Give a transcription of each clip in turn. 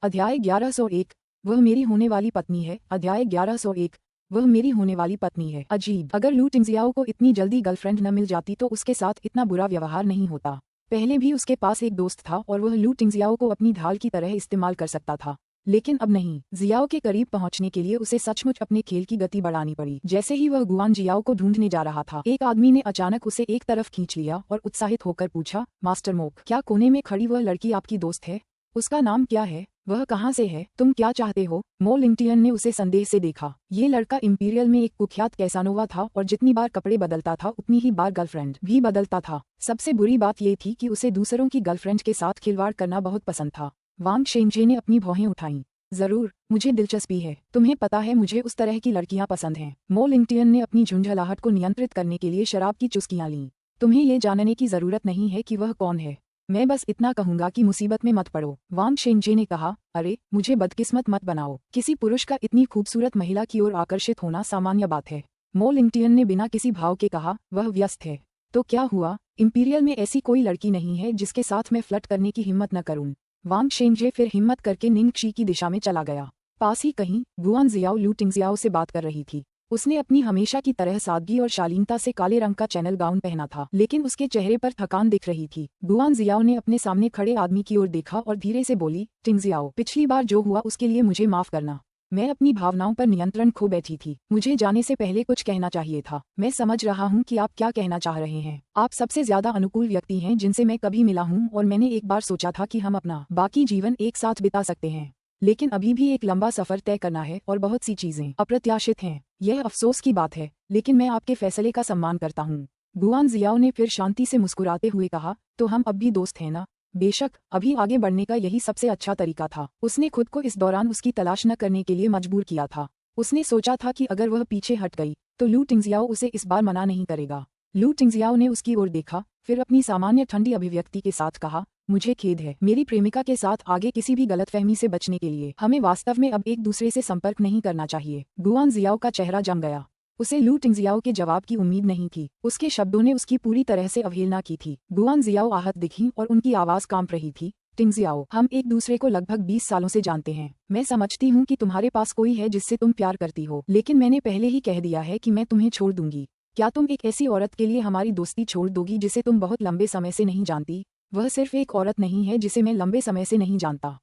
अध्याय 1101 वह मेरी होने वाली पत्नी है। अध्याय 1101 वह मेरी होने वाली पत्नी है। अजीब, अगर लू टिंगजियाओ को इतनी जल्दी गर्लफ्रेंड न मिल जाती तो उसके साथ इतना बुरा व्यवहार नहीं होता। पहले भी उसके पास एक दोस्त था और वह लू टिंगजियाओ को अपनी ढाल की तरह इस्तेमाल कर सकता था, लेकिन अब नहीं। जियाओ के करीब पहुंचने के लिए उसे सचमुच अपने खेल की गति बढ़ानी पड़ी। जैसे ही वह गुआन जियाओ को ढूंढने जा रहा था, एक आदमी ने अचानक उसे एक तरफ खींच लिया और उत्साहित होकर पूछा, मास्टर मोक, क्या कोने में खड़ी वह लड़की आपकी दोस्त है? उसका नाम क्या है? वह कहाँ से है? तुम क्या चाहते हो? मो लिंगटियन ने उसे संदेह से देखा। ये लड़का इंपीरियल में एक कुख्यात कैसानोवा था और जितनी बार कपड़े बदलता था उतनी ही बार गर्लफ्रेंड भी बदलता था। सबसे बुरी बात ये थी कि उसे दूसरों की गर्लफ्रेंड के साथ खिलवाड़ करना बहुत पसंद था। वांग शेंगजे ने अपनी भौहें उठाईं। जरूर, मुझे दिलचस्पी है। तुम्हें पता है मुझे उस तरह की लड़कियां पसंद हैं। मो लिंगटियन ने अपनी झुंझलाहट को नियंत्रित करने के लिए शराब की चुस्कियां लीं। तुम्हें ये जानने की जरूरत नहीं है कि वह कौन है। मैं बस इतना कहूंगा कि मुसीबत में मत पड़ो। वांग शेंगजे ने कहा, अरे मुझे बदकिस्मत मत बनाओ। किसी पुरुष का इतनी खूबसूरत महिला की ओर आकर्षित होना सामान्य बात है। मो लिंगटियन ने बिना किसी भाव के कहा, वह व्यस्त है। तो क्या हुआ? इंपीरियल में ऐसी कोई लड़की नहीं है जिसके साथ मैं फ्लर्ट करने की हिम्मत न करूं। वांग शेंगजे फिर हिम्मत करके निंगशी की दिशा में चला गया। पास ही कहीं गुआन जियाओ लू टिंगजियाओ से बात कर रही थी। उसने अपनी हमेशा की तरह सादगी और शालीनता से काले रंग का चैनल गाउन पहना था, लेकिन उसके चेहरे पर थकान दिख रही थी। गुआन जियाओ ने अपने सामने खड़े आदमी की ओर देखा और धीरे से बोली, टिंगजियाओ, पिछली बार जो हुआ उसके लिए मुझे माफ करना। मैं अपनी भावनाओं पर नियंत्रण खो बैठी थी। मुझे जाने से पहले कुछ कहना चाहिए था। मैं समझ रहा हूँ कि आप क्या कहना चाह रहे हैं। आप सबसे ज्यादा अनुकूल व्यक्ति हैं जिनसे मैं कभी मिला हूँ और मैंने एक बार सोचा था कि हम अपना बाकी जीवन एक साथ बिता सकते हैं, लेकिन अभी भी एक लंबा सफर तय करना है और बहुत सी चीजें अप्रत्याशित हैं। यह अफसोस की बात है, लेकिन मैं आपके फैसले का सम्मान करता हूँ। गुआन जियाओ ने फिर शांति से मुस्कुराते हुए कहा, तो हम अब भी दोस्त हैं ना? बेशक, अभी आगे बढ़ने का यही सबसे अच्छा तरीका था। उसने खुद को इस दौरान उसकी तलाश न करने के लिए मजबूर किया था। उसने सोचा था कि अगर वह पीछे हट गई तो लू टिंगजियाओ उसे इस बार मना नहीं करेगा। लू टिंगजियाओ ने उसकी ओर देखा, फिर अपनी सामान्य ठंडी अभिव्यक्ति के साथ कहा, मुझे खेद है। मेरी प्रेमिका के साथ आगे किसी भी गलतफहमी से बचने के लिए हमें वास्तव में अब एक दूसरे से संपर्क नहीं करना चाहिए। गुआन जियाओ का चेहरा जम गया। उसे लू टिंगजियाओ के जवाब की उम्मीद नहीं थी। उसके शब्दों ने उसकी पूरी तरह से अवहेलना की थी। गुआन जियाओ आहत दिखी और उनकी आवाज कांप रही थी। टिंगजियाओ, हम एक दूसरे को लगभग 20 सालों से जानते हैं। मैं समझती हूँ कि तुम्हारे पास कोई है जिससे तुम प्यार करती हो, लेकिन मैंने पहले ही कह दिया है कि मैं तुम्हें छोड़ दूंगी। क्या तुम एक ऐसी औरत के लिए हमारी दोस्ती छोड़ दोगी जिसे तुम बहुत लंबे समय से नहीं जानती? वह सिर्फ एक औरत नहीं है जिसे मैं लंबे समय से नहीं जानता।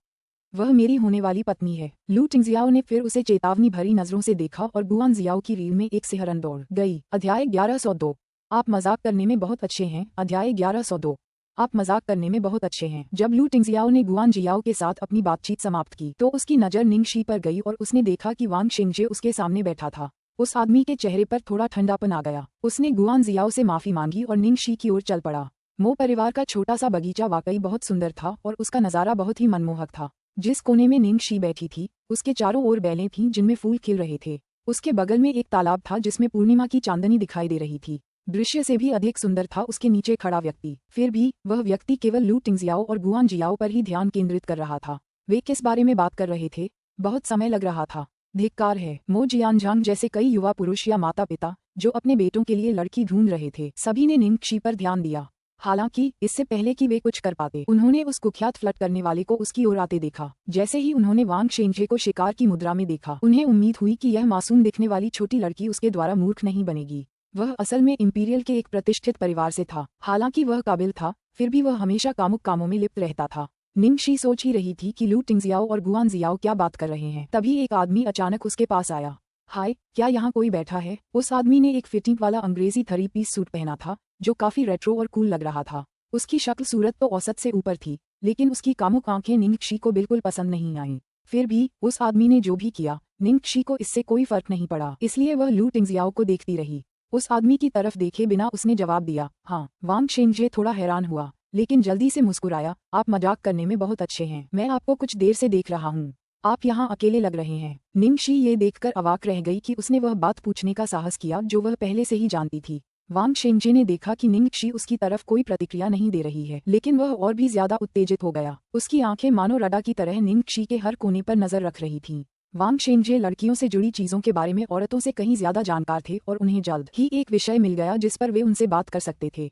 वह मेरी होने वाली पत्नी है। लू टिंगजियाओ ने फिर उसे चेतावनी भरी नजरों से देखा और गुआन जियाओ की रीढ़ में एक सिहरन दौड़ गई। अध्याय 1102 आप मजाक करने में बहुत अच्छे हैं। अध्याय 1102 आप मजाक करने में बहुत अच्छे हैं। जब लू टिंगजियाओ ने गुआन जियाओ के साथ अपनी बातचीत समाप्त की तो उसकी नजर निंगशी पर गई और उसने देखा कि वांग शेंगजे उसके सामने बैठा था। उस आदमी के चेहरे पर थोड़ा ठंडापन आ गया। उसने गुआन जियाओ से माफी मांगी और निंगशी की ओर चल पड़ा। मो परिवार का छोटा सा बगीचा वाकई बहुत सुंदर था और उसका नजारा बहुत ही मनमोहक था। जिस कोने में निंगशी बैठी थी उसके चारों ओर बेलें थीं जिनमें फूल खिल रहे थे। उसके बगल में एक तालाब था जिसमें पूर्णिमा की चांदनी दिखाई दे रही थी। दृश्य से भी अधिक सुंदर था उसके नीचे खड़ा व्यक्ति। फिर भी वह व्यक्ति केवल लू टिंगजियाओ और गुआन जियाओ पर ही ध्यान केंद्रित कर रहा था। वे किस बारे में बात कर रहे थे? बहुत समय लग रहा था। धिक्कार है। मो जियानझांग जैसे कई युवा पुरुष या माता पिता जो अपने बेटों के लिए लड़की ढूंढ रहे थे, सभी ने निंगशी पर ध्यान दिया। हालांकि इससे पहले कि वे कुछ कर पाते, उन्होंने उस कुख्यात फ्लर्ट करने वाले को उसकी ओर आते देखा। जैसे ही उन्होंने वांग शेंगजे को शिकार की मुद्रा में देखा, उन्हें उम्मीद हुई कि यह मासूम दिखने वाली छोटी लड़की उसके द्वारा मूर्ख नहीं बनेगी। वह असल में इंपीरियल के एक प्रतिष्ठित परिवार से था। हालांकि वह काबिल था, फिर भी वह हमेशा कामुक कामों में लिप्त रहता था। निंगशी सोच ही रही थी कि लू टिंगजियाओ और गुआन जियाओ क्या बात कर रहे हैं। तभी एक आदमी अचानक उसके पास आया। हाय, क्या यहाँ कोई बैठा है? उस आदमी ने एक फिटिंग वाला अंग्रेजी 3 पीस सूट पहना था जो काफी रेट्रो और कूल लग रहा था। उसकी शक्ल सूरत तो औसत से ऊपर थी, लेकिन उसकी कामुक आंखें निंगशी को बिल्कुल पसंद नहीं आईं। फिर भी उस आदमी ने जो भी किया, निंगशी को इससे कोई फर्क नहीं पड़ा, इसलिए वह लू टिंगजियाओ को देखती रही। उस आदमी की तरफ देखे बिना उसने जवाब दिया, हाँ। वांग शेंगजे थोड़ा हैरान हुआ, लेकिन जल्दी से मुस्कुराया। आप मजाक करने में बहुत अच्छे हैं। मैं आपको कुछ देर से देख रहा हूँ। आप यहाँ अकेले लग रहे हैं। निंगशी ये देखकर अवाक रह गई कि उसने वह बात पूछने का साहस किया जो वह पहले से ही जानती थी। वांग शेंगजे ने देखा कि निंगशी उसकी तरफ कोई प्रतिक्रिया नहीं दे रही है, लेकिन वह और भी ज्यादा उत्तेजित हो गया। उसकी आंखें मानो रडा की तरह निंगशी के हर कोने पर नजर रख रही थीं। वांग शेंगजे लड़कियों से जुड़ी चीजों के बारे में औरतों से कहीं ज्यादा जानकार थे और उन्हें जल्द ही एक विषय मिल गया जिस पर वे उनसे बात कर सकते थे।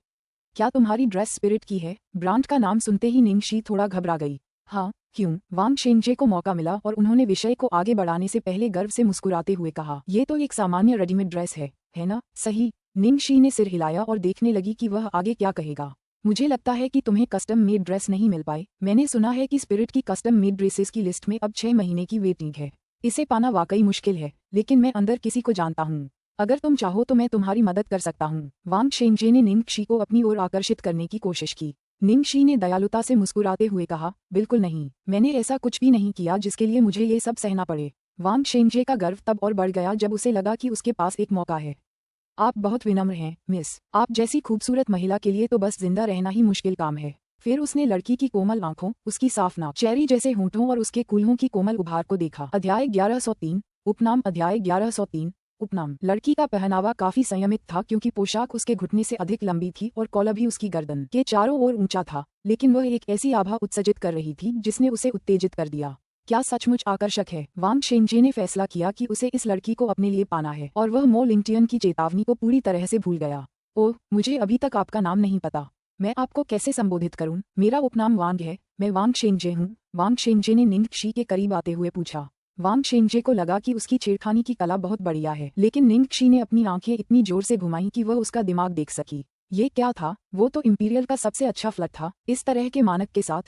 क्या तुम्हारी ड्रेस स्पिरिट की है? ब्रांड का नाम सुनते ही निंगशी थोड़ा घबरा गई। हाँ, क्यों? वांग शेंजे को मौका मिला और उन्होंने विषय को आगे बढ़ाने से पहले गर्व से मुस्कुराते हुए कहा, ये तो एक सामान्य रेडीमेड ड्रेस है ना? सही। निंगशी ने सिर हिलाया और देखने लगी कि वह आगे क्या कहेगा। मुझे लगता है कि तुम्हें कस्टम मेड ड्रेस नहीं मिल पाए। मैंने सुना है कि स्पिरिट की कस्टम मेड ड्रेसेस की लिस्ट में अब 6 महीने की वेटिंग है। इसे पाना वाकई मुश्किल है, लेकिन मैं अंदर किसी को जानता हूँ। अगर तुम चाहो तो मैं तुम्हारी मदद कर सकता हूँ। वांग शेंजे ने निंगशी को अपनी ओर आकर्षित करने की कोशिश की। निंगशी ने दयालुता से मुस्कुराते हुए कहा, बिल्कुल नहीं, मैंने ऐसा कुछ भी नहीं किया जिसके लिए मुझे ये सब सहना पड़े। वांग शेंजे का गर्व तब और बढ़ गया जब उसे लगा कि उसके पास एक मौका है। आप बहुत विनम्र हैं, मिस। आप जैसी खूबसूरत महिला के लिए तो बस जिंदा रहना ही मुश्किल काम है। फिर उसने लड़की की कोमल आंखों, उसकी साफ नाक, चेरी जैसे होंठों और उसके कूल्हों की कोमल उभार को देखा। अध्याय 1103 उपनाम। अध्याय 1103 उपनाम। लड़की का पहनावा काफी संयमित था क्योंकि पोशाक उसके घुटने से अधिक लंबी थी और कॉलर भी उसकी गर्दन के चारों ओर ऊंचा था, लेकिन वह एक ऐसी आभा उत्सर्जित कर रही थी जिसने उसे उत्तेजित कर दिया। क्या सचमुच आकर्षक है? वांग शेंजे ने फैसला किया कि उसे इस लड़की को अपने लिए पाना है और वह मो लिंगटियन की चेतावनी को पूरी तरह से भूल गया। ओह, मुझे अभी तक आपका नाम नहीं पता। मैं आपको कैसे संबोधित करूं? मेरा उपनाम वांग है। मैं वांग शेंजे हूं। वांग शेंजे ने निंगशी के करीब आते हुए पूछा। वांग शेंजे को लगा कि उसकी छेड़खानी की कला बहुत बढ़िया है, लेकिन निंगशी ने अपनी आंखें इतनी जोर से घुमाईं कि वह उसका दिमाग देख सकी। ये क्या था? वो तो इंपीरियल का सबसे अच्छा फ्लर्ट था, इस तरह के मानक के साथ।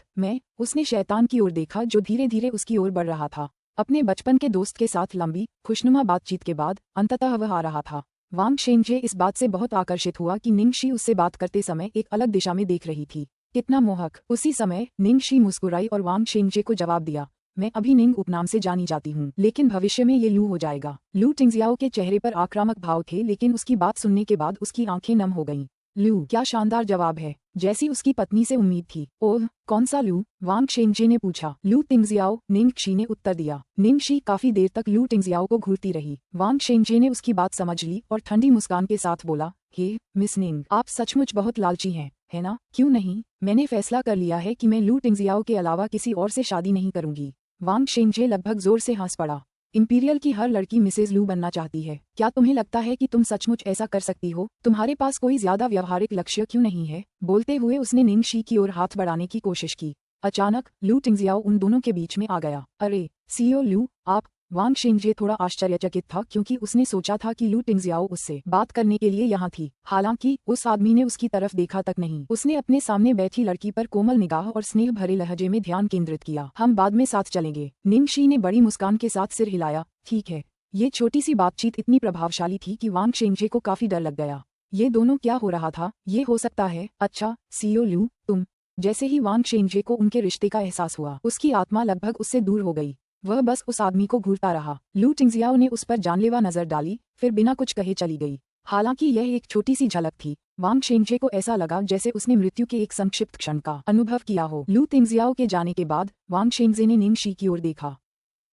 उसने शैतान की ओर देखा जो धीरे धीरे उसकी ओर बढ़ रहा था। अपने बचपन के दोस्त के साथ लंबी, खुशनुमा बातचीत के बाद अंततः वह आ रहा था। वांग शेंजे इस बात से बहुत आकर्षित हुआ कि निंगशी उससे बात करते समय एक अलग दिशा में देख रही थी। कितना मोहक! उसी समय निंगशी मुस्कुराई और वांग शेंजे को जवाब दिया, मैं अभी निंग उपनाम से जानी जाती हूँ, लेकिन भविष्य में ये लू हो जाएगा। लू टिंगजियाओ के चेहरे पर आक्रामक भाव थे, लेकिन उसकी बात सुनने के बाद उसकी आंखें नम हो गईं। लू, क्या शानदार जवाब है, जैसी उसकी पत्नी से उम्मीद थी। ओह, कौन सा लू? वांग शेंजे ने पूछा। लू टिंगजियाओ, निंगशी ने उत्तर दिया। निंगशी काफी देर तक लू टिंगजियाओ को घूरती रही। वांग शेंजे ने उसकी बात समझ ली और ठंडी मुस्कान के साथ बोला, हे मिस निंग, आप सचमुच बहुत लालची हैं, है ना? क्यों नहीं, मैंने फैसला कर लिया है कि मैं लू टिंगजियाओ के अलावा किसी और से शादी नहीं करूंगी। वांग शेंजे लगभग जोर से हंस पड़ा। इंपीरियल की हर लड़की मिसेज लू बनना चाहती है। क्या तुम्हें लगता है कि तुम सचमुच ऐसा कर सकती हो? तुम्हारे पास कोई ज्यादा व्यवहारिक लक्ष्य क्यों नहीं है? बोलते हुए उसने निंगशी की ओर हाथ बढ़ाने की कोशिश की। अचानक लू टिंगजियाओ उन दोनों के बीच में आ गया। अरे सीओ लू, आप? वांग शेंजे थोड़ा आश्चर्यचकित था क्योंकि उसने सोचा था कि लू टिंगजियाओ उससे बात करने के लिए यहाँ थी। हालांकि उस आदमी ने उसकी तरफ देखा तक नहीं। उसने अपने सामने बैठी लड़की पर कोमल निगाह और स्नेह भरे लहजे में ध्यान केंद्रित किया। हम बाद में साथ चलेंगे। निंगशी ने बड़ी मुस्कान के साथ सिर हिलाया। ठीक है। ये छोटी सी बातचीत इतनी प्रभावशाली थी कि वांग शेंजे को काफी डर लग गया। ये दोनों क्या हो रहा था? ये हो सकता है। अच्छा सीओ लू, तुम? जैसे ही वांग शेंजे को उनके रिश्ते का एहसास हुआ, उसकी आत्मा लगभग उससे दूर हो गई। वह बस उस आदमी को घूरता रहा। लू टिंगजियाओ ने उस पर जानलेवा नजर डाली, फिर बिना कुछ कहे चली गई। हालांकि यह एक छोटी सी झलक थी। वांग शेंजे को ऐसा लगा जैसे उसने मृत्यु के एक संक्षिप्त क्षण का अनुभव किया हो। लू टिंगजियाओ के जाने के बाद वांग शेंजे ने निंगशी की ओर देखा।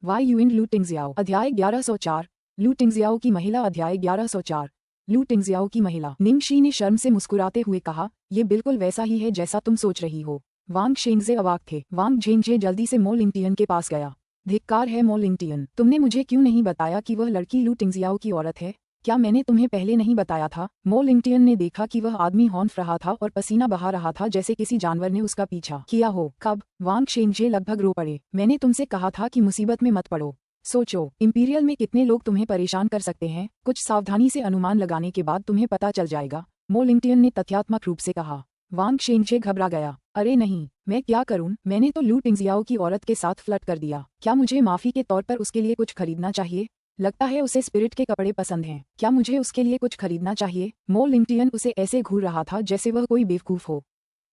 वाई यूइंग लू टिंगजियाओ। अध्याय 1104 लू टिंगजियाओ की महिला। अध्याय 1104 लू टिंगजियाओ की महिला। निंगशी ने शर्म से मुस्कुराते हुए कहा, ये बिल्कुल वैसा ही है जैसा तुम सोच रही हो। वांग शेंजे अवाक थे। वांग शेंजे जल्दी से मो लिंगटियन के पास गया। धिक्कार है मो लिंगटियन, तुमने मुझे क्यों नहीं बताया कि वह लड़की लू टिंगजियाओ की औरत है? क्या मैंने तुम्हें पहले नहीं बताया था? मो लिंगटियन ने देखा कि वह आदमी हॉन्फ रहा था और पसीना बहा रहा था जैसे किसी जानवर ने उसका पीछा किया हो। कब? वांग शेंजे लगभग रो पड़े। मैंने तुमसे कहा था कि मुसीबत में मत पड़ो। सोचो, इंपीरियल में कितने लोग तुम्हें परेशान कर सकते हैं। कुछ सावधानी से अनुमान लगाने के बाद तुम्हें पता चल जाएगा, मो लिंगटियन ने तथ्यात्मक रूप से कहा। वांग शेंजे घबरा गया। अरे नहीं, मैं क्या करूं? मैंने तो लू टिंगजियाओ की औरत के साथ फ्लर्ट कर दिया। क्या मुझे माफी के तौर पर उसके लिए कुछ खरीदना चाहिए? लगता है उसे स्पिरिट के कपड़े पसंद हैं। क्या मुझे उसके लिए कुछ खरीदना चाहिए? मो लिंगटियन उसे ऐसे घूर रहा था जैसे वह कोई बेवकूफ हो।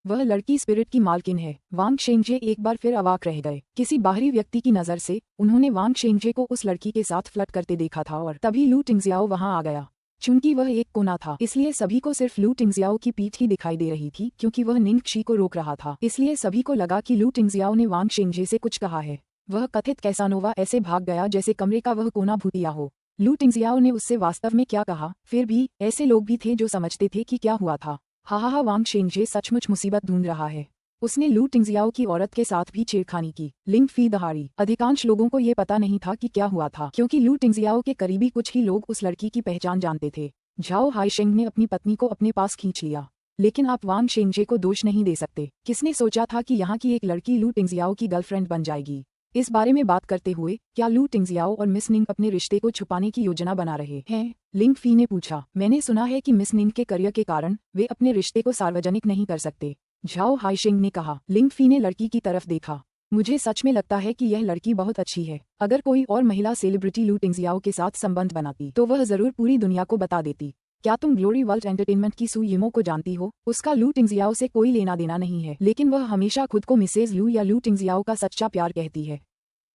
वह लड़की स्पिरिट की मालकिन है। वांग शेंजे एक बार फिर अवाक रह गए। किसी बाहरी व्यक्ति की नजर से उन्होंने वांग शेंजे को उस लड़की के साथ फ्लर्ट करते देखा था और तभी लू टिंगजियाओ वहां आ गया। चूंकि वह एक कोना था, इसलिए सभी को सिर्फ लू टिंगजियाओ की पीठ ही दिखाई दे रही थी क्योंकि वह निंगशी को रोक रहा था। इसलिए सभी को लगा कि लू टिंगजियाओ ने वांग शेंजे से कुछ कहा है। वह कथित कैसानोवा ऐसे भाग गया जैसे कमरे का वह कोना भूतिया हो। लू टिंगजियाओ ने उससे वास्तव में क्या कहा? फिर भी ऐसे लोग भी थे जो समझते थे कि क्या हुआ था। हा, वांग शेंजे सचमुच मुसीबत ढूंढ रहा है। उसने लू टिंगजियाओ की औरत के साथ भी छेड़खानी की। लिंग फी दहाड़ी। अधिकांश लोगों को ये पता नहीं था कि क्या हुआ था क्योंकि लू टिंगजियाओ के करीबी कुछ ही लोग उस लड़की की पहचान जानते थे। झाओ हाईशेंग ने अपनी पत्नी को अपने पास खींच लिया। लेकिन आप वांग शेंगजे को दोष नहीं दे सकते। किसने सोचा था कि यहाँ की एक लड़की लू टिंगजियाओ की गर्लफ्रेंड बन जाएगी। इस बारे में बात करते हुए क्या लू टिंगजियाओ और मिस निंग अपने रिश्ते को छुपाने की योजना बना रहे हैं? लिंग फी ने पूछा। मैंने सुना है कि मिस निंग के करियर के कारण वे अपने रिश्ते को सार्वजनिक नहीं कर सकते, झाओ हाइशिंग ने कहा। लिंग फी ने लड़की की तरफ देखा। मुझे सच में लगता है कि यह लड़की बहुत अच्छी है। अगर कोई और महिला सेलिब्रिटी लू टिंगजियाओ के साथ संबंध बनाती तो वह जरूर पूरी दुनिया को बता देती। क्या तुम ग्लोरी वर्ल्ड एंटरटेनमेंट की सू यिमो को जानती हो? उसका लू टिंगजियाओ से कोई लेना देना नहीं है, लेकिन वह हमेशा खुद को मिसेज लू या लू टिंगजियाओ का सच्चा प्यार कहती है।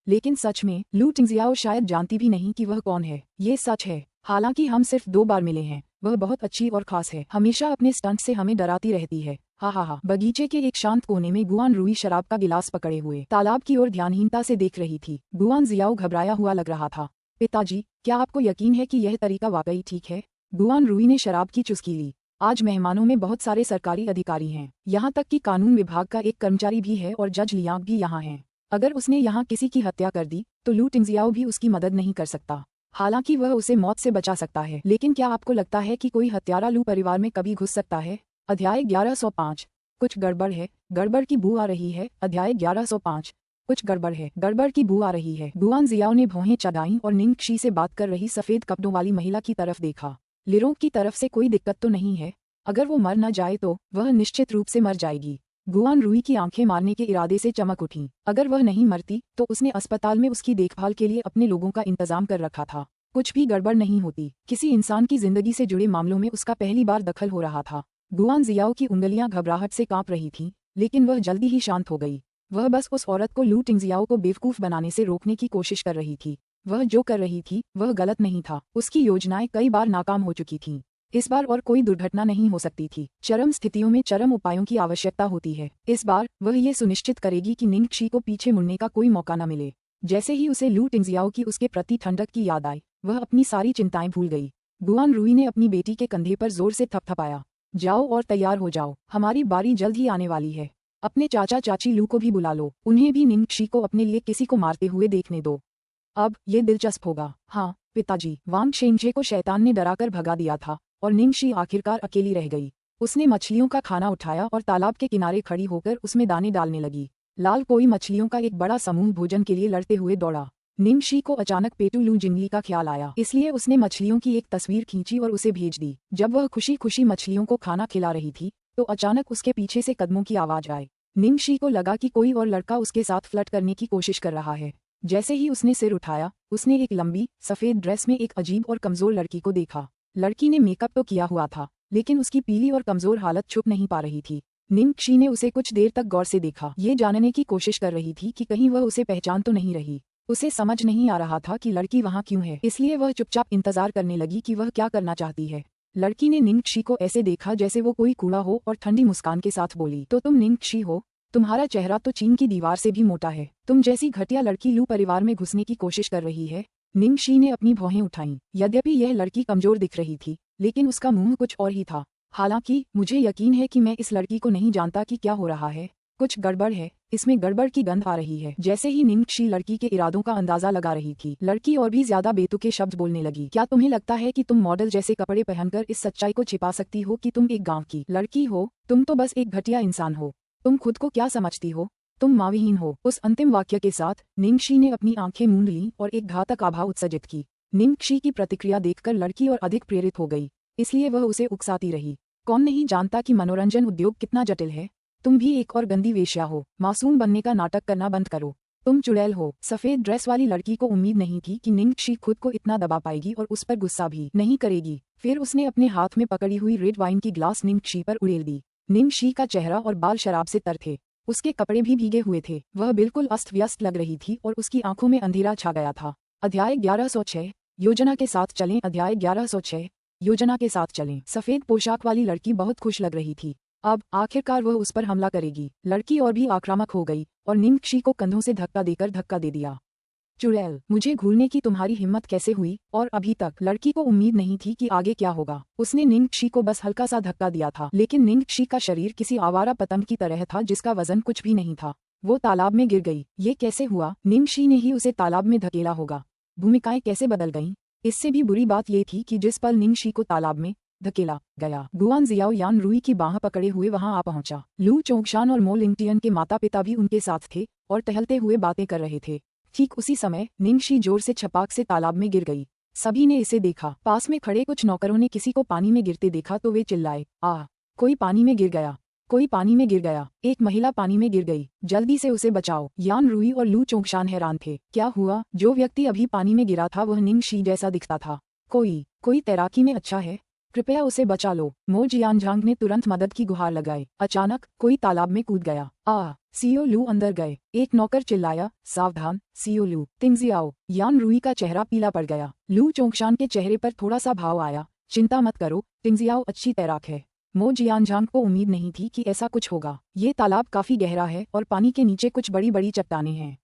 लेकिन सच में लू टिंगजियाओ शायद जानती भी नहीं कि वह कौन है। ये सच है। हालांकि हम सिर्फ 2 बार मिले हैं। वह बहुत अच्छी और खास है। हमेशा अपने स्टंट से हमें डराती रहती है। हा। बगीचे के एक शांत कोने में गुआन रूई शराब का गिलास पकड़े हुए तालाब की ओर ध्यानहीनता से देख रही थी। गुआन जियाओ घबराया हुआ लग रहा था। पिताजी, क्या आपको यकीन है कि यह तरीका वाकई ठीक है? गुआन रूई ने शराब की चुस्की ली। आज मेहमानों में बहुत सारे सरकारी अधिकारी हैं। यहाँ तक कि कानून विभाग का एक कर्मचारी भी है और जज लियांग भी यहाँ हैं। अगर उसने यहाँ किसी की हत्या कर दी तो लू टिंगजियाओ भी उसकी मदद नहीं कर सकता। हालांकि वह उसे मौत से बचा सकता है, लेकिन क्या आपको लगता है कि कोई हत्यारा लू परिवार में कभी घुस सकता है? अध्याय 1105। कुछ गड़बड़ है, गड़बड़ की बू आ रही है। अध्याय 1105। कुछ गड़बड़ है, गड़बड़ की बू आ रही है। गुआन जियाओ ने भौहें चढ़ाईं और निंग शी से बात कर रही सफेद कपड़ों वाली महिला की तरफ देखा। लिरों की तरफ से कोई दिक्कत तो नहीं है? अगर वो मर न जाए तो वह निश्चित रूप से मर जाएगी। गुआन रूई की आंखें मारने के इरादे से चमक उठीं। अगर वह नहीं मरती तो उसने अस्पताल में उसकी देखभाल के लिए अपने लोगों का इंतजाम कर रखा था। कुछ भी गड़बड़ नहीं होती। किसी इंसान की जिंदगी से जुड़े मामलों में उसका पहली बार दखल हो रहा था। गुआन जियाओ की उंगलियां घबराहट से कांप रही थीं, लेकिन वह जल्दी ही शांत हो गई। वह बस उस औरत को लू टिंगजियाओ को बेवकूफ बनाने से रोकने की कोशिश कर रही थी। वह जो कर रही थी वह गलत नहीं था। उसकी योजनाएं कई बार नाकाम हो चुकी थीं। इस बार और कोई दुर्घटना नहीं हो सकती थी। चरम स्थितियों में चरम उपायों की आवश्यकता होती है। इस बार वह ये सुनिश्चित करेगी कि निंग शी को पीछे मुड़ने का कोई मौका न मिले। जैसे ही उसे लू टिंगजियाओ की उसके प्रति ठंडक की याद आई, वह अपनी सारी चिंताएं भूल गई। गुआन रूई ने अपनी बेटी के कंधे पर जोर से थपथपाया। जाओ और तैयार हो जाओ, हमारी बारी जल्द ही आने वाली है। अपने चाचा चाची लू को भी बुला लो, उन्हें भी निंग शी को अपने लिए किसी को मारते हुए देखने दो। अब ये दिलचस्प होगा। हाँ पिताजी। वांग शेंगजे को शैतान ने डराकर भगा दिया था और निंग शी आखिरकार अकेली रह गई। उसने मछलियों का खाना उठाया और तालाब के किनारे खड़ी होकर उसमें दाने डालने लगी। लाल कोई मछलियों का एक बड़ा समूह भोजन के लिए लड़ते हुए दौड़ा। निंग शी को अचानक पेटू लू जिंगली का ख्याल आया, इसलिए उसने मछलियों की एक तस्वीर खींची और उसे भेज दी। जब वह खुशी खुशी मछलियों को खाना खिला रही थी तो अचानक उसके पीछे से कदमों की आवाज आई। निंग शी को लगा कि कोई और लड़का उसके साथ फ्लर्ट करने की कोशिश कर रहा है। जैसे ही उसने सिर उठाया, उसने एक लंबी सफेद ड्रेस में एक अजीब और कमजोर लड़की को देखा। लड़की ने मेकअप तो किया हुआ था, लेकिन उसकी पीली और कमजोर हालत छुप नहीं पा रही थी। निंग शी ने उसे कुछ देर तक गौर से देखा, ये जानने की कोशिश कर रही थी कि कहीं वह उसे पहचान तो नहीं रही। उसे समझ नहीं आ रहा था कि लड़की वहाँ क्यों है, इसलिए वह चुपचाप इंतजार करने लगी कि वह क्या करना चाहती है। लड़की ने निंग शी को ऐसे देखा जैसे वो कोई कूड़ा हो और ठंडी मुस्कान के साथ बोली, तो तुम निंग शी हो? तुम्हारा चेहरा तो चीन की दीवार से भी मोटा है। तुम जैसी घटिया लड़की लू परिवार में घुसने की कोशिश कर रही है। निंग शी ने अपनी भौहें उठाईं। यद्यपि यह लड़की कमजोर दिख रही थी, लेकिन उसका मुंह कुछ और ही था। हालांकि मुझे यकीन है कि मैं इस लड़की को नहीं जानता कि क्या हो रहा है। कुछ गड़बड़ है, इसमें गड़बड़ की गंध आ रही है। जैसे ही निंग शी लड़की के इरादों का अंदाजा लगा रही थी, लड़की और भी ज्यादा बेतुके शब्द बोलने लगी। क्या तुम्हें लगता है कि तुम मॉडल जैसे कपड़े पहनकर इस सच्चाई को छिपा सकती हो कि तुम एक गांव की लड़की हो? तुम तो बस एक घटिया इंसान हो। तुम खुद को क्या समझती हो? तुम माविहीन हो। उस अंतिम वाक्य के साथ निंग शी ने अपनी आंखें मूंद लीं और एक घातक आभा उत्सर्जित की। निंग शी की प्रतिक्रिया देखकर लड़की और अधिक प्रेरित हो गई, इसलिए वह उसे उकसाती रही। कौन नहीं जानता कि मनोरंजन उद्योग कितना जटिल है। तुम भी एक और गंदी वेश्या हो। मासूम बनने का नाटक करना बंद करो। तुम चुड़ैल हो। सफेद ड्रेस वाली लड़की को उम्मीद नहीं थी कि निंग शी खुद को इतना दबा पाएगी और उस पर गुस्सा भी नहीं करेगी। फिर उसने अपने हाथ में पकड़ी हुई रेड वाइन की ग्लास निंग शी पर उड़ेल दी। निंग शी का चेहरा और बाल शराब से तर थे। उसके कपड़े भी भीगे हुए थे। वह बिल्कुल अस्त व्यस्त लग रही थी और उसकी आंखों में अंधेरा छा गया था। अध्याय 1106। योजना के साथ चलें। अध्याय 1106। योजना के साथ चलें। सफेद पोशाक वाली लड़की बहुत खुश लग रही थी। अब आखिरकार वह उस पर हमला करेगी। लड़की और भी आक्रामक हो गई और निंग शी को कंधों से धक्का देकर धक्का दे दिया। चुड़ैल, मुझे घूरने की तुम्हारी हिम्मत कैसे हुई? और अभी तक लड़की को उम्मीद नहीं थी कि आगे क्या होगा। उसने निंग शी को बस हल्का सा धक्का दिया था, लेकिन निंग शी का शरीर किसी आवारा पतंग की तरह था जिसका वजन कुछ भी नहीं था। वो तालाब में गिर गई। ये कैसे हुआ? निंग शी ने ही उसे तालाब में धकेला होगा। भूमिकाएं कैसे बदल गईं? इससे भी बुरी बात ये थी कि जिस पल निंग शी को तालाब में धकेला गया। गुआन जियाओ यान रुई की बाह पकड़े हुए वहां आ पहुंचा। लू चोंगशान और मो लिंगटियन के माता पिता भी उनके साथ थे और टहलते हुए बातें कर रहे थे। ठीक उसी समय निंगशी जोर से छपाक से तालाब में गिर गई। सभी ने इसे देखा। पास में खड़े कुछ नौकरों ने किसी को पानी में गिरते देखा तो वे चिल्लाए, आह, कोई पानी में गिर गया, कोई पानी में गिर गया। एक महिला पानी में गिर गई, जल्दी से उसे बचाओ। यान रुई और लू चोंगशान हैरान थे। क्या हुआ? जो व्यक्ति अभी पानी में गिरा था वह निंगशी जैसा दिखता था। कोई तैराकी में अच्छा है, कृपया उसे बचा लो। मो जियानझांग ने तुरंत मदद की गुहार लगाई। अचानक कोई तालाब में कूद गया। सियो लू अंदर गए। एक नौकर चिल्लाया, सावधान सियो लू। तिंगजियाओ। यान रुई का चेहरा पीला पड़ गया। लू चोंगशान के चेहरे पर थोड़ा सा भाव आया। चिंता मत करो, तिंगजियाओ अच्छी तैराक है। मो जियानझांग को उम्मीद नहीं थी कि ऐसा कुछ होगा। ये तालाब काफी गहरा है और पानी के नीचे कुछ बड़ी बड़ी चट्टानें हैं।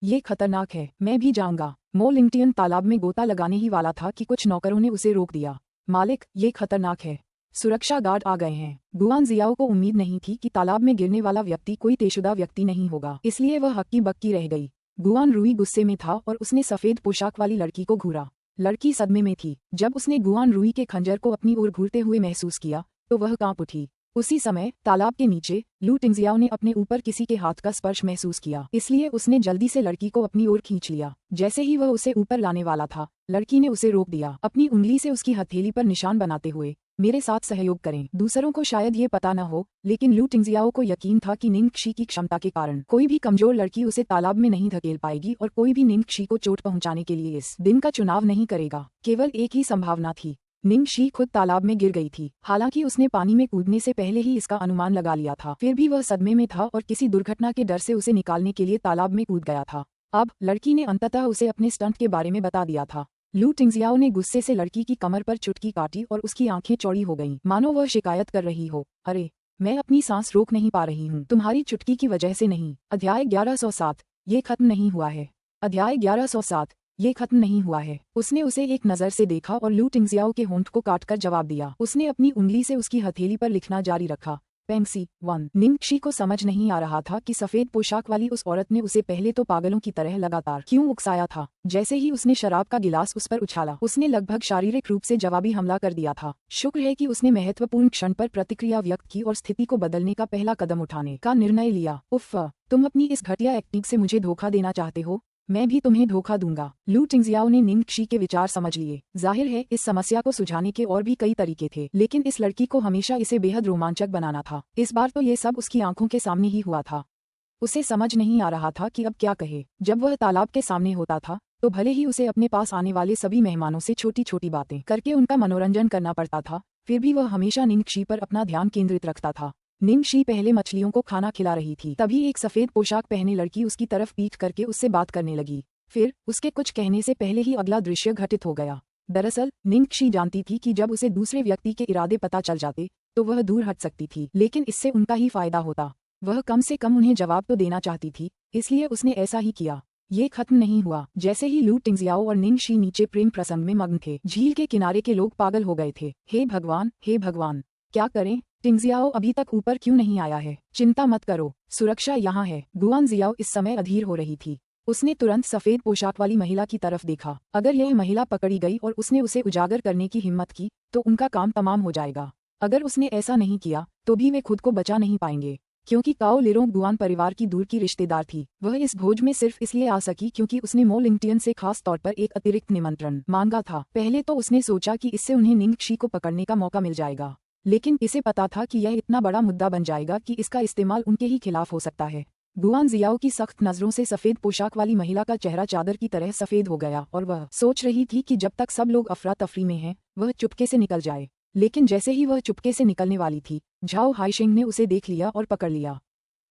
ये खतरनाक है, मैं भी जाऊंगा। मो लिंगटियन तालाब में गोता लगाने ही वाला था कि कुछ नौकरों ने उसे रोक दिया। मालिक, ये खतरनाक है, सुरक्षा गार्ड आ गए हैं। गुआन जियाओ को उम्मीद नहीं थी कि तालाब में गिरने वाला व्यक्ति कोई तेशुदा व्यक्ति नहीं होगा, इसलिए वह हक्की बक्की रह गई। गुआन रुई गुस्से में था और उसने सफेद पोशाक वाली लड़की को घूरा। लड़की सदमे में थी। जब उसने गुआन रुई के खंजर को अपनी ओर घूरते हुए महसूस किया तो वह कांप उठी। उसी समय तालाब के नीचे लू टिंगजियाओ ने अपने ऊपर किसी के हाथ का स्पर्श महसूस किया, इसलिए उसने जल्दी से लड़की को अपनी ओर खींच लिया। जैसे ही वह उसे ऊपर लाने वाला था, लड़की ने उसे रोक दिया, अपनी उंगली से उसकी हथेली पर निशान बनाते हुए, मेरे साथ सहयोग करें। दूसरों को शायद ये पता न हो, लेकिन लू टिंगजियाओ को यकीन था कि निंगशी की क्षमता के कारण कोई भी कमजोर लड़की उसे तालाब में नहीं धकेल पाएगी और कोई भी निंगशी को चोट पहुंचाने के लिए इस दिन का चुनाव नहीं करेगा। केवल एक ही संभावना थी, निंगशी खुद तालाब में गिर गई थी। हालांकि उसने पानी में कूदने से पहले ही इसका अनुमान लगा लिया था, फिर भी वह सदमे में था और किसी दुर्घटना के डर से उसे निकालने के लिए तालाब में कूद गया था। अब लड़की ने अंततः उसे अपने स्टंट के बारे में बता दिया था। लू टिंगजियाओ ने गुस्से से लड़की की कमर पर चुटकी काटी और उसकी आंखें चौड़ी हो गईं, मानो वह शिकायत कर रही हो, अरे, मैं अपनी सांस रोक नहीं पा रही हूँ, तुम्हारी चुटकी की वजह से नहीं। अध्याय 1107। ये खत्म नहीं हुआ है। अध्याय 1107। ये खत्म नहीं हुआ है। उसने उसे एक नजर से देखा और लू टिंगजियाओ के होंठ को काटकर जवाब दिया। उसने अपनी उंगली से उसकी हथेली पर लिखना जारी रखा, पेंगसी 1। निंगशी को समझ नहीं आ रहा था कि सफेद पोशाक वाली उस औरत ने उसे पहले तो पागलों की तरह लगातार क्यों उकसाया था। जैसे ही उसने शराब का गिलास उस पर उछाला, उसने लगभग शारीरिक रूप से जवाबी हमला कर दिया था। शुक्र है कि उसने महत्वपूर्ण क्षण पर प्रतिक्रिया व्यक्त की और स्थिति को बदलने का पहला कदम उठाने का निर्णय लिया। उफ़, तुम अपनी इस घटिया एक्टिंग से मुझे धोखा देना चाहते हो, मैं भी तुम्हें धोखा दूंगा। लू टिंगजियाओ ने निंगशी के विचार समझ लिए। जाहिर है इस समस्या को सुझाने के और भी कई तरीके थे, लेकिन इस लड़की को हमेशा इसे बेहद रोमांचक बनाना था। इस बार तो ये सब उसकी आंखों के सामने ही हुआ था। उसे समझ नहीं आ रहा था कि अब क्या कहे। जब वह तालाब के सामने होता था तो भले ही उसे अपने पास आने वाले सभी मेहमानों से छोटी छोटी बातें करके उनका मनोरंजन करना पड़ता था, फिर भी वह हमेशा निंगशी पर अपना ध्यान केंद्रित रखता था। निंगशी पहले मछलियों को खाना खिला रही थी, तभी एक सफेद पोशाक पहने लड़की उसकी तरफ पीठ करके उससे बात करने लगी। फिर उसके कुछ कहने से पहले ही अगला दृश्य घटित हो गया। दरअसल निंगशी जानती थी कि जब उसे दूसरे व्यक्ति के इरादे पता चल जाते तो वह दूर हट सकती थी, लेकिन इससे उनका ही फायदा होता। वह कम से कम उन्हें जवाब तो देना चाहती थी, इसलिए उसने ऐसा ही किया। ये खत्म नहीं हुआ। जैसे ही लू टिंगजियाओ और निंगशी नीचे प्रेम प्रसंग में मग्न थे, झील के किनारे के लोग पागल हो गए थे। हे भगवान, हे भगवान, क्या करें? टिंगजियाओ अभी तक ऊपर क्यों नहीं आया है? चिंता मत करो, सुरक्षा यहाँ है। गुआन जियाओ इस समय अधीर हो रही थी। उसने तुरंत सफेद पोशाक वाली महिला की तरफ देखा। अगर यह महिला पकड़ी गई और उसने उसे उजागर करने की हिम्मत की तो उनका काम तमाम हो जाएगा। अगर उसने ऐसा नहीं किया तो भी वे खुद को बचा नहीं पाएंगे, क्योंकि काओ लिरोंग गुआन परिवार की दूर की रिश्तेदार थी। वह इस भोज में सिर्फ इसलिए आ सकी क्योंकि उसने मो लिंगटियन से खास तौर पर एक अतिरिक्त निमंत्रण मांगा था। पहले तो उसने सोचा कि इससे उन्हें निंगशी को पकड़ने का मौका मिल जाएगा, लेकिन इसे पता था कि यह इतना बड़ा मुद्दा बन जाएगा कि इसका इस्तेमाल उनके ही खिलाफ हो सकता है। गुआन जियाओ की सख्त नजरों से सफेद पोशाक वाली महिला का चेहरा चादर की तरह सफेद हो गया और वह सोच रही थी कि जब तक सब लोग अफरा तफरी में हैं, वह चुपके से निकल जाए। लेकिन जैसे ही वह चुपके से निकलने वाली थी, झाओ हाइशिंग ने उसे देख लिया और पकड़ लिया।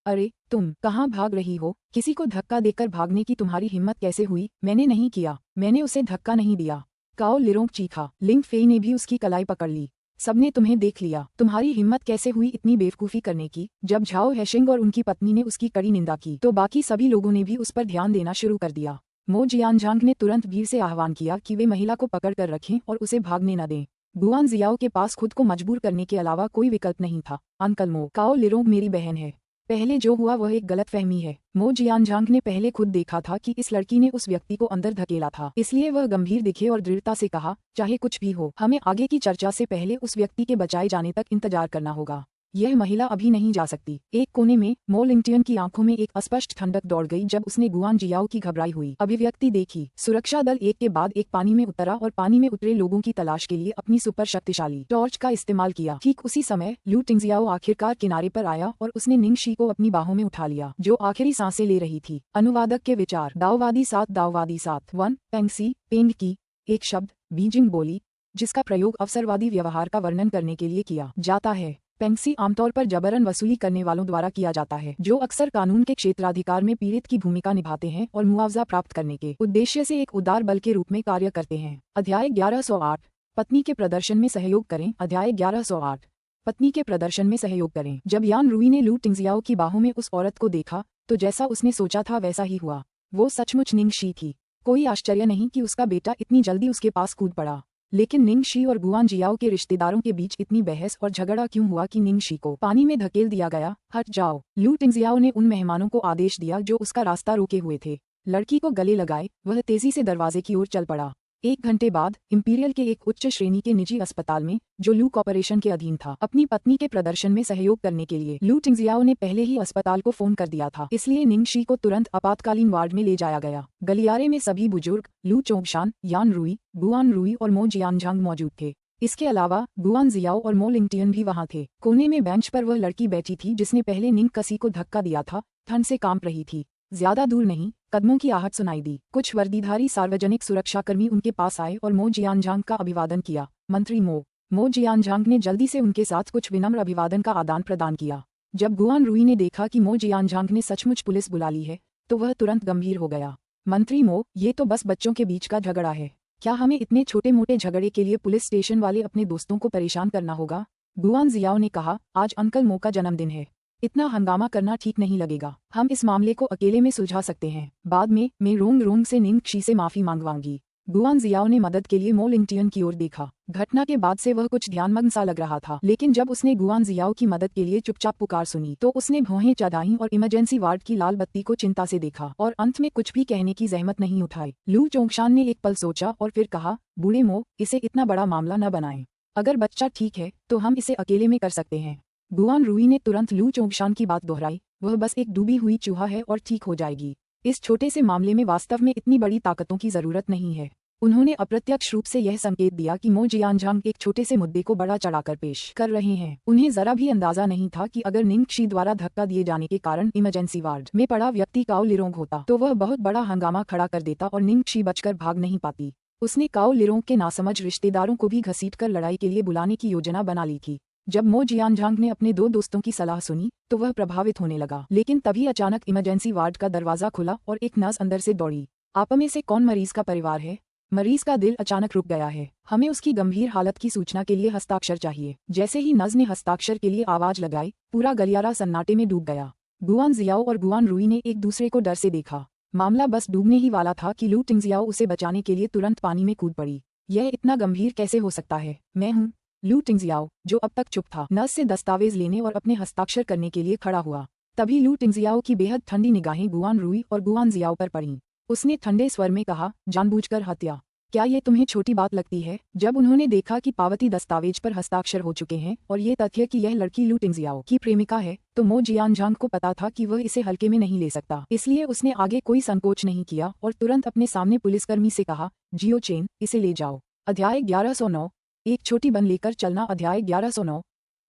अरे, तुम कहाँ भाग रही हो? किसी को धक्का देकर भागने की तुम्हारी हिम्मत कैसे हुई? मैंने नहीं किया, मैंने उसे धक्का नहीं दिया। काओ लिरोंग चीखा। लिंग फेई ने भी उसकी कलाई पकड़ ली। सबने तुम्हें देख लिया, तुम्हारी हिम्मत कैसे हुई इतनी बेवकूफी करने की? जब झाओ हैशिंग और उनकी पत्नी ने उसकी कड़ी निंदा की तो बाकी सभी लोगों ने भी उस पर ध्यान देना शुरू कर दिया। मो जियानझांग ने तुरंत वीर से आह्वान किया कि वे महिला को पकड़ कर रखें और उसे भागने न दें। गुआन जियाओ के पास खुद को मजबूर करने के अलावा कोई विकल्प नहीं था। अंकल मो, काओ लिरोंग मेरी बहन है, पहले जो हुआ वह एक गलतफहमी है। मो जियानजांग ने पहले खुद देखा था कि इस लड़की ने उस व्यक्ति को अंदर धकेला था, इसलिए वह गंभीर दिखे और दृढ़ता से कहा, चाहे कुछ भी हो, हमें आगे की चर्चा से पहले उस व्यक्ति के बचाए जाने तक इंतजार करना होगा। यह महिला अभी नहीं जा सकती। एक कोने में मो लिंगटियन की आंखों में एक अस्पष्ट ठंडक दौड़ गई जब उसने गुआन जियाओ की घबराई हुई अभिव्यक्ति देखी। सुरक्षा दल एक के बाद एक पानी में उतरा और पानी में उतरे लोगों की तलाश के लिए अपनी सुपर शक्तिशाली टॉर्च का इस्तेमाल किया। ठीक उसी समय लू टिंगजियाओ आखिरकार किनारे पर आया और उसने निंगशी को अपनी बाहों में उठा लिया, जो आखिरी सांसें ले रही थी। अनुवादक के विचार। दाओवादी 7 1 पेंगसी पेंग की एक शब्द बीजिंग बोली जिसका प्रयोग अवसरवादी व्यवहार का वर्णन करने के लिए किया जाता है। पेंगसी आमतौर पर जबरन वसूली करने वालों द्वारा किया जाता है, जो अक्सर कानून के क्षेत्राधिकार में पीड़ित की भूमिका निभाते हैं और मुआवजा प्राप्त करने के उद्देश्य से एक उदार बल के रूप में कार्य करते हैं। अध्याय 1108 पत्नी के प्रदर्शन में सहयोग करें। अध्याय 1108 पत्नी के प्रदर्शन में सहयोग करें। जब यान रूई ने लू टिंगजियाओ की बाहों में उस औरत को देखा तो जैसा उसने सोचा था वैसा ही हुआ। वो सचमुच निंगशी थी। कोई आश्चर्य नहीं कि उसका बेटा इतनी जल्दी उसके पास कूद पड़ा। लेकिन निंगशी और गुआन जियाओ के रिश्तेदारों के बीच इतनी बहस और झगड़ा क्यों हुआ कि निंगशी को पानी में धकेल दिया गया? हट जाओ। लू टिंगजियाओ ने उन मेहमानों को आदेश दिया जो उसका रास्ता रोके हुए थे। लड़की को गले लगाए वह तेजी से दरवाजे की ओर चल पड़ा। 1 घंटे बाद इंपीरियल के एक उच्च श्रेणी के निजी अस्पताल में, जो लू कॉर्पोरेशन के अधीन था, अपनी पत्नी के प्रदर्शन में सहयोग करने के लिए लू टिंगजियाओ ने पहले ही अस्पताल को फोन कर दिया था, इसलिए निंगशी को तुरंत आपातकालीन वार्ड में ले जाया गया। गलियारे में सभी बुजुर्ग लू चोंगशान, यान रूई, गुआन रूई और मो जियानजांग मौजूद थे। इसके अलावा गुआन जियाओ और मो लिंगटियन भी वहां थे। कोने में बेंच पर वह लड़की बैठी थी जिसने पहले निंग कसी को धक्का दिया था, ठंड से कांप रही थी। ज्यादा दूर नहीं, कदमों की आहट सुनाई दी। कुछ वर्दीधारी सार्वजनिक सुरक्षाकर्मी उनके पास आए और मो जियानजांग का अभिवादन किया। मंत्री मो जियानजांग ने जल्दी से उनके साथ कुछ विनम्र अभिवादन का आदान प्रदान किया। जब गुआन रूई ने देखा कि मो जियानजांग ने सचमुच पुलिस बुला ली है तो वह तुरंत गंभीर हो गया। मंत्री ये तो बस बच्चों के बीच का झगड़ा है। क्या हमें इतने छोटे मोटे झगड़े के लिए पुलिस स्टेशन वाले अपने दोस्तों को परेशान करना होगा? गुआन जियाओ ने कहा, आज अंकल मो का जन्मदिन है, इतना हंगामा करना ठीक नहीं लगेगा। हम इस मामले को अकेले में सुलझा सकते हैं। बाद में मैं रोंग से निंगशी से माफी मांगवाऊंगी। गुआन जियाओ ने मदद के लिए मो लिंगटियन की ओर देखा। घटना के बाद से वह कुछ ध्यानमग्न सा लग रहा था, लेकिन जब उसने गुआन जियाओ की मदद के लिए चुपचाप पुकार सुनी तो उसने भौहें चढ़ाईं और इमरजेंसी वार्ड की लाल बत्ती को चिंता से देखा और अंत में कुछ भी कहने की जहमत नहीं उठाई। लू चोंगशान ने एक पल सोचा और फिर कहा, बूढ़े मो, इसे इतना बड़ा मामला न बनाएं। अगर बच्चा ठीक है तो हम इसे अकेले में कर सकते हैं। गुआन रूई ने तुरंत लू चोंगशान की बात दोहराई, वह बस एक डूबी हुई चूहा है और ठीक हो जाएगी। इस छोटे से मामले में वास्तव में इतनी बड़ी ताकतों की जरूरत नहीं है। उन्होंने अप्रत्यक्ष रूप से यह संकेत दिया कि मो जियानजांग एक छोटे से मुद्दे को बड़ा चढ़ाकर पेश कर रहे हैं। उन्हें जरा भी अंदाजा नहीं था कि अगर निंगशी द्वारा धक्का दिए जाने के कारण इमरजेंसी वार्ड में पड़ा व्यक्ति काओ लिरोंग होता तो वह बहुत बड़ा हंगामा खड़ा कर देता और निंगशी बचकर भाग नहीं पाती। उसने काओ लिरोंग के नासमझ रिश्तेदारों को भी घसीटकर लड़ाई के लिए बुलाने की योजना बना ली थी। जब मो जियानजांग ने अपने 2 दोस्तों की सलाह सुनी तो वह प्रभावित होने लगा, लेकिन तभी अचानक इमरजेंसी वार्ड का दरवाजा खुला और एक नर्स अंदर से दौड़ी। आप में से कौन मरीज का परिवार है? मरीज का दिल अचानक रुक गया है। हमें उसकी गंभीर हालत की सूचना के लिए हस्ताक्षर चाहिए। जैसे ही नर्स ने हस्ताक्षर के लिए आवाज लगाई, पूरा गलियारा सन्नाटे में डूब गया। गुआन जियाओ और गुआन रूई ने एक दूसरे को डर से देखा। मामला बस डूबने ही वाला था कि लू टिंगजियाओ उसे बचाने के लिए तुरंत पानी में कूद पड़ी। यह इतना गंभीर कैसे हो सकता है? मैं हूँ, लू टिंगजियाओ, जो अब तक चुप था, नर्स से दस्तावेज लेने और अपने हस्ताक्षर करने के लिए खड़ा हुआ। तभी लू टिंगजियाओ की बेहद ठंडी निगाहें गुआन रूई और गुआन जियाओ पर पड़ीं। उसने ठंडे स्वर में कहा, जानबूझकर हत्या? क्या ये तुम्हें छोटी बात लगती है? जब उन्होंने देखा कि पावती दस्तावेज पर हस्ताक्षर हो चुके हैं और ये तथ्य कि यह लड़की लू टिंगजियाओ की प्रेमिका है, तो मो जियानजांग को पता था कि वह इसे हल्के में नहीं ले सकता। इसलिए उसने आगे कोई संकोच नहीं किया और तुरंत अपने सामने पुलिसकर्मी से कहा, जियो चेन, इसे ले जाओ। अध्याय 1109 एक छोटी बन लेकर चलना। अध्याय 1109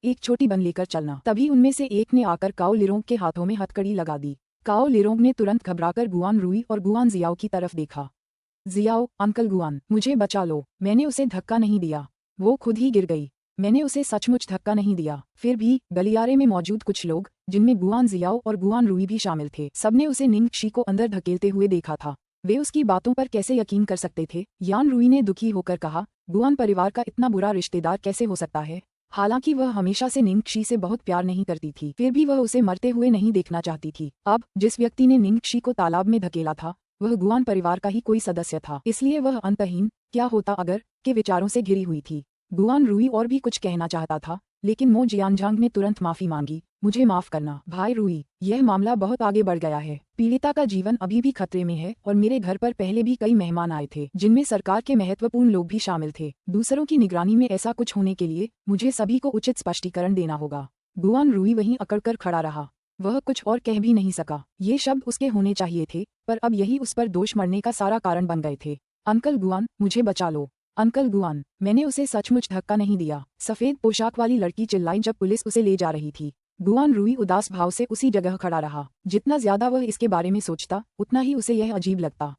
एक छोटी बन लेकर चलना। तभी उनमें से एक ने आकर काओ लिरोंग के हाथों में हथकड़ी लगा दी। काओ लिरोंग ने तुरंत घबराकर गुआन रूई और गुआन जियाओ की तरफ देखा। जियाओ, अंकल गुआन, मुझे बचा लो। मैंने उसे धक्का नहीं दिया, वो खुद ही गिर गई। मैंने उसे सचमुच धक्का नहीं दिया। फिर भी गलियारे में मौजूद कुछ लोग, जिनमें गुआन जियाओ और गुआन रूई भी शामिल थे, सबने उसे निंगशी को अंदर धकेलते हुए देखा था। वे उसकी बातों पर कैसे यकीन कर सकते थे? यान रूई ने दुखी होकर कहा, गुआन परिवार का इतना बुरा रिश्तेदार कैसे हो सकता है? हालांकि वह हमेशा से निंगशी से बहुत प्यार नहीं करती थी, फिर भी वह उसे मरते हुए नहीं देखना चाहती थी। अब जिस व्यक्ति ने निंगशी को तालाब में धकेला था वह गुआन परिवार का ही कोई सदस्य था, इसलिए वह अंतहीन क्या होता अगर के विचारों से घिरी हुई थी। गुआन रूई और भी कुछ कहना चाहता था, लेकिन मो जियानझांग ने तुरंत माफी मांगी। मुझे माफ करना भाई रूई, यह मामला बहुत आगे बढ़ गया है। पीड़िता का जीवन अभी भी खतरे में है और मेरे घर पर पहले भी कई मेहमान आए थे जिनमें सरकार के महत्वपूर्ण लोग भी शामिल थे। दूसरों की निगरानी में ऐसा कुछ होने के लिए मुझे सभी को उचित स्पष्टीकरण देना होगा। गुआन रूई वहीं अकड़कर खड़ा रहा। वह कुछ और कह भी नहीं सका। ये शब्द उसके होने चाहिए थे, पर अब यही उस पर दोष मरने का सारा कारण बन गए थे। अंकल गुआन, मुझे बचा लो। अंकल गुआन, मैंने उसे सचमुच धक्का नहीं दिया, सफेद पोशाक वाली लड़की चिल्लाई जब पुलिस उसे ले जा रही थी। गुआन रूई उदास भाव से उसी जगह खड़ा रहा। जितना ज्यादा वह इसके बारे में सोचता, उतना ही उसे यह अजीब लगता।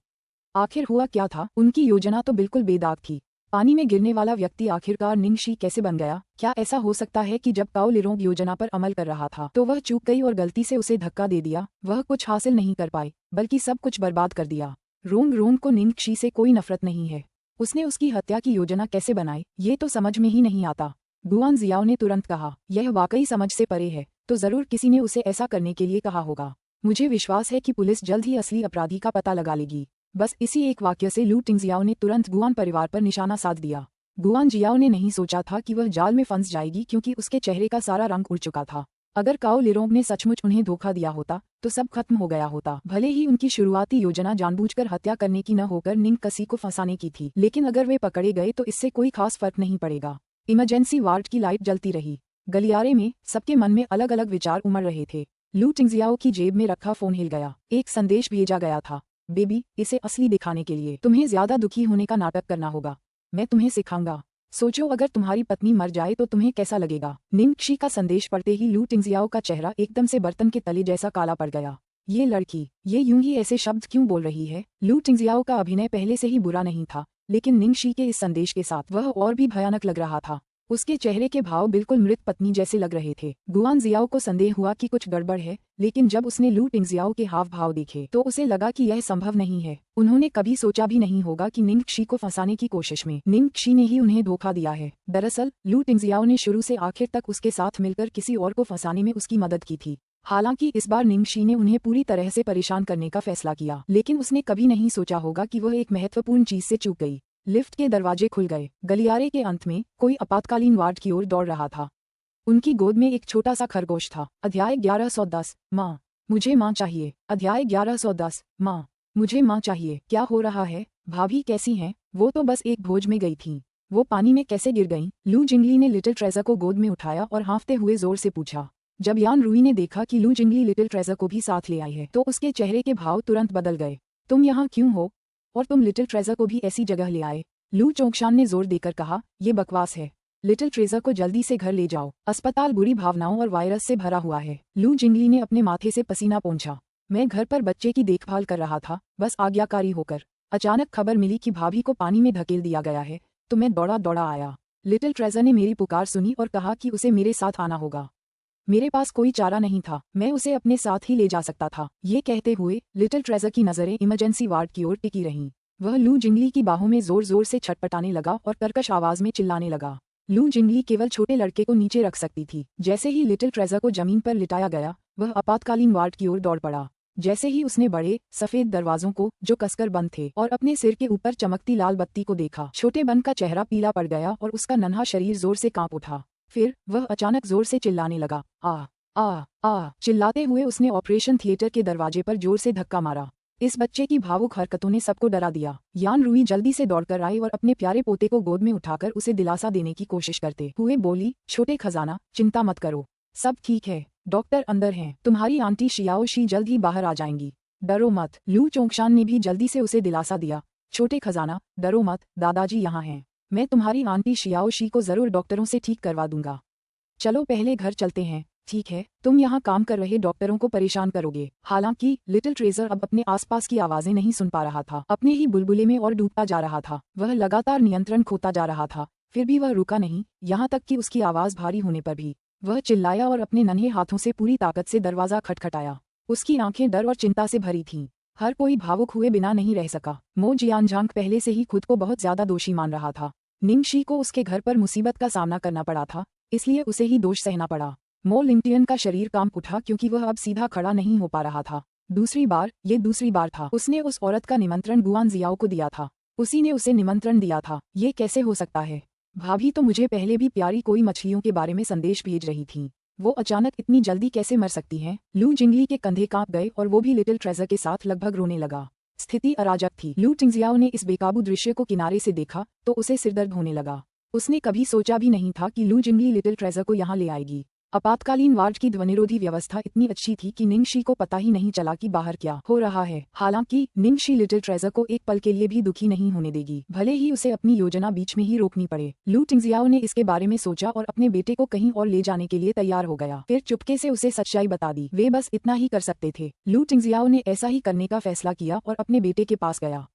आखिर हुआ क्या था? उनकी योजना तो बिल्कुल बेदाग थी। पानी में गिरने वाला व्यक्ति आखिरकार निंगशी कैसे बन गया? क्या ऐसा हो सकता है कि जब काओ लिरोंग योजना पर अमल कर रहा था तो वह चूक गई और गलती से उसे धक्का दे दिया? वह कुछ हासिल नहीं कर पाई, बल्कि सब कुछ बर्बाद कर दिया। रोंग रोंग को निंगशी से कोई नफरत नहीं है। उसने उसकी हत्या की योजना कैसे बनाई, ये तो समझ में ही नहीं आता। गुआन जियाओ ने तुरंत कहा, यह वाकई समझ से परे है, तो जरूर किसी ने उसे ऐसा करने के लिए कहा होगा। मुझे विश्वास है कि पुलिस जल्द ही असली अपराधी का पता लगा लेगी। बस इसी एक वाक्य से लू टिंगजियाओ ने तुरंत गुआन परिवार पर निशाना साध दिया। गुआन जियाओ ने नहीं सोचा था कि वह जाल में फंस जाएगी, क्योंकि उसके चेहरे का सारा रंग उड़ चुका था। अगर काओ लिरोंग ने सचमुच उन्हें धोखा दिया होता तो सब खत्म हो गया होता। भले ही उनकी शुरुआती योजना जानबूझकर हत्या करने की न होकर निंग कसी को फंसाने की थी, लेकिन अगर वे पकड़े गए तो इससे कोई खास फर्क नहीं पड़ेगा। इमरजेंसी वार्ड की लाइट जलती रही। गलियारे में सबके मन में अलग अलग विचार उमड़ रहे थे। लू टिंगजियाओ की जेब में रखा फोन हिल गया। एक संदेश भेजा गया था, बेबी, इसे असली दिखाने के लिए तुम्हें ज्यादा दुखी होने का नाटक करना होगा। मैं तुम्हें सिखाऊंगा। सोचो, अगर तुम्हारी पत्नी मर जाए तो तुम्हें कैसा लगेगा। निंगशी का संदेश पढ़ते ही लू टिंगजियाओ का चेहरा एकदम से बर्तन के तले जैसा काला पड़ गया। ये लड़की, ये यूं ही ऐसे शब्द क्यों बोल रही है? लू टिंगजियाओ का अभिनय पहले से ही बुरा नहीं था, लेकिन निंगशी के इस संदेश के साथ वह और भी भयानक लग रहा था। उसके चेहरे के भाव बिल्कुल मृत पत्नी जैसे लग रहे थे। गुआन जियाओ को संदेह हुआ कि कुछ गड़बड़ है, लेकिन जब उसने लू टिंगजियाओ के हाव भाव देखे तो उसे लगा कि यह संभव नहीं है। उन्होंने कभी सोचा भी नहीं होगा कि निंगशी को फंसाने की कोशिश में निंगशी ने ही उन्हें धोखा दिया है। दरअसल लू टिंगजियाओ ने शुरू से आखिर तक उसके साथ मिलकर किसी और को फंसाने में उसकी मदद की थी। हालांकि इस बार निंगशी ने उन्हें पूरी तरह से परेशान करने का फैसला किया, लेकिन उसने कभी नहीं सोचा होगा कि वह एक महत्वपूर्ण चीज से चूक गई। लिफ्ट के दरवाजे खुल गए। गलियारे के अंत में कोई आपातकालीन वार्ड की ओर दौड़ रहा था। उनकी गोद में एक छोटा सा खरगोश था। अध्याय 1110। माँ, मुझे माँ चाहिए। अध्याय 1110। माँ, मुझे माँ चाहिए। क्या हो रहा है? भाभी कैसी हैं? वो तो बस एक भोज में गई थीं। वो पानी में कैसे गिर गईं? लू जिंगली ने लिटिल ट्रेजर को गोद में उठाया और हाँफते हुए जोर से पूछा। जब यान रूई ने देखा कि लू जिंगली लिटिल ट्रेजर को भी साथ ले आई है तो उसके चेहरे के भाव तुरंत बदल गए। तुम यहाँ क्यों हो? और तुम लिटिल ट्रेजर को भी ऐसी जगह ले आए? लू चोंगशान ने जोर देकर कहा, ये बकवास है। लिटिल ट्रेजर को जल्दी से घर ले जाओ। अस्पताल बुरी भावनाओं और वायरस से भरा हुआ है। लू जिंगली ने अपने माथे से पसीना पोंछा। मैं घर पर बच्चे की देखभाल कर रहा था, बस आज्ञाकारी होकर। अचानक खबर मिली कि भाभी को पानी में धकेल दिया गया है, तो मैं दौड़ा दौड़ा आया। लिटिल ट्रेजर ने मेरी पुकार सुनी और कहा कि उसे मेरे साथ आना होगा। मेरे पास कोई चारा नहीं था, मैं उसे अपने साथ ही ले जा सकता था। ये कहते हुए लिटिल ट्रेजर की नजरें इमरजेंसी वार्ड की ओर टिकी रहीं। वह लू जिंगली की बाहों में जोर जोर से छटपटाने लगा और कर्कश आवाज में चिल्लाने लगा। लू जिंगली केवल छोटे लड़के को नीचे रख सकती थी। जैसे ही लिटिल ट्रेजर को जमीन पर लिटाया गया, वह आपातकालीन वार्ड की ओर दौड़ पड़ा। जैसे ही उसने बड़े सफेद दरवाजों को, जो कसकर बंद थे, और अपने सिर के ऊपर चमकती लाल बत्ती को देखा, छोटे बन का चेहरा पीला पड़ गया और उसका नन्हा शरीर जोर से कांप उठा। फिर वह अचानक जोर से चिल्लाने लगा। आ आ आ चिल्लाते हुए उसने ऑपरेशन थिएटर के दरवाजे पर जोर से धक्का मारा। इस बच्चे की भावुक हरकतों ने सबको डरा दिया। यान रूई जल्दी से दौड़कर आई और अपने प्यारे पोते को गोद में उठाकर उसे दिलासा देने की कोशिश करते हुए बोली, छोटे खजाना, चिंता मत करो, सब ठीक है, डॉक्टर अंदर हैं, तुम्हारी आंटी शियाओ शी जल्द ही बाहर आ जाएंगी, डरो मत। लू चोंगशान ने भी जल्दी से उसे दिलासा दिया, छोटे खजाना, डरो मत, दादाजी यहाँ हैं, मैं तुम्हारी आंटी शियाओ शी को जरूर डॉक्टरों से ठीक करवा दूंगा। चलो पहले घर चलते हैं। ठीक है, तुम यहाँ काम कर रहे डॉक्टरों को परेशान करोगे। हालांकि लिटिल ट्रेजर अब अपने आसपास की आवाजें नहीं सुन पा रहा था। अपने ही बुलबुले में और डूबता जा रहा था। वह लगातार नियंत्रण खोता जा रहा था, फिर भी वह रुका नहीं, यहाँ तक कि उसकी आवाज भारी होने पर भी। वह चिल्लाया और अपने नन्हे हाथों से पूरी ताकत से दरवाजा खटखटाया। उसकी आंखें डर और चिंता से भरी थीं। हर कोई भावुक हुए बिना नहीं रह सका। मो जियानझांग पहले से ही खुद को बहुत ज्यादा दोषी मान रहा था। निंगशी को उसके घर पर मुसीबत का सामना करना पड़ा था, इसलिए उसे ही दोष सहना पड़ा। मो लिंगटियन का शरीर कांप उठा क्योंकि वह अब सीधा खड़ा नहीं हो पा रहा था। दूसरी बार था उसने उस औरत का निमंत्रण गुआन जियाओ को दिया था। उसी ने उसे निमंत्रण दिया था। ये कैसे हो सकता है? भाभी तो मुझे पहले भी प्यारी कोई मछलियों के बारे में संदेश भेज रही थी। वो अचानक इतनी जल्दी कैसे मर सकती हैं? लू जिंगली के कंधे कांप गए और वो भी लिटिल ट्रेजर के साथ लगभग रोने लगा। स्थिति अराजक थी। लू टिंगजियाओ ने इस बेकाबू दृश्य को किनारे से देखा तो उसे सिरदर्द होने लगा। उसने कभी सोचा भी नहीं था कि लू जिंगली लिटिल ट्रेजर को यहाँ ले आएगी। आपातकालीन वार्ड की ध्वनिरोधी व्यवस्था इतनी अच्छी थी कि निंगशी को पता ही नहीं चला कि बाहर क्या हो रहा है। हालांकि निंगशी लिटिल ट्रेजर को एक पल के लिए भी दुखी नहीं होने देगी, भले ही उसे अपनी योजना बीच में ही रोकनी पड़े। लू टिंगजियाओ ने इसके बारे में सोचा और अपने बेटे को कहीं और ले जाने के लिए तैयार हो गया। फिर चुपके से उसे सच्चाई बता दी। वे बस इतना ही कर सकते थे। लू टिंगजियाओ ने ऐसा ही करने का फैसला किया और अपने बेटे के पास गया।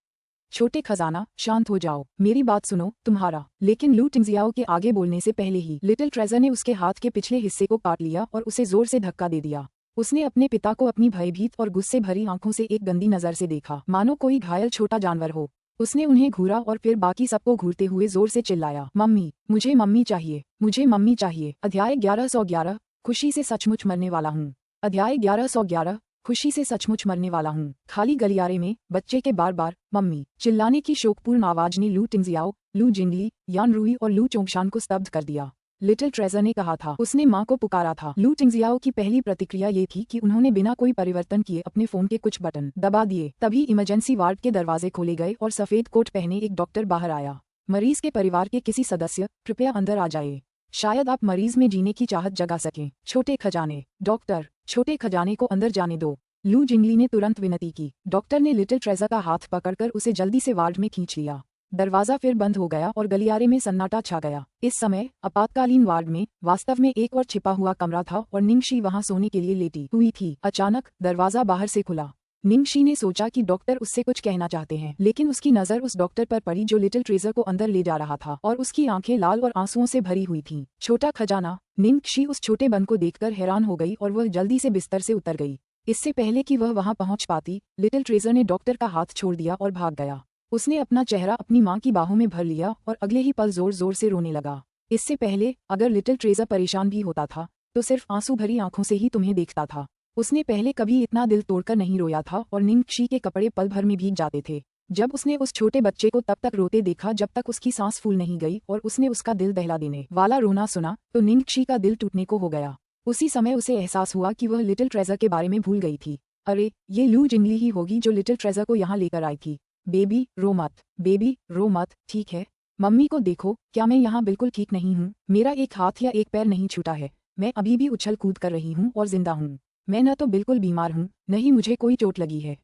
छोटे खजाना, शांत हो जाओ, मेरी बात सुनो, तुम्हारा। लेकिन लू टिंगजियाओ के आगे बोलने से पहले ही लिटिल ट्रेजर ने उसके हाथ के पिछले हिस्से को काट लिया और उसे जोर से धक्का दे दिया। उसने अपने पिता को अपनी भयभीत और गुस्से भरी आंखों से एक गंदी नजर से देखा, मानो कोई घायल छोटा जानवर हो। उसने उन्हें घूरा और फिर बाकी सबको घूरते हुए जोर से चिल्लाया, मम्मी, मुझे मम्मी चाहिए, मुझे मम्मी चाहिए। अध्याय 1111, खुशी से सचमुच मरने वाला हूँ। अध्याय 1111, खुशी से सचमुच मरने वाला हूँ। खाली गलियारे में बच्चे के बार बार मम्मी चिल्लाने की शोकपूर्ण आवाज ने लू टिंगजियाओ, लू जिंगली, यान रुई और लू चोंगशान को स्तब्ध कर दिया। लिटिल ट्रेजर ने कहा था, उसने माँ को पुकारा था। लू टिंगजियाओ की पहली प्रतिक्रिया ये थी कि उन्होंने बिना कोई परिवर्तन किए अपने फोन के कुछ बटन दबा दिए। तभी इमरजेंसी वार्ड के दरवाजे खोले गए और सफेद कोट पहने एक डॉक्टर बाहर आया। मरीज के परिवार के किसी सदस्य, कृपया अंदर आ जाइए, शायद आप मरीज में जीने की चाहत जगा सकें। छोटे खजाने, डॉक्टर, छोटे खजाने को अंदर जाने दो, लू जिंगली ने तुरंत विनती की। डॉक्टर ने लिटिल ट्रेजर का हाथ पकड़कर उसे जल्दी से वार्ड में खींच लिया। दरवाजा फिर बंद हो गया और गलियारे में सन्नाटा छा गया। इस समय आपातकालीन वार्ड में वास्तव में एक और छिपा हुआ कमरा था और निंगशी वहां सोने के लिए लेटी हुई थी। अचानक दरवाजा बाहर से खुला। निंगशी ने सोचा कि डॉक्टर उससे कुछ कहना चाहते हैं, लेकिन उसकी नजर उस डॉक्टर पर पड़ी जो लिटिल ट्रेजर को अंदर ले जा रहा था और उसकी आंखें लाल और आंसुओं से भरी हुई थीं। छोटा खजाना, निंगशी उस छोटे बन को देखकर हैरान हो गई और वह जल्दी से बिस्तर से उतर गई। इससे पहले कि वह वहां पहुंच पाती, लिटिल ट्रेजर ने डॉक्टर का हाथ छोड़ दिया और भाग गया। उसने अपना चेहरा अपनी मां की बाहों में भर लिया और अगले ही पल जोर जोर से रोने लगा। इससे पहले अगर लिटिल ट्रेजर परेशान भी होता था तो सिर्फ आंसू भरी आंखों से ही तुम्हें देखता था। उसने पहले कभी इतना दिल तोड़कर नहीं रोया था और निंगशी के कपड़े पल भर में भीग जाते थे। जब उसने उस छोटे बच्चे को तब तक रोते देखा जब तक उसकी सांस फूल नहीं गई और उसने उसका दिल दहला देने वाला रोना सुना तो निंगशी का दिल टूटने को हो गया। उसी समय उसे एहसास हुआ कि वह लिटिल ट्रेजर के बारे में भूल गई थी। अरे, ये लू जिंगली ही होगी जो लिटिल ट्रेजर को यहाँ लेकर आई थी। बेबी, रो मत, बेबी, रो मत, ठीक है? मम्मी को देखो, क्या मैं यहाँ बिल्कुल ठीक नहीं हूँ? मेरा एक हाथ या एक पैर नहीं छूटा है। मैं अभी भी उछल कूद कर रही हूँ और जिंदा हूँ। मैं न तो बिल्कुल बीमार हूँ, न ही मुझे कोई चोट लगी है।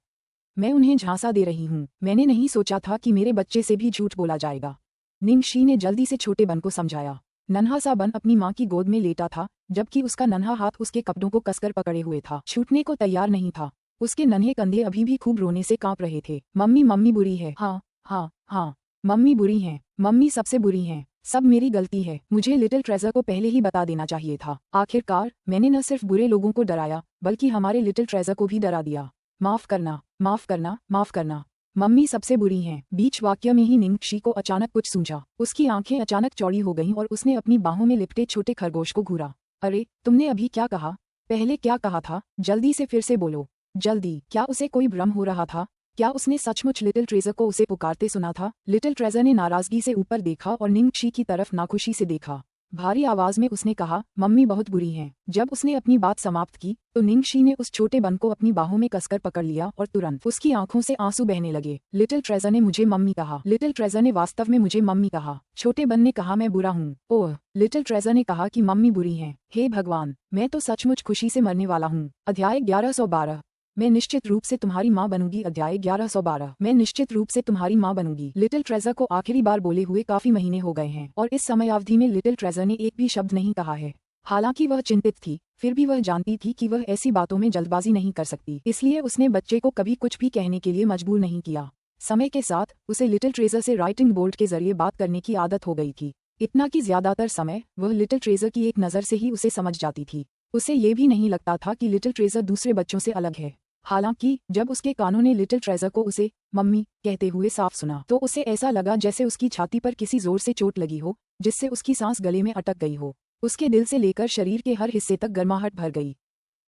मैं उन्हें झांसा दे रही हूँ। मैंने नहीं सोचा था कि मेरे बच्चे से भी झूठ बोला जाएगा। निंगशी ने जल्दी से छोटे बन को समझाया। नन्हा सा बन अपनी माँ की गोद में लेटा था, जबकि उसका नन्हा हाथ उसके कपड़ों को कसकर पकड़े हुए था, छूटने को तैयार नहीं था। उसके नन्हे कंधे अभी भी खूब रोने से कांप रहे थे। मम्मी, मम्मी बुरी है। हाँ, हाँ, हाँ, मम्मी बुरी हैं। मम्मी सबसे बुरी हैं। सब मेरी गलती है। मुझे लिटिल ट्रेजर को पहले ही बता देना चाहिए था। आखिरकार मैंने न सिर्फ बुरे लोगों को डराया, बल्कि हमारे लिटिल ट्रेजर को भी डरा दिया। माफ करना, माफ करना, माफ करना। मम्मी सबसे बुरी हैं। बीच वाक्य में ही निंगशी को अचानक कुछ सूझा। उसकी आंखें अचानक चौड़ी हो गईं और उसने अपनी बाहों में लिपटे छोटे खरगोश को घूरा। अरे, तुमने अभी क्या कहा? पहले क्या कहा था? जल्दी से फिर से बोलो, जल्दी। क्या उसे कोई भ्रम हो रहा था? क्या उसने सचमुच लिटिल ट्रेजर को उसे पुकारते सुना था? लिटिल ट्रेजर ने नाराजगी से ऊपर देखा और निंगशी की तरफ नाखुशी से देखा। भारी आवाज में उसने कहा, मम्मी बहुत बुरी हैं। जब उसने अपनी बात समाप्त की तो निंगशी ने उस छोटे बन को अपनी बाहों में कसकर पकड़ लिया और तुरंत उसकी आंखों से आंसू बहने लगे। लिटिल ट्रेजर ने मुझे मम्मी कहा। लिटिल ट्रेजर ने वास्तव में मुझे मम्मी कहा। छोटे बन ने कहा, मैं बुरा हूँ। ओह, लिटिल ट्रेजर ने कहा कि मम्मी बुरी हैं। हे भगवान, मैं तो सचमुच खुशी से मरने वाला हूँ। अध्याय 1112, मैं निश्चित रूप से तुम्हारी माँ बनूंगी। अध्याय 1112, मैं निश्चित रूप से तुम्हारी माँ बनूंगी। लिटिल ट्रेजर को आखिरी बार बोले हुए काफी महीने हो गए हैं और इस समय अवधि में लिटिल ट्रेजर ने एक भी शब्द नहीं कहा है। हालांकि वह चिंतित थी, फिर भी वह जानती थी कि वह ऐसी बातों में जल्दबाजी नहीं कर सकती, इसलिए उसने बच्चे को कभी कुछ भी कहने के लिए मजबूर नहीं किया। समय के साथ उसे लिटिल ट्रेजर से राइटिंग बोर्ड के जरिए बात करने की आदत हो गई थी। इतना कि ज्यादातर समय वह लिटिल ट्रेजर की एक नज़र से ही उसे समझ जाती थी। उसे ये भी नहीं लगता था कि लिटिल ट्रेजर दूसरे बच्चों से अलग है। हालांकि जब उसके कानों ने लिटिल ट्रेजर को उसे मम्मी कहते हुए साफ सुना तो उसे ऐसा लगा जैसे उसकी छाती पर किसी जोर से चोट लगी हो, जिससे उसकी सांस गले में अटक गई हो। उसके दिल से लेकर शरीर के हर हिस्से तक गर्माहट भर गई।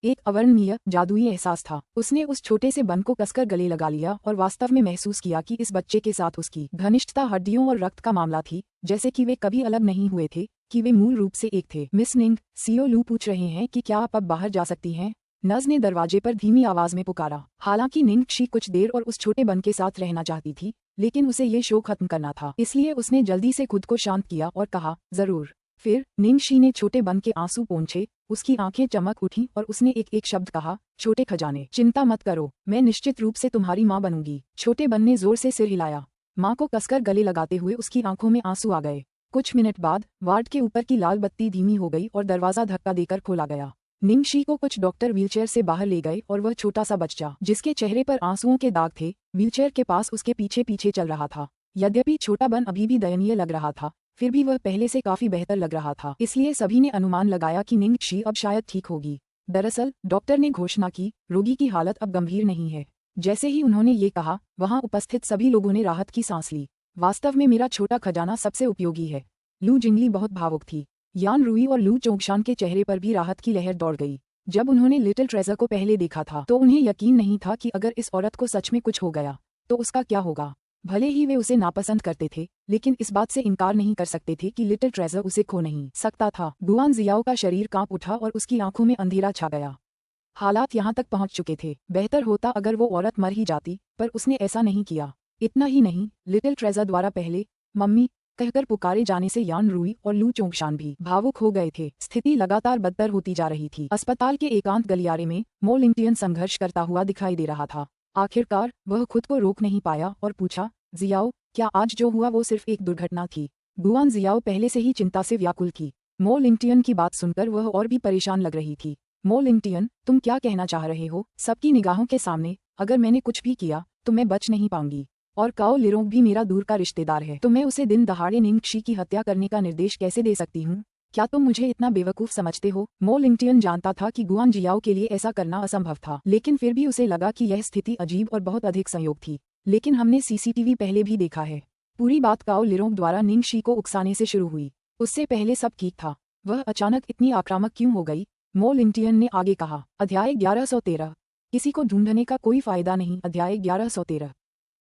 एक अवर्णनीय जादुई एहसास था। उसने उस छोटे से बन को कसकर गले लगा लिया और वास्तव में महसूस किया कि इस बच्चे के साथ उसकी घनिष्ठता हड्डियों और रक्त का मामला थी, जैसे कि वे कभी अलग नहीं हुए थे, कि वे मूल रूप से एक थे। मिस निंग, सीओ लू पूछ रहे हैं कि क्या आप अब बाहर जा सकती हैं? नर्स ने दरवाजे पर धीमी आवाज में पुकारा। हालांकि निंग शी कुछ देर और उस छोटे बन के साथ रहना चाहती थी, लेकिन उसे ये शो खत्म करना था, इसलिए उसने जल्दी से खुद को शांत किया और कहा, जरूर। फिर निंग शी ने छोटे बन के आंसू पोंछे, उसकी आंखें चमक उठी और उसने एक एक शब्द कहा, छोटे खजाने, चिंता मत करो, मैं निश्चित रूप से तुम्हारी माँ बनूंगी। छोटे बन ने जोर से सिर हिलाया। माँ को कसकर गले लगाते हुए उसकी आंखों में आंसू आ गए। कुछ मिनट बाद वार्ड के ऊपर की लाल बत्ती धीमी हो गई और दरवाजा धक्का देकर खोला गया। निंग शी को कुछ डॉक्टर व्हीलचेयर से बाहर ले गए और वह छोटा सा बच्चा, जिसके चेहरे पर आंसुओं के दाग थे, व्हीलचेयर के पास उसके पीछे पीछे चल रहा था। यद्यपि छोटा बन अभी भी दयनीय लग रहा था, फिर भी वह पहले से काफी बेहतर लग रहा था, इसलिए सभी ने अनुमान लगाया कि निंग शी अब शायद ठीक होगी। दरअसल डॉक्टर ने घोषणा की, रोगी की हालत अब गंभीर नहीं है। जैसे ही उन्होंने ये कहा, वहां उपस्थित सभी लोगों ने राहत की सांस ली। वास्तव में मेरा छोटा खजाना सबसे उपयोगी है। लू जिंगली बहुत भावुक थी। यान रुई और लू चोंगशान के चेहरे पर भी राहत की लहर दौड़ गई। जब उन्होंने लिटिल ट्रेजर को पहले देखा था तो उन्हें यकीन नहीं था कि अगर इस औरत को सच में कुछ हो गया तो उसका क्या होगा। भले ही वे उसे नापसंद करते थे, लेकिन इस बात से इनकार नहीं कर सकते थे कि लिटिल ट्रेजर उसे खो नहीं सकता था। गुआन जियाओ का शरीर कांप उठा और उसकी आंखों में अंधेरा छा गया। हालात यहाँ तक पहुँच चुके थे। बेहतर होता अगर वो औरत मर ही जाती, पर उसने ऐसा नहीं किया। इतना ही नहीं, लिटिल ट्रेजर द्वारा पहले मम्मी कहकर पुकारे जाने से यान रुई और लू चोंगशान भी भावुक हो गए थे। स्थिति लगातार बदतर होती जा रही थी। अस्पताल के एकांत गलियारे में मो लिंगटियन संघर्ष करता हुआ दिखाई दे रहा था। आखिरकार वह खुद को रोक नहीं पाया और पूछा, जियाओ, क्या आज जो हुआ वो सिर्फ एक दुर्घटना थी? गुआन जियाओ पहले से ही चिंता से व्याकुल थी। मो लिंगटियन की बात सुनकर वह और भी परेशान लग रही थी। मो लिंगटियन, तुम क्या कहना चाह रहे हो? सबकी निगाहों के सामने अगर मैंने कुछ भी किया तो मैं बच नहीं पाऊंगी। और काओ लिरोंग भी मेरा दूर का रिश्तेदार है, तो मैं उसे दिन दहाड़े निंग शी की हत्या करने का निर्देश कैसे दे सकती हूँ? क्या तुम मुझे इतना बेवकूफ समझते हो? मो लिंगटियन जानता था कि गुआन जियाओ के लिए ऐसा करना असंभव था, लेकिन फिर भी उसे लगा कि यह स्थिति अजीब और बहुत अधिक संयोग थी। लेकिन हमने सीसीटीवी पहले भी देखा है। पूरी बात काओ लिरोंग द्वारा निंग शी को उकसाने से शुरू हुई। उससे पहले सब ठीक था, वह अचानक इतनी आक्रामक क्यों हो गई? मो लिंगटियन ने आगे कहा। अध्याय 1113। किसी को ढूंढने का कोई फायदा नहीं। अध्याय 1113।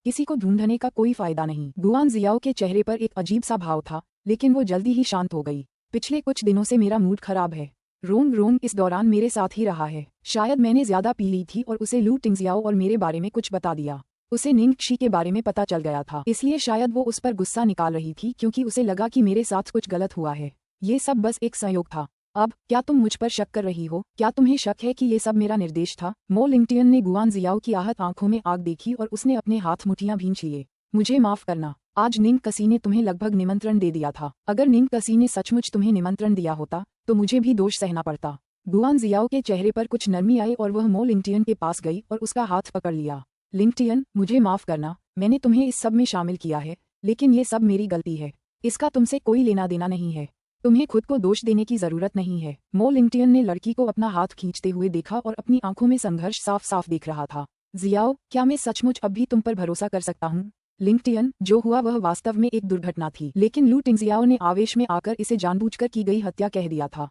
किसी को ढूंढने का कोई फायदा नहीं। गुआन जियाओ के चेहरे पर एक अजीब सा भाव था, लेकिन वो जल्दी ही शांत हो गई। पिछले कुछ दिनों से मेरा मूड खराब है। रोंग रोंग इस दौरान मेरे साथ ही रहा है। शायद मैंने ज्यादा पी ली थी और उसे लू टिंगजियाओ और मेरे बारे में कुछ बता दिया। उसे निंग शी के बारे में पता चल गया था, इसलिए शायद वो उस पर गुस्सा निकाल रही थी क्योंकि उसे लगा कि मेरे साथ कुछ गलत हुआ है। ये सब बस एक संयोग था। अब क्या तुम मुझ पर शक कर रही हो? क्या तुम्हें शक है कि ये सब मेरा निर्देश था? मो लिंगटियन ने गुआन जियाओ की आहत आंखों में आग देखी और उसने अपने हाथ मुठियां भींच लिए। मुझे माफ करना, आज निंग कसी ने तुम्हें लगभग निमंत्रण दे दिया था। अगर निंग कसी ने सचमुच तुम्हें निमंत्रण दिया होता तो मुझे भी दोष सहना पड़ता। गुआन जियाओ के चेहरे पर कुछ नरमी आई और वह मो लिंगटियन के पास गई और उसका हाथ पकड़ लिया। लिंगटियन, मुझे माफ करना, मैंने तुम्हें इस सब में शामिल किया है, लेकिन ये सब मेरी गलती है। इसका तुमसे कोई लेना देना नहीं है। तुम्हें खुद को दोष देने की जरूरत नहीं है। मो लिंगटियन ने लड़की को अपना हाथ खींचते हुए देखा और अपनी आंखों में संघर्ष साफ साफ दिख रहा था। जियाओ, क्या मैं सचमुच अब भी तुम पर भरोसा कर सकता हूँ? लिंगटियन, जो हुआ वह वास्तव में एक दुर्घटना थी, लेकिन लू टिंगजियाओ ने आवेश में आकर इसे जानबूझकर की गई हत्या कह दिया था।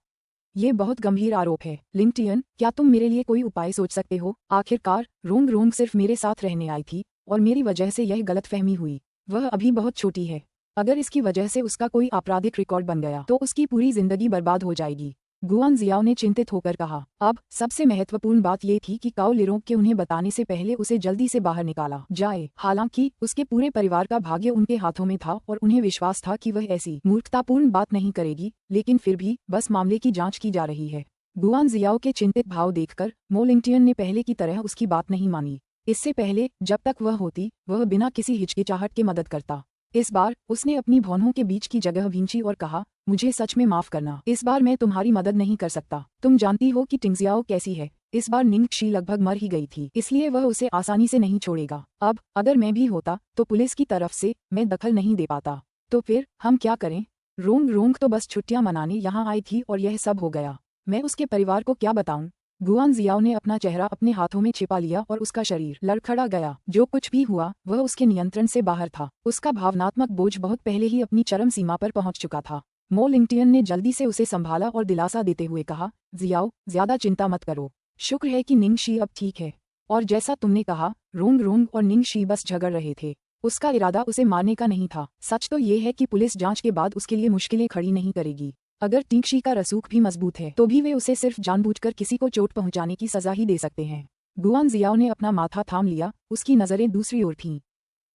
ये बहुत गंभीर आरोप है। लिंगटियन, क्या तुम मेरे लिए कोई उपाय सोच सकते हो? आखिरकार रोंग रोंग सिर्फ मेरे साथ रहने आई थी और मेरी वजह से यह गलतफहमी हुई। वह अभी बहुत छोटी है। अगर इसकी वजह से उसका कोई आपराधिक रिकॉर्ड बन गया तो उसकी पूरी जिंदगी बर्बाद हो जाएगी। गुआन जियाओ ने चिंतित होकर कहा। अब सबसे महत्वपूर्ण बात ये थी कि काओ लिरोंग के उन्हें बताने से पहले उसे जल्दी से बाहर निकाला जाए। हालांकि उसके पूरे परिवार का भाग्य उनके हाथों में था और उन्हें विश्वास था कि वह ऐसी मूर्खतापूर्ण बात नहीं करेगी, लेकिन फिर भी बस मामले की जांच की जा रही है। गुआन जियाओ के चिंतित भाव देखकर मो लिंगटियन ने पहले की तरह उसकी बात नहीं मानी। इससे पहले जब तक वह होती, वह बिना किसी हिचकिचाहट के मदद करता। इस बार उसने अपनी भौंहों के बीच की जगह भींची और कहा, मुझे सच में माफ करना, इस बार मैं तुम्हारी मदद नहीं कर सकता। तुम जानती हो कि टिंगजियाओ कैसी है। इस बार निंग शी लगभग मर ही गई थी, इसलिए वह उसे आसानी से नहीं छोड़ेगा। अब अगर मैं भी होता तो पुलिस की तरफ से मैं दखल नहीं दे पाता। तो फिर हम क्या करें? रोंग रोंग तो बस छुट्टियां मनाने यहाँ आई थी और यह सब हो गया। मैं उसके परिवार को क्या बताऊं? गुआन जियाओ ने अपना चेहरा अपने हाथों में छिपा लिया और उसका शरीर लड़खड़ा गया। जो कुछ भी हुआ वह उसके नियंत्रण से बाहर था। उसका भावनात्मक बोझ बहुत पहले ही अपनी चरम सीमा पर पहुंच चुका था। मो लिंगटियन ने जल्दी से उसे संभाला और दिलासा देते हुए कहा, जियाओ, ज्यादा चिंता मत करो। शुक्र है कि निंग शी अब ठीक है। और जैसा तुमने कहा, रोंग रोंग और निंग शी बस झगड़ रहे थे। उसका इरादा उसे मारने का नहीं था। सच तो ये है कि पुलिस जांच के बाद उसके लिए मुश्किलें खड़ी नहीं करेगी। अगर टिंगशी का रसूख भी मजबूत है तो भी वे उसे सिर्फ जानबूझकर किसी को चोट पहुंचाने की सजा ही दे सकते हैं। गुआन जियाओ ने अपना माथा थाम लिया, उसकी नजरें दूसरी ओर थीं।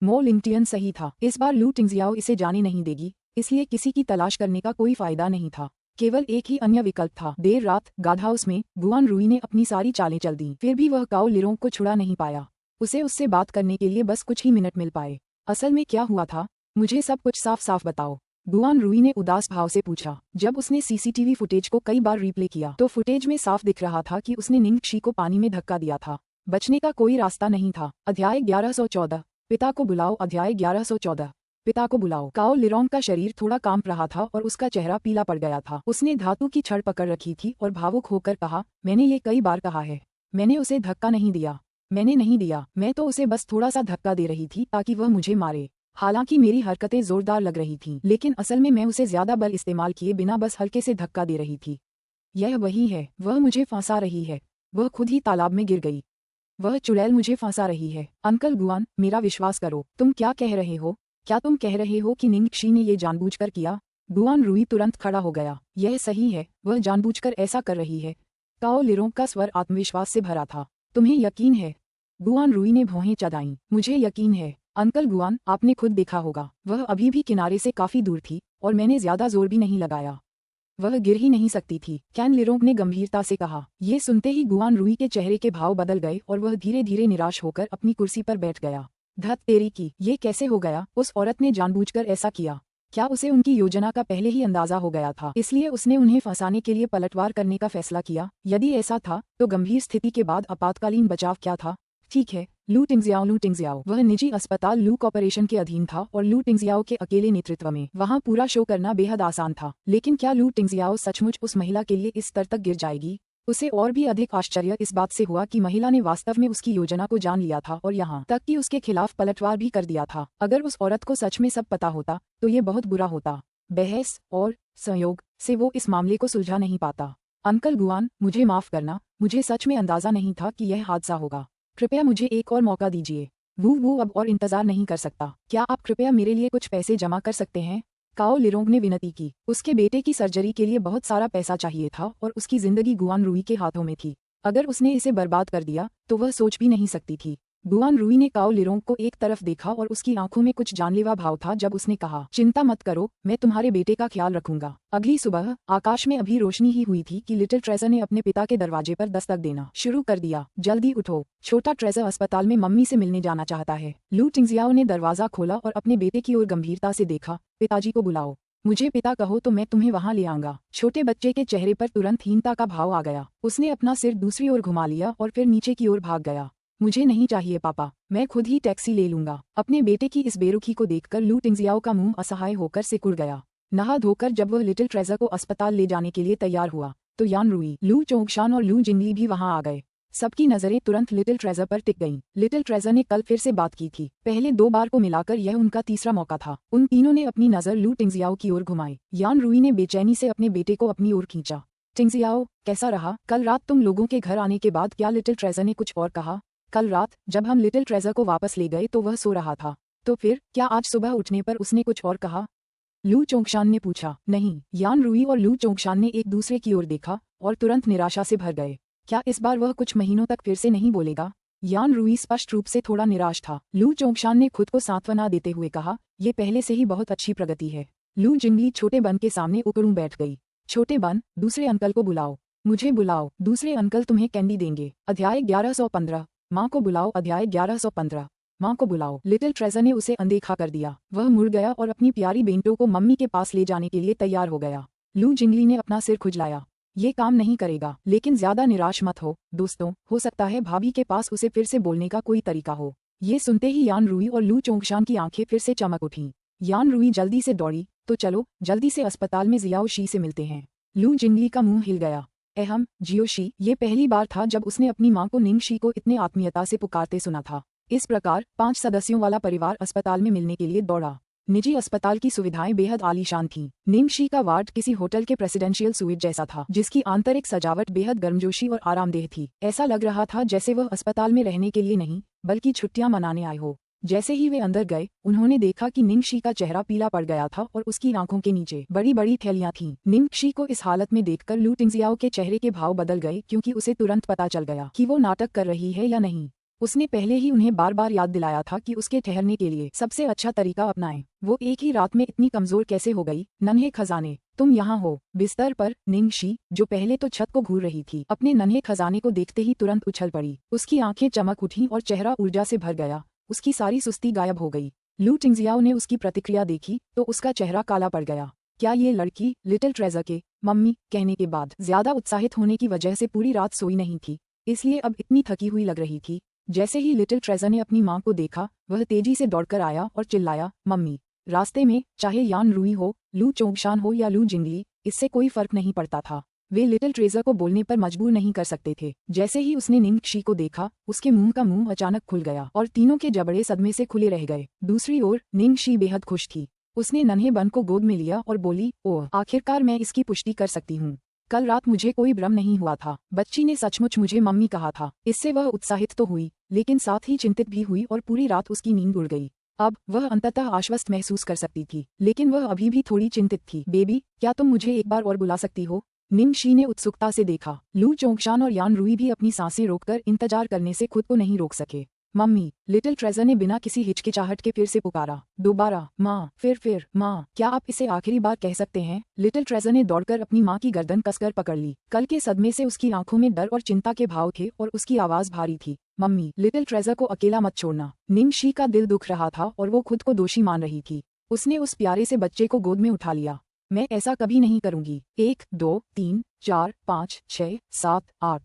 मो लिंगटियन सही था, इस बार लू टिंगजियाओ इसे जाने नहीं देगी, इसलिए किसी की तलाश करने का कोई फायदा नहीं था। केवल एक ही अन्य विकल्प था। देर रात गार्ड हाउस में गुआन रुई ने अपनी सारी चालें चल दी, फिर भी वह काओ लिरोंग को छुड़ा नहीं पाया। उसे उससे बात करने के लिए बस कुछ ही मिनट मिल पाए। असल में क्या हुआ था, मुझे सब कुछ साफ साफ बताओ, गुआन रुई ने उदास भाव से पूछा। जब उसने सीसीटीवी फुटेज को कई बार रिप्ले किया तो फुटेज में साफ दिख रहा था कि उसने निंग शी को पानी में धक्का दिया था। बचने का कोई रास्ता नहीं था। अध्याय 1114 पिता को बुलाओ। अध्याय 1114 पिता को बुलाओ। काओ लिरोंग का शरीर थोड़ा कांप रहा था और उसका चेहरा पीला पड़ गया था। उसने धातु की छड़ पकड़ रखी थी और भावुक होकर कहा, मैंने ये कई बार कहा है, मैंने उसे धक्का नहीं दिया, मैंने नहीं दिया, मैं तो उसे बस थोड़ा सा धक्का दे रही थी ताकि वह मुझे मारे। हालांकि मेरी हरकतें जोरदार लग रही थीं, लेकिन असल में मैं उसे ज्यादा बल इस्तेमाल किए बिना बस हल्के से धक्का दे रही थी। यह वही है, वह मुझे फंसा रही है। वह खुद ही तालाब में गिर गई। वह चुड़ैल मुझे फंसा रही है। अंकल गुआन, मेरा विश्वास करो। तुम क्या कह रहे हो? क्या तुम कह रहे हो कि निंग शी ने ये जानबूझकर किया? गुआन रुई तुरंत खड़ा हो गया। यह सही है, वह जानबूझकर ऐसा कर रही है। काओ लिरोंग का स्वर आत्मविश्वास से भरा था। तुम्हें यकीन है? गुआन रुई ने भौहें चढ़ाईं। मुझे यकीन है अंकल गुआन, आपने खुद देखा होगा, वह अभी भी किनारे से काफी दूर थी और मैंने ज्यादा जोर भी नहीं लगाया। वह गिर ही नहीं सकती थी, कैन लिरोंग ने गंभीरता से कहा। ये सुनते ही गुआन रुई के चेहरे के भाव बदल गए और वह धीरे धीरे निराश होकर अपनी कुर्सी पर बैठ गया। धत तेरी की, ये कैसे हो गया? उस औरत ने जानबूझकर ऐसा किया। क्या उसे उनकी योजना का पहले ही अंदाजा हो गया था, इसलिए उसने उन्हें फंसाने के लिए पलटवार करने का फैसला किया? यदि ऐसा था तो गंभीर स्थिति के बाद आपातकालीन बचाव क्या था? ठीक है, लू टिंगजियाओ। वह निजी अस्पताल लू कॉर्पोरेशन के अधीन था और लू टिंगजियाओ के अकेले नेतृत्व में वहां पूरा शो करना बेहद आसान था। लेकिन क्या लू टिंगजियाओ सचमुच उस महिला के लिए इस स्तर तक गिर जाएगी? उसे और भी अधिक आश्चर्य इस बात से हुआ कि महिला ने वास्तव में उसकी योजना को जान लिया था और यहाँ तक कि उसके खिलाफ पलटवार भी कर दिया था। अगर उस औरत को सच में सब पता होता तो ये बहुत बुरा होता। बहस और संयोग से वो इस मामले को सुलझा नहीं पाता। अंकल गुआन, मुझे माफ करना, मुझे सच में अंदाजा नहीं था कि यह हादसा होगा। कृपया मुझे एक और मौका दीजिए। वो अब और इंतजार नहीं कर सकता। क्या आप कृपया मेरे लिए कुछ पैसे जमा कर सकते हैं? काओ लिरोंग ने विनती की। उसके बेटे की सर्जरी के लिए बहुत सारा पैसा चाहिए था और उसकी जिंदगी गुआन रुई के हाथों में थी। अगर उसने इसे बर्बाद कर दिया तो वह सोच भी नहीं सकती थी। गुआन रुई ने काओ लिरोंग को एक तरफ देखा और उसकी आंखों में कुछ जानलेवा भाव था जब उसने कहा, चिंता मत करो, मैं तुम्हारे बेटे का ख्याल रखूंगा। अगली सुबह आकाश में अभी रोशनी ही हुई थी कि लिटिल ट्रेजर ने अपने पिता के दरवाजे पर दस्तक देना शुरू कर दिया। जल्दी उठो, छोटा ट्रेजर अस्पताल में मम्मी से मिलने जाना चाहता है। लू टिंगजियाओ ने दरवाजा खोला और अपने बेटे की ओर गंभीरता से देखा। पिताजी को बुलाओ। मुझे पिता कहो तो मैं तुम्हें वहां ले आऊंगा। छोटे बच्चे के चेहरे पर तुरंत हीनता का भाव आ गया। उसने अपना सिर दूसरी ओर घुमा लिया और फिर नीचे की ओर भाग गया। मुझे नहीं चाहिए पापा, मैं खुद ही टैक्सी ले लूंगा। अपने बेटे की इस बेरुखी को देखकर लू टिंगजियाओ का मुंह असहाय होकर सिकुड़ गया। नहा धोकर जब वह लिटिल ट्रेजर को अस्पताल ले जाने के लिए तैयार हुआ तो यान रुई, लू चोंगशान और लू जिंगली भी वहां आ गए। सबकी नजरें तुरंत लिटिल ट्रेजर पर टिक गईं। लिटिल ट्रेजर ने कल फिर से बात की थी। पहले 2 बार को मिलाकर यह उनका तीसरा मौका था। उन तीनों ने अपनी नजर लू टिंगजियाओ की ओर घुमाई। यान रुई ने बेचैनी से अपने बेटे को अपनी ओर खींचा। टिंगजियाओ, कैसा रहा कल रात तुम लोगों के घर आने के बाद? क्या लिटिल ट्रेजर ने कुछ और कहा? कल रात जब हम लिटिल ट्रेजर को वापस ले गए तो वह सो रहा था। तो फिर क्या आज सुबह उठने पर उसने कुछ और कहा? लू चोंगशान ने पूछा। नहीं। यान रुई और लू चोंगशान ने एक दूसरे की ओर देखा और तुरंत निराशा से भर गए। क्या इस बार वह कुछ महीनों तक फिर से नहीं बोलेगा? यान रुई स्पष्ट रूप से थोड़ा निराश था। लू चोंगशान ने खुद को सांत्वना देते हुए कहा, ये पहले से ही बहुत अच्छी प्रगति है। लू जिंगली छोटे बन के सामने उकड़ूं बैठ गई। छोटे बन, दूसरे अंकल को बुलाओ। मुझे बुलाओ, दूसरे अंकल तुम्हें कैंडी देंगे। अध्याय 1115 माँ को बुलाओ। अध्याय 1115 माँ को बुलाओ। लिटिल ट्रेजर ने उसे अनदेखा कर दिया। वह मुड़ गया और अपनी प्यारी बेंटो को मम्मी के पास ले जाने के लिए तैयार हो गया। लू जिंगली ने अपना सिर खुजलाया। ये काम नहीं करेगा, लेकिन ज्यादा निराश मत हो दोस्तों, हो सकता है भाभी के पास उसे फिर से बोलने का कोई तरीका हो। ये सुनते ही यान रुई और लू चोंगशान की आंखें फिर से चमक उठीं। यान रुई जल्दी से दौड़ी, तो चलो जल्दी से अस्पताल में जियाओ शी से मिलते हैं। लू जिंगली का मुंह हिल गया। अहम जियोशी, ये पहली बार था जब उसने अपनी मां को निंग शी को इतने आत्मीयता से पुकारते सुना था। इस प्रकार 5 सदस्यों वाला परिवार अस्पताल में मिलने के लिए दौड़ा। निजी अस्पताल की सुविधाएं बेहद आलीशान थीं। निंगशी का वार्ड किसी होटल के प्रेसिडेंशियल स्वीट जैसा था, जिसकी आंतरिक सजावट बेहद गर्मजोशी और आरामदेह थी। ऐसा लग रहा था जैसे वह अस्पताल में रहने के लिए नहीं बल्कि छुट्टियां मनाने आए हो। जैसे ही वे अंदर गए, उन्होंने देखा कि निंगशी का चेहरा पीला पड़ गया था और उसकी आंखों के नीचे बड़ी बड़ी थैलियां थीं। निंगशी को इस हालत में देखकर लू टिंगजियाओ के चेहरे के भाव बदल गए, क्योंकि उसे तुरंत पता चल गया कि वो नाटक कर रही है या नहीं। उसने पहले ही उन्हें बार बार याद दिलाया था कि उसके ठहरने के लिए सबसे अच्छा तरीका अपनाएं। वो एक ही रात में इतनी कमजोर कैसे हो गई? नन्हे खजाने, तुम यहाँ हो। बिस्तर पर निंगशी, जो पहले तो छत को घूर रही थी, अपने नन्हे खजाने को देखते ही तुरंत उछल पड़ी। उसकी आंखें चमक उठी और चेहरा ऊर्जा से भर गया। उसकी सारी सुस्ती गायब हो गई। लू टिंगजियाओ ने उसकी प्रतिक्रिया देखी तो उसका चेहरा काला पड़ गया। क्या ये लड़की लिटिल ट्रेजर के मम्मी कहने के बाद ज्यादा उत्साहित होने की वजह से पूरी रात सोई नहीं थी, इसलिए अब इतनी थकी हुई लग रही थी। जैसे ही लिटिल ट्रेजर ने अपनी मां को देखा, वह तेजी से दौड़कर आया और चिल्लाया, मम्मी। रास्ते में चाहे यान रुई हो, लू चोंगशान हो या लू जिंगली, इससे कोई फर्क नहीं पड़ता था। वे लिटिल ट्रेजर को बोलने पर मजबूर नहीं कर सकते थे। जैसे ही उसने निंगशी को देखा, उसके मुंह का मुंह अचानक खुल गया और तीनों के जबड़े सदमे से खुले रह गए। दूसरी ओर निंगशी बेहद खुश थी। उसने नन्हे बन को गोद में लिया और बोली, ओह, आखिरकार मैं इसकी पुष्टि कर सकती हूँ। कल रात मुझे कोई भ्रम नहीं हुआ था। बच्ची ने सचमुच मुझे मम्मी कहा था। इससे वह उत्साहित तो हुई, लेकिन साथ ही चिंतित भी हुई और पूरी रात उसकी नींद उड़ गई। अब वह अंततः आश्वस्त महसूस कर सकती थी, लेकिन वह अभी भी थोड़ी चिंतित थी। बेबी, क्या तुम मुझे एक बार और बुला सकती हो? निंगशी ने उत्सुकता से देखा। लू चोंगशान और यान रुई भी अपनी सांसें रोककर इंतजार करने से खुद को नहीं रोक सके। मम्मी, लिटिल ट्रेजर ने बिना किसी हिचकिचाहट के फिर से पुकारा। दोबारा, माँ, फिर माँ, क्या आप इसे आखिरी बार कह सकते हैं? लिटिल ट्रेजर ने दौड़कर अपनी माँ की गर्दन कसकर पकड़ ली। कल के सदमे से उसकी आंखों में डर और चिंता के भाव थे और उसकी आवाज भारी थी। मम्मी, लिटिल ट्रेजर को अकेला मत छोड़ना। निंगशी का दिल दुख रहा था और वो खुद को दोषी मान रही थी। उसने उस प्यारे से बच्चे को गोद में उठा लिया। मैं ऐसा कभी नहीं करूंगी। 1, 2, 3, 4, 5, 6, 7, 8।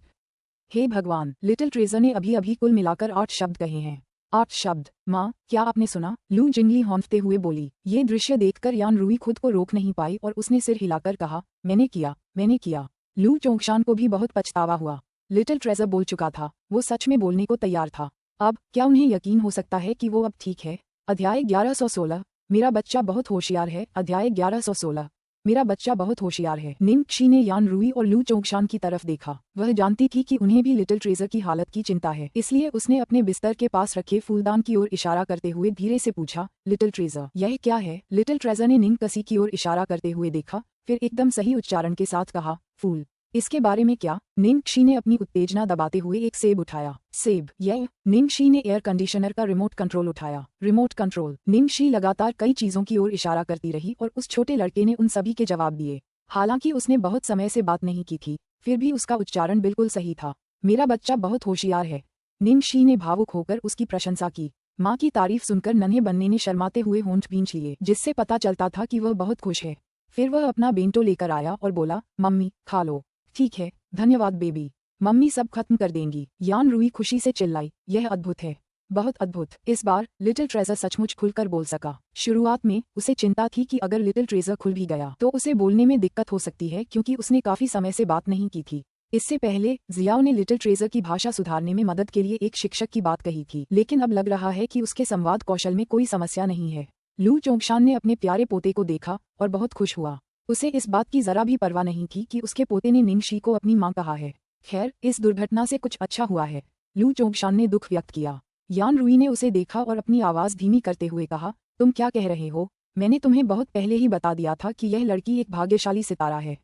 हे भगवान, लिटिल ट्रेजर ने अभी अभी कुल मिलाकर 8 शब्द कहे हैं। 8 शब्द। माँ, क्या आपने सुना? लू जिंगली हौंफते हुए बोली। ये दृश्य देखकर यान रुई खुद को रोक नहीं पाई और उसने सिर हिलाकर कहा, मैंने किया। लू चोंगशान को भी बहुत पछतावा हुआ। लिटिल ट्रेजर बोल चुका था, वो सच में बोलने को तैयार था। अब क्या उन्हें यकीन हो सकता है कि वो अब ठीक है? अध्याय 1116। मेरा बच्चा बहुत होशियार है। अध्याय 1116। मेरा बच्चा बहुत होशियार है। निंगशी ने यान रुई और लू चोंगशान की तरफ देखा। वह जानती थी कि उन्हें भी लिटिल ट्रेजर की हालत की चिंता है, इसलिए उसने अपने बिस्तर के पास रखे फूलदान की ओर इशारा करते हुए धीरे से पूछा, लिटिल ट्रेजर, यह क्या है? लिटिल ट्रेजर ने निंगकसी की ओर इशारा करते हुए देखा, फिर एकदम सही उच्चारण के साथ कहा, फूल। इसके बारे में क्या? निंगशी ने अपनी उत्तेजना दबाते हुए एक सेब उठाया। सेब? यह? निंगशी ने एयर कंडीशनर का रिमोट कंट्रोल उठाया। Remote control? निंगशी लगातार कई चीजों की ओर इशारा करती रही और उस छोटे लड़के ने उन सभी के जवाब दिए। हालांकि उसने बहुत समय से बात नहीं की थी, फिर भी उसका उच्चारण बिल्कुल सही था। मेरा बच्चा बहुत होशियार है। निंगशी ने भावुक होकर उसकी प्रशंसा की। माँ की तारीफ सुनकर नन्हे बन्ने ने शर्माते हुए होंठ भींच लिए, जिससे पता चलता था कि वह बहुत खुश है। फिर वह अपना बेंटो लेकर आया और बोला, मम्मी, खा लो। ठीक है, धन्यवाद बेबी। मम्मी सब खत्म कर देंगी। यान रुई खुशी से चिल्लाई, यह अद्भुत है, बहुत अद्भुत। इस बार लिटिल ट्रेजर सचमुच खुलकर बोल सका। शुरुआत में उसे चिंता थी कि अगर लिटिल ट्रेजर खुल भी गया तो उसे बोलने में दिक्कत हो सकती है, क्योंकि उसने काफी समय से बात नहीं की थी। इससे पहले जियाओ ने लिटिल ट्रेजर की भाषा सुधारने में मदद के लिए एक शिक्षक की बात कही थी, लेकिन अब लग रहा है कि उसके संवाद कौशल में कोई समस्या नहीं है। लू चोंगशान ने अपने प्यारे पोते को देखा और बहुत खुश हुआ। उसे इस बात की जरा भी परवाह नहीं थी कि उसके पोते ने निंगशी को अपनी मां कहा है। खैर, इस दुर्घटना से कुछ अच्छा हुआ है। लू चोंगशान ने दुख व्यक्त किया। यान रुई ने उसे देखा और अपनी आवाज धीमी करते हुए कहा, तुम क्या कह रहे हो? मैंने तुम्हें बहुत पहले ही बता दिया था कि यह लड़की एक भाग्यशाली सितारा है।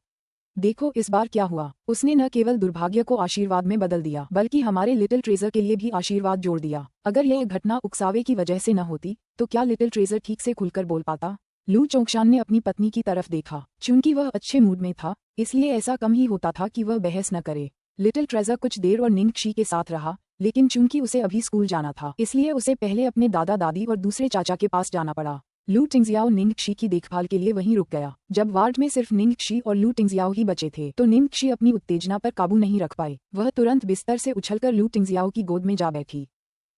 देखो इस बार क्या हुआ। उसने न केवल दुर्भाग्य को आशीर्वाद में बदल दिया, बल्कि हमारे लिटिल ट्रेजर के लिए भी आशीर्वाद जोड़ दिया। अगर यह घटना उकसावे की वजह से न होती तो क्या लिटिल ट्रेजर ठीक से खुलकर बोल पाता? लू चोंगशान ने अपनी पत्नी की तरफ देखा। चूंकि वह अच्छे मूड में था, इसलिए ऐसा कम ही होता था कि वह बहस न करे। लिटिल ट्रेजर कुछ देर और निंगशी के साथ रहा, लेकिन चूंकि उसे अभी स्कूल जाना था, इसलिए उसे पहले अपने दादा दादी और दूसरे चाचा के पास जाना पड़ा। लू टिंगजियाओ निंगशी की देखभाल के लिए वहीं रुक गया। जब वार्ड में सिर्फ निंगशी और लू टिंगजियाओ ही बचे थे तो निंगशी अपनी उत्तेजना पर काबू नहीं रख पाई। वह तुरंत बिस्तर से उछलकर लू टिंगजियाओ की गोद में जा बैठी।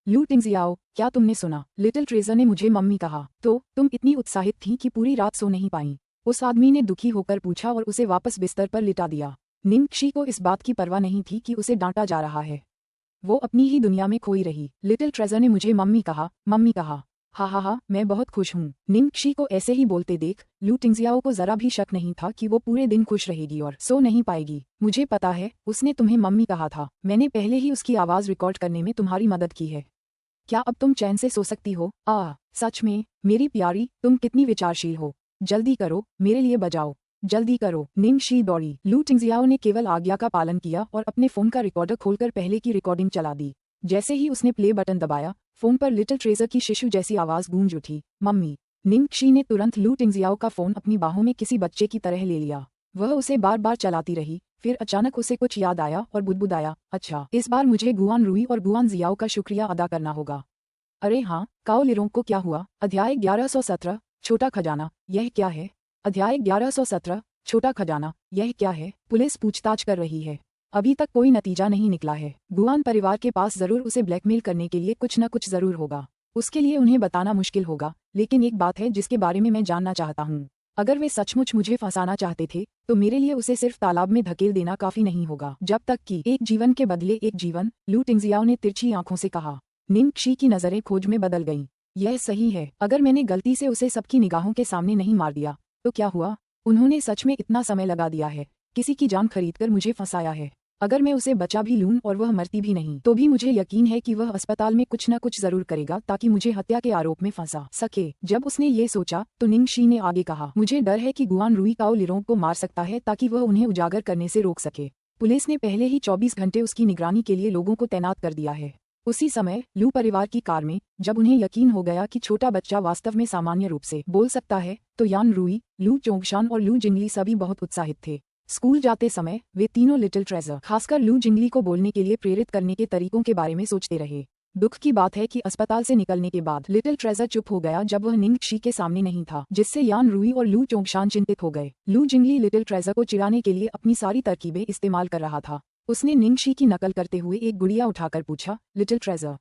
लू टिंगजियाओ, क्या तुमने सुना? लिटिल ट्रेजर ने मुझे मम्मी कहा। तो तुम इतनी उत्साहित थी कि पूरी रात सो नहीं पाई? उस आदमी ने दुखी होकर पूछा और उसे वापस बिस्तर पर लिटा दिया। निंगशी को इस बात की परवाह नहीं थी कि उसे डांटा जा रहा है। वो अपनी ही दुनिया में खोई रही। लिटिल ट्रेजर ने मुझे मम्मी कहा। हा, मैं बहुत खुश हूँ। निंगक्षी को ऐसे ही बोलते देख लू टिंगजियाओ को जरा भी शक नहीं था कि वो पूरे दिन खुश रहेगी और सो नहीं पाएगी। मुझे पता है, उसने तुम्हें मम्मी कहा था। मैंने पहले ही उसकी आवाज़ रिकॉर्ड करने में तुम्हारी मदद की है। क्या अब तुम चैन से सो सकती हो? सच में मेरी प्यारी, तुम कितनी विचारशील हो। जल्दी करो, मेरे लिए बजाओ, जल्दी करो। निंगक्षी दौड़ी। लू टिंगजियाओ ने केवल आज्ञा का पालन किया और अपने फोन का रिकॉर्डर खोलकर पहले की रिकॉर्डिंग चला दी। जैसे ही उसने प्ले बटन दबाया, फोन पर लिटिल ट्रेजर की शिशु जैसी आवाज गूंज उठी, मम्मी। निंगक्षी ने तुरंत लू टिंगजियाओ का फोन अपनी बाहों में किसी बच्चे की तरह ले लिया। वह उसे बार बार चलाती रही, फिर अचानक उसे कुछ याद आया और बुदबुदाया, अच्छा, इस बार मुझे गुआन रुई और गुआन जियाओ का शुक्रिया अदा करना होगा। अरे हाँ, काओ लिरोंग को क्या हुआ? अध्याय 1117, छोटा खजाना, यह क्या है? अध्याय 1117, छोटा खजाना, यह क्या है? पुलिस पूछताछ कर रही है। अभी तक कोई नतीजा नहीं निकला है। गुआन परिवार के पास जरूर उसे ब्लैकमेल करने के लिए कुछ न कुछ जरूर होगा। उसके लिए उन्हें बताना मुश्किल होगा, लेकिन एक बात है जिसके बारे में मैं जानना चाहता हूँ। अगर वे सचमुच मुझे फंसाना चाहते थे, तो मेरे लिए उसे सिर्फ तालाब में धकेल देना काफी नहीं होगा। जब तक कि एक जीवन के बदले एक जीवन, लू टिंगजियाओ ने तिरछी आंखों से कहा। निंगक्षी की नजरें खोज में बदल गईं। यह सही है, अगर मैंने गलती से उसे सबकी निगाहों के सामने नहीं मार दिया, तो क्या हुआ? उन्होंने सच में इतना समय लगा दिया है, किसी की जान खरीदकर मुझे फंसाया है। अगर मैं उसे बचा भी लूं और वह मरती भी नहीं, तो भी मुझे यकीन है कि वह अस्पताल में कुछ न कुछ जरूर करेगा ताकि मुझे हत्या के आरोप में फंसा सके। जब उसने ये सोचा, तो निंगक्षी ने आगे कहा, मुझे डर है कि गुआन रुई काओ लिरोंग को मार सकता है ताकि वह उन्हें उजागर करने से रोक सके। पुलिस ने पहले ही 24 घंटे उसकी निगरानी के लिए लोगों को तैनात कर दिया है। उसी समय लू परिवार की कार में, जब उन्हें यकीन हो गया कि छोटा बच्चा वास्तव में सामान्य रूप से बोल सकता है, तो यान रुई, लू चोंगशान और लू जिंगली सभी बहुत उत्साहित थे। स्कूल जाते समय वे तीनों लिटिल ट्रेजर, खासकर लू जिंगली को बोलने के लिए प्रेरित करने के तरीकों के बारे में सोचते रहे। दुख की बात है कि अस्पताल से निकलने के बाद लिटिल ट्रेजर चुप हो गया जब वह निंगक्षी के सामने नहीं था, जिससे यान रुई और लू चोंगशान चिंतित हो गए। लू जिंगली लिटिल ट्रेजर को चिढ़ाने के लिए अपनी सारी तरकीबें इस्तेमाल कर रहा था। उसने निंगक्षी की नकल करते हुए एक गुड़िया उठाकर पूछा, लिटिल ट्रेजर,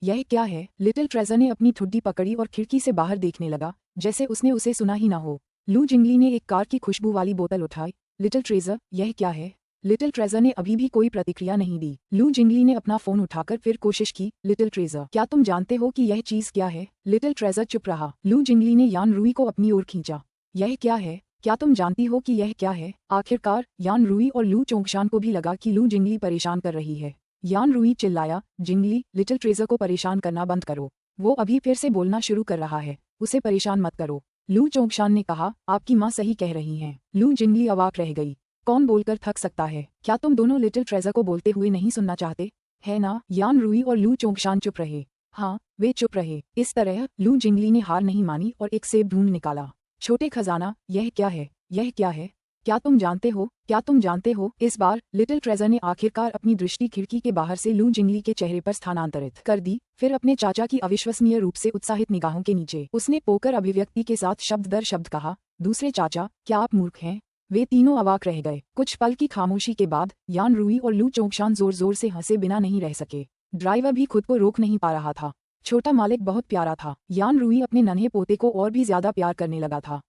यह क्या है? लिटिल ट्रेजर ने अपनी ठुड्डी पकड़ी और खिड़की से बाहर देखने लगा, जैसे उसने उसे सुना ही ना हो। लू जिंगली ने एक कार की खुशबू वाली बोतल उठाई। लिटिल ट्रेजर, यह क्या है? लिटिल ट्रेजर ने अभी भी कोई प्रतिक्रिया नहीं दी। लू जिंगली ने अपना फोन उठाकर फिर कोशिश की, लिटिल ट्रेजर, क्या तुम जानते हो कि यह चीज क्या है? लिटिल ट्रेजर चुप रहा। लू जिंगली ने यान रुई को अपनी ओर खींचा। यह क्या है? क्या तुम जानती हो कि यह क्या है? आखिरकार यान रुई और लू चोंगशान को भी लगा कि लू जिंगली परेशान कर रही है। यान रुई चिल्लाया, जिंगली, लिटिल ट्रेजर को परेशान करना बंद करो। वो अभी फिर से बोलना शुरू कर रहा है, उसे परेशान मत करो। लू चोंगशान ने कहा, आपकी माँ सही कह रही हैं। लू जिंगली अवाक रह गई। कौन बोलकर थक सकता है? क्या तुम दोनों लिटिल ट्रेजर को बोलते हुए नहीं सुनना चाहते? है ना? यान रुई और लू चोंगशान चुप रहे। हाँ, वे चुप रहे। इस तरह लू जिंगली ने हार नहीं मानी और एक सेब ढूंढ निकाला। छोटे खजाना, यह क्या है? यह क्या है? क्या तुम जानते हो? क्या तुम जानते हो? इस बार लिटिल ट्रेजर ने आखिरकार अपनी दृष्टि खिड़की के बाहर से लू जिंगली के चेहरे पर स्थानांतरित कर दी, फिर अपने चाचा की अविश्वसनीय रूप से उत्साहित निगाहों के नीचे उसने पोकर अभिव्यक्ति के साथ शब्द दर शब्द कहा, दूसरे चाचा, क्या आप मूर्ख हैं? वे तीनों अवाक रह गए। कुछ पल की खामोशी के बाद यान रुई और लू चोंगशान जोर जोर से हंसे बिना नहीं रह सके। ड्राइवर भी खुद को रोक नहीं पा रहा था। छोटा मालिक बहुत प्यारा था। यान रुई अपने नन्हे पोते को और भी ज्यादा प्यार करने लगा था।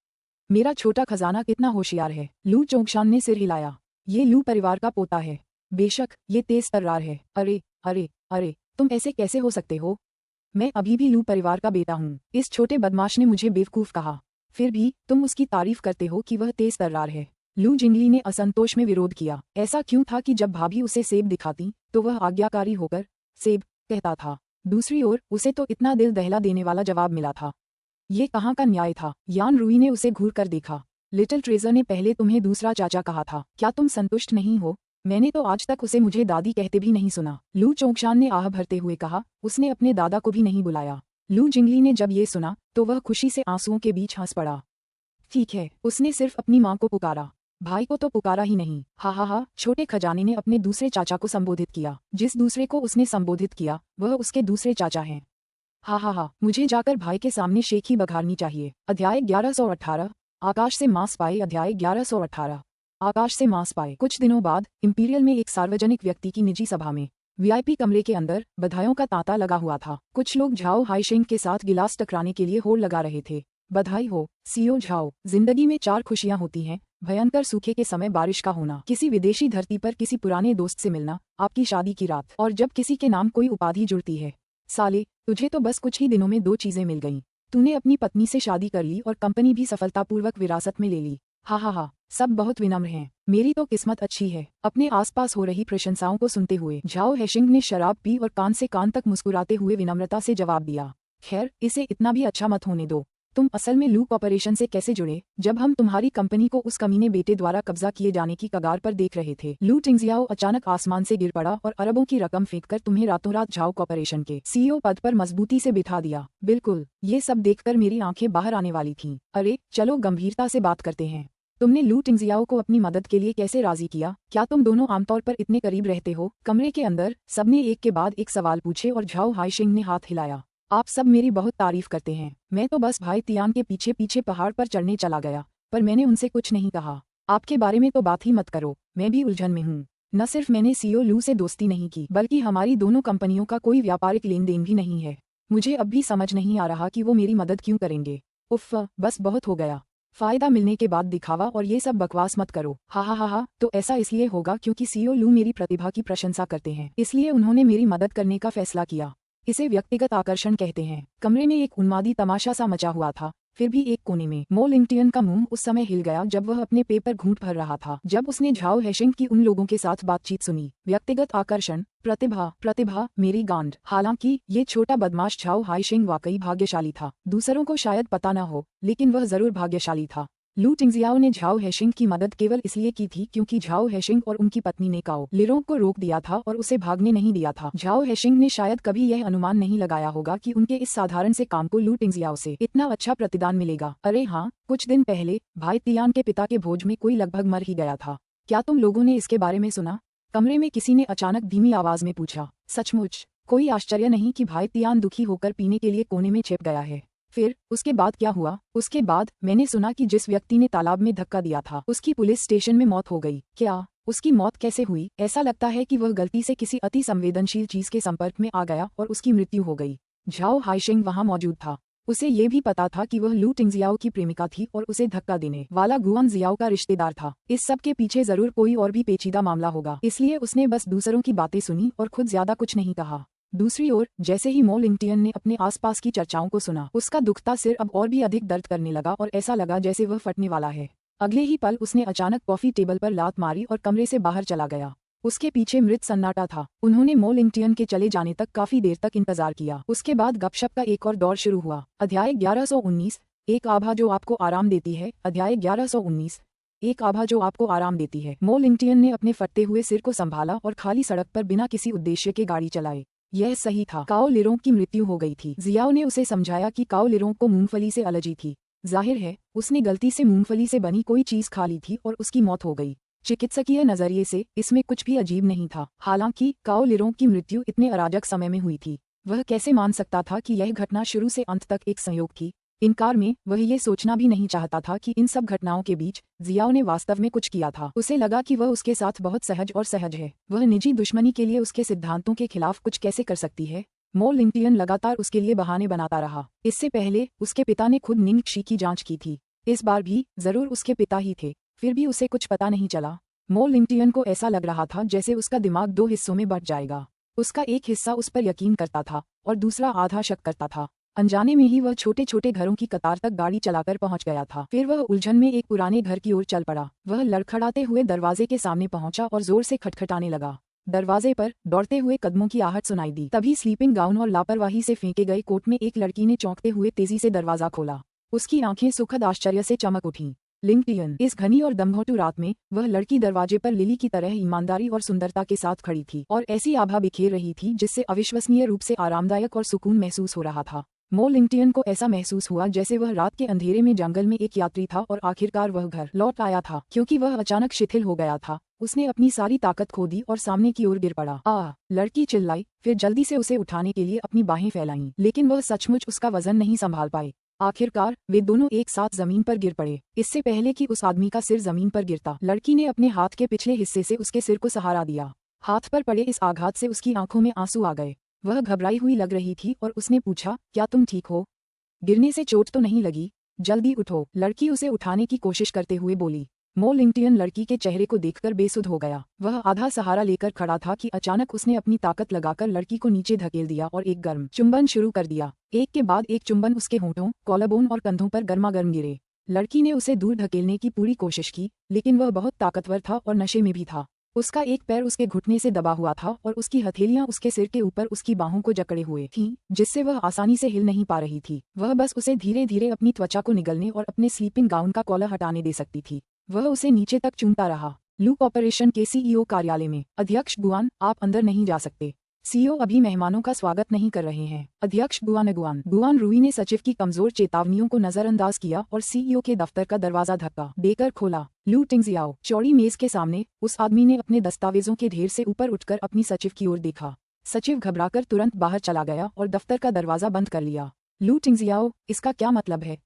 मेरा छोटा खजाना कितना होशियार है। लू चोंगशान ने सिर हिलाया। ये लू परिवार का पोता है। बेशक, ये तेज तर्रार है। अरे अरे अरे, तुम ऐसे कैसे हो सकते हो? मैं अभी भी लू परिवार का बेटा हूँ। इस छोटे बदमाश ने मुझे बेवकूफ कहा। फिर भी तुम उसकी तारीफ करते हो कि वह तेज तर्रार है। लू जिंगली ने असंतोष में विरोध किया। ऐसा क्यों था कि जब भाभी उसे सेब दिखाती, तो वह आज्ञाकारी होकर सेब कहता था। दूसरी ओर उसे तो इतना दिल दहला देने वाला जवाब मिला था। ये कहाँ का न्याय था? यान रुई ने उसे घूर कर देखा। लिटिल ट्रेजर ने पहले तुम्हें दूसरा चाचा कहा था, क्या तुम संतुष्ट नहीं हो? मैंने तो आज तक उसे मुझे दादी कहते भी नहीं सुना। लू चोंगशान ने आह भरते हुए कहा, उसने अपने दादा को भी नहीं बुलाया। लू जिंगली ने जब ये सुना, तो वह खुशी से आंसुओं के बीच हंस पड़ा। ठीक है, उसने सिर्फ अपनी माँ को पुकारा, भाई को तो पुकारा ही नहीं। हा, छोटे खजाने ने अपने दूसरे चाचा को संबोधित किया। जिस दूसरे को उसने संबोधित किया, वह उसके दूसरे चाचा हैं। हा, मुझे जाकर भाई के सामने शेखी बघारनी चाहिए। अध्याय 1118, आकाश से मांस पाए। अध्याय 1118, आकाश से मांस पाए। कुछ दिनों बाद इंपीरियल में एक सार्वजनिक व्यक्ति की निजी सभा में वीआईपी कमरे के अंदर बधाइयों का तांता लगा हुआ था। कुछ लोग झाओ हाईशेंग के साथ गिलास टकराने के लिए होड़ लगा रहे थे। बधाई हो सीओ झाओ। जिंदगी में 4 खुशियां होती हैं, भयंकर सूखे के समय बारिश का होना, किसी विदेशी धरती पर किसी पुराने दोस्त से मिलना, आपकी शादी की रात, और जब किसी के नाम कोई उपाधि जुड़ती है। साले, तुझे तो बस कुछ ही दिनों में 2 चीजें मिल गईं। तूने अपनी पत्नी से शादी कर ली और कंपनी भी सफलतापूर्वक विरासत में ले ली। हा हा हा, सब बहुत विनम्र हैं। मेरी तो किस्मत अच्छी है। अपने आसपास हो रही प्रशंसाओं को सुनते हुए झाओ हैशिंग ने शराब पी और कान से कान तक मुस्कुराते हुए विनम्रता से जवाब दिया, खैर इसे इतना भी अच्छा मत होने दो। तुम असल में लूप ऑपरेशन से कैसे जुड़े, जब हम तुम्हारी कंपनी को उस कमीने बेटे द्वारा कब्जा किए जाने की कगार पर देख रहे थे। लू टिंगजियाओ अचानक आसमान से गिर पड़ा और अरबों की रकम फेंककर तुम्हें रातों रात झाओ कॉर्पोरेशन के सीईओ पद पर मजबूती से बिठा दिया। बिल्कुल, ये सब देखकर मेरी आंखें बाहर आने वाली थीं। अरे चलो गंभीरता से बात करते हैं। तुमने लू टिंगजियाओ को अपनी मदद के लिए कैसे राजी किया? क्या तुम दोनों आमतौर पर इतने करीब रहते हो? कमरे के अंदर सबने एक के बाद एक सवाल पूछे और झाओ हाइशिंग ने हाथ हिलाया। आप सब मेरी बहुत तारीफ करते हैं। मैं तो बस भाई तियान के पीछे पीछे पहाड़ पर चढ़ने चला गया, पर मैंने उनसे कुछ नहीं कहा। आपके बारे में तो बात ही मत करो, मैं भी उलझन में हूँ। न सिर्फ मैंने सीईओ लू से दोस्ती नहीं की, बल्कि हमारी दोनों कंपनियों का कोई व्यापारिक लेन देन भी नहीं है। मुझे अब भी समझ नहीं आ रहा कि वो मेरी मदद क्यों करेंगे। उफ़, बस बहुत हो गया। फायदा मिलने के बाद दिखावा और ये सब बकवास मत करो। हा हा हा हा, तो ऐसा इसलिए होगा क्योंकि सीईओ लू मेरी प्रतिभा की प्रशंसा करते हैं, इसलिए उन्होंने मेरी मदद करने का फैसला किया। इसे व्यक्तिगत आकर्षण कहते हैं। कमरे में एक उन्मादी तमाशा सा मचा हुआ था। फिर भी एक कोने में मो लिंगटियन का मुंह उस समय हिल गया जब वह अपने पेपर घूंट भर रहा था, जब उसने झाओ हैशिंग की उन लोगों के साथ बातचीत सुनी। व्यक्तिगत आकर्षण, प्रतिभा, प्रतिभा, मेरी गांड। हालांकि ये छोटा बदमाश झाओ हाइशिंग वाकई भाग्यशाली था। दूसरों को शायद पता न हो, लेकिन वह जरूर भाग्यशाली था। लू टिंगजियाओ ने झाओ हैशिंग की मदद केवल इसलिए की थी क्योंकि झाओ हैशिंग और उनकी पत्नी ने काओ लिरोंग को रोक दिया था और उसे भागने नहीं दिया था। झाओ हैशिंग ने शायद कभी यह अनुमान नहीं लगाया होगा कि उनके इस साधारण से काम को लू टिंगजियाओ से इतना अच्छा प्रतिदान मिलेगा। अरे हाँ, कुछ दिन पहले भाई तियान के पिता के भोज में कोई लगभग मर ही गया था। क्या तुम लोगों ने इसके बारे में सुना? कमरे में किसी ने अचानक धीमी आवाज में पूछा। सचमुच? कोई आश्चर्य नहीं कि भाई तियान दुखी होकर पीने के लिए कोने में छिप गया है। फिर उसके बाद क्या हुआ? उसके बाद मैंने सुना कि जिस व्यक्ति ने तालाब में धक्का दिया था उसकी पुलिस स्टेशन में मौत हो गई। क्या? उसकी मौत कैसे हुई? ऐसा लगता है कि वह गलती से किसी अति संवेदनशील चीज के संपर्क में आ गया और उसकी मृत्यु हो गई। झाओ हाइशिंग वहां मौजूद था। उसे ये भी पता था कि वह लू टिंगजियाओ की प्रेमिका थी और उसे धक्का देने वाला गुआन जियाओ का रिश्तेदार था। इस सब के पीछे जरूर कोई और भी पेचीदा मामला होगा, इसलिए उसने बस दूसरों की बातें सुनी और खुद ज्यादा कुछ नहीं कहा। दूसरी ओर जैसे ही मो लिंगटियन ने अपने आसपास की चर्चाओं को सुना, उसका दुखता सिर अब और भी अधिक दर्द करने लगा और ऐसा लगा जैसे वह फटने वाला है। अगले ही पल उसने अचानक कॉफी टेबल पर लात मारी और कमरे से बाहर चला गया। उसके पीछे मृत सन्नाटा था। उन्होंने मो लिंगटियन के चले जाने तक काफी देर तक इंतजार किया। उसके बाद गपशप का एक और दौर शुरू हुआ। अध्याय 1119, एक आभा जो आपको आराम देती है। अध्याय 1119, एक आभा जो आपको आराम देती है। मो लिंगटियन ने अपने फटते हुए सिर को संभाला और खाली सड़क पर बिना किसी उद्देश्य के गाड़ी चलाई। यह सही था, काओ लिरोंग की मृत्यु हो गई थी। जियाओ ने उसे समझाया कि काओ लिरोंग को मूंगफली से एलर्जी थी। जाहिर है उसने गलती से मूंगफली से बनी कोई चीज खा ली थी और उसकी मौत हो गई। चिकित्सकीय नजरिए से इसमें कुछ भी अजीब नहीं था। हालांकि काओ लिरोंग की मृत्यु इतने अराजक समय में हुई थी। वह कैसे मान सकता था कि यह घटना शुरू से अंत तक एक संयोग थी? इनकार में वह ये सोचना भी नहीं चाहता था कि इन सब घटनाओं के बीच जियाओ ने वास्तव में कुछ किया था। उसे लगा कि वह उसके साथ बहुत सहज और सहज है। वह निजी दुश्मनी के लिए उसके सिद्धांतों के खिलाफ कुछ कैसे कर सकती है? मो लिंगटियन लगातार उसके लिए बहाने बनाता रहा। इससे पहले उसके पिता ने खुद निंग शी की जांच की थी। इस बार भी जरूर उसके पिता ही थे, फिर भी उसे कुछ पता नहीं चला। मो लिंगटियन को ऐसा लग रहा था जैसे उसका दिमाग 2 हिस्सों में बंट जाएगा। उसका एक हिस्सा उस पर यकीन करता था और दूसरा आधा शक करता था। अनजाने में ही वह छोटे छोटे घरों की कतार तक गाड़ी चलाकर पहुंच गया था। फिर वह उलझन में एक पुराने घर की ओर चल पड़ा। वह लड़खड़ाते हुए दरवाजे के सामने पहुंचा और जोर से खटखटाने लगा। दरवाजे पर दौड़ते हुए कदमों की आहट सुनाई दी। तभी स्लीपिंग गाउन और लापरवाही से फेंके गए कोट में एक लड़की ने चौंकते हुए तेजी से दरवाजा खोला। उसकी आंखें सुखद आश्चर्य से चमक उठीं। लिंगटियन, इस घनी और दमघोटू रात में वह लड़की दरवाजे पर लिली की तरह ईमानदारी और सुंदरता के साथ खड़ी थी और ऐसी आभा बिखेर रही थी जिससे अविश्वसनीय रूप से आरामदायक और सुकून महसूस हो रहा था। मो लिंगटियन को ऐसा महसूस हुआ जैसे वह रात के अंधेरे में जंगल में एक यात्री था और आखिरकार वह घर लौट आया था। क्योंकि वह अचानक शिथिल हो गया था, उसने अपनी सारी ताकत खो दी और सामने की ओर गिर पड़ा। लड़की चिल्लाई, फिर जल्दी से उसे उठाने के लिए अपनी बाहें फैलाईं, लेकिन वह सचमुच उसका वजन नहीं संभाल पाए। आखिरकार वे दोनों एक साथ जमीन पर गिर पड़े। इससे पहले कि उस आदमी का सिर जमीन पर गिरता, लड़की ने अपने हाथ के पिछले हिस्से से उसके सिर को सहारा दिया। हाथ पर पड़े इस आघात से उसकी आंखों में आंसू आ गए। वह घबराई हुई लग रही थी और उसने पूछा, क्या तुम ठीक हो? गिरने से चोट तो नहीं लगी? जल्दी उठो, लड़की उसे उठाने की कोशिश करते हुए बोली। मो लिंगटियन लड़की के चेहरे को देखकर बेसुध हो गया। वह आधा सहारा लेकर खड़ा था कि अचानक उसने अपनी ताकत लगाकर लड़की को नीचे धकेल दिया और एक गर्म चुंबन शुरू कर दिया। एक के बाद एक चुंबन उसके होंठों, कॉलरबोन और कंधों पर गर्मागर्म गिरे। लड़की ने उसे दूर धकेलने की पूरी कोशिश की, लेकिन वह बहुत ताकतवर था और नशे में भी था। उसका एक पैर उसके घुटने से दबा हुआ था और उसकी हथेलियां उसके सिर के ऊपर उसकी बाहों को जकड़े हुए थीं, जिससे वह आसानी से हिल नहीं पा रही थी। वह बस उसे धीरे धीरे अपनी त्वचा को निगलने और अपने स्लीपिंग गाउन का कॉलर हटाने दे सकती थी। वह उसे नीचे तक चूमता रहा। लू कॉर्पोरेशन के सीईओ कार्यालय में। अध्यक्ष गुआन, आप अंदर नहीं जा सकते। सीईओ अभी मेहमानों का स्वागत नहीं कर रहे हैं। अध्यक्ष गुआन रूई ने सचिव की कमजोर चेतावनियों को नजरअंदाज किया और सीईओ के दफ्तर का दरवाजा धक्का देकर खोला। लू टिंगजियाओ। चौड़ी मेज के सामने उस आदमी ने अपने दस्तावेजों के ढेर से ऊपर उठकर अपनी सचिव की ओर देखा। सचिव घबराकर तुरंत बाहर चला गया और दफ्तर का दरवाजा बंद कर लिया। लू टिंगजियाओ, इसका क्या मतलब है?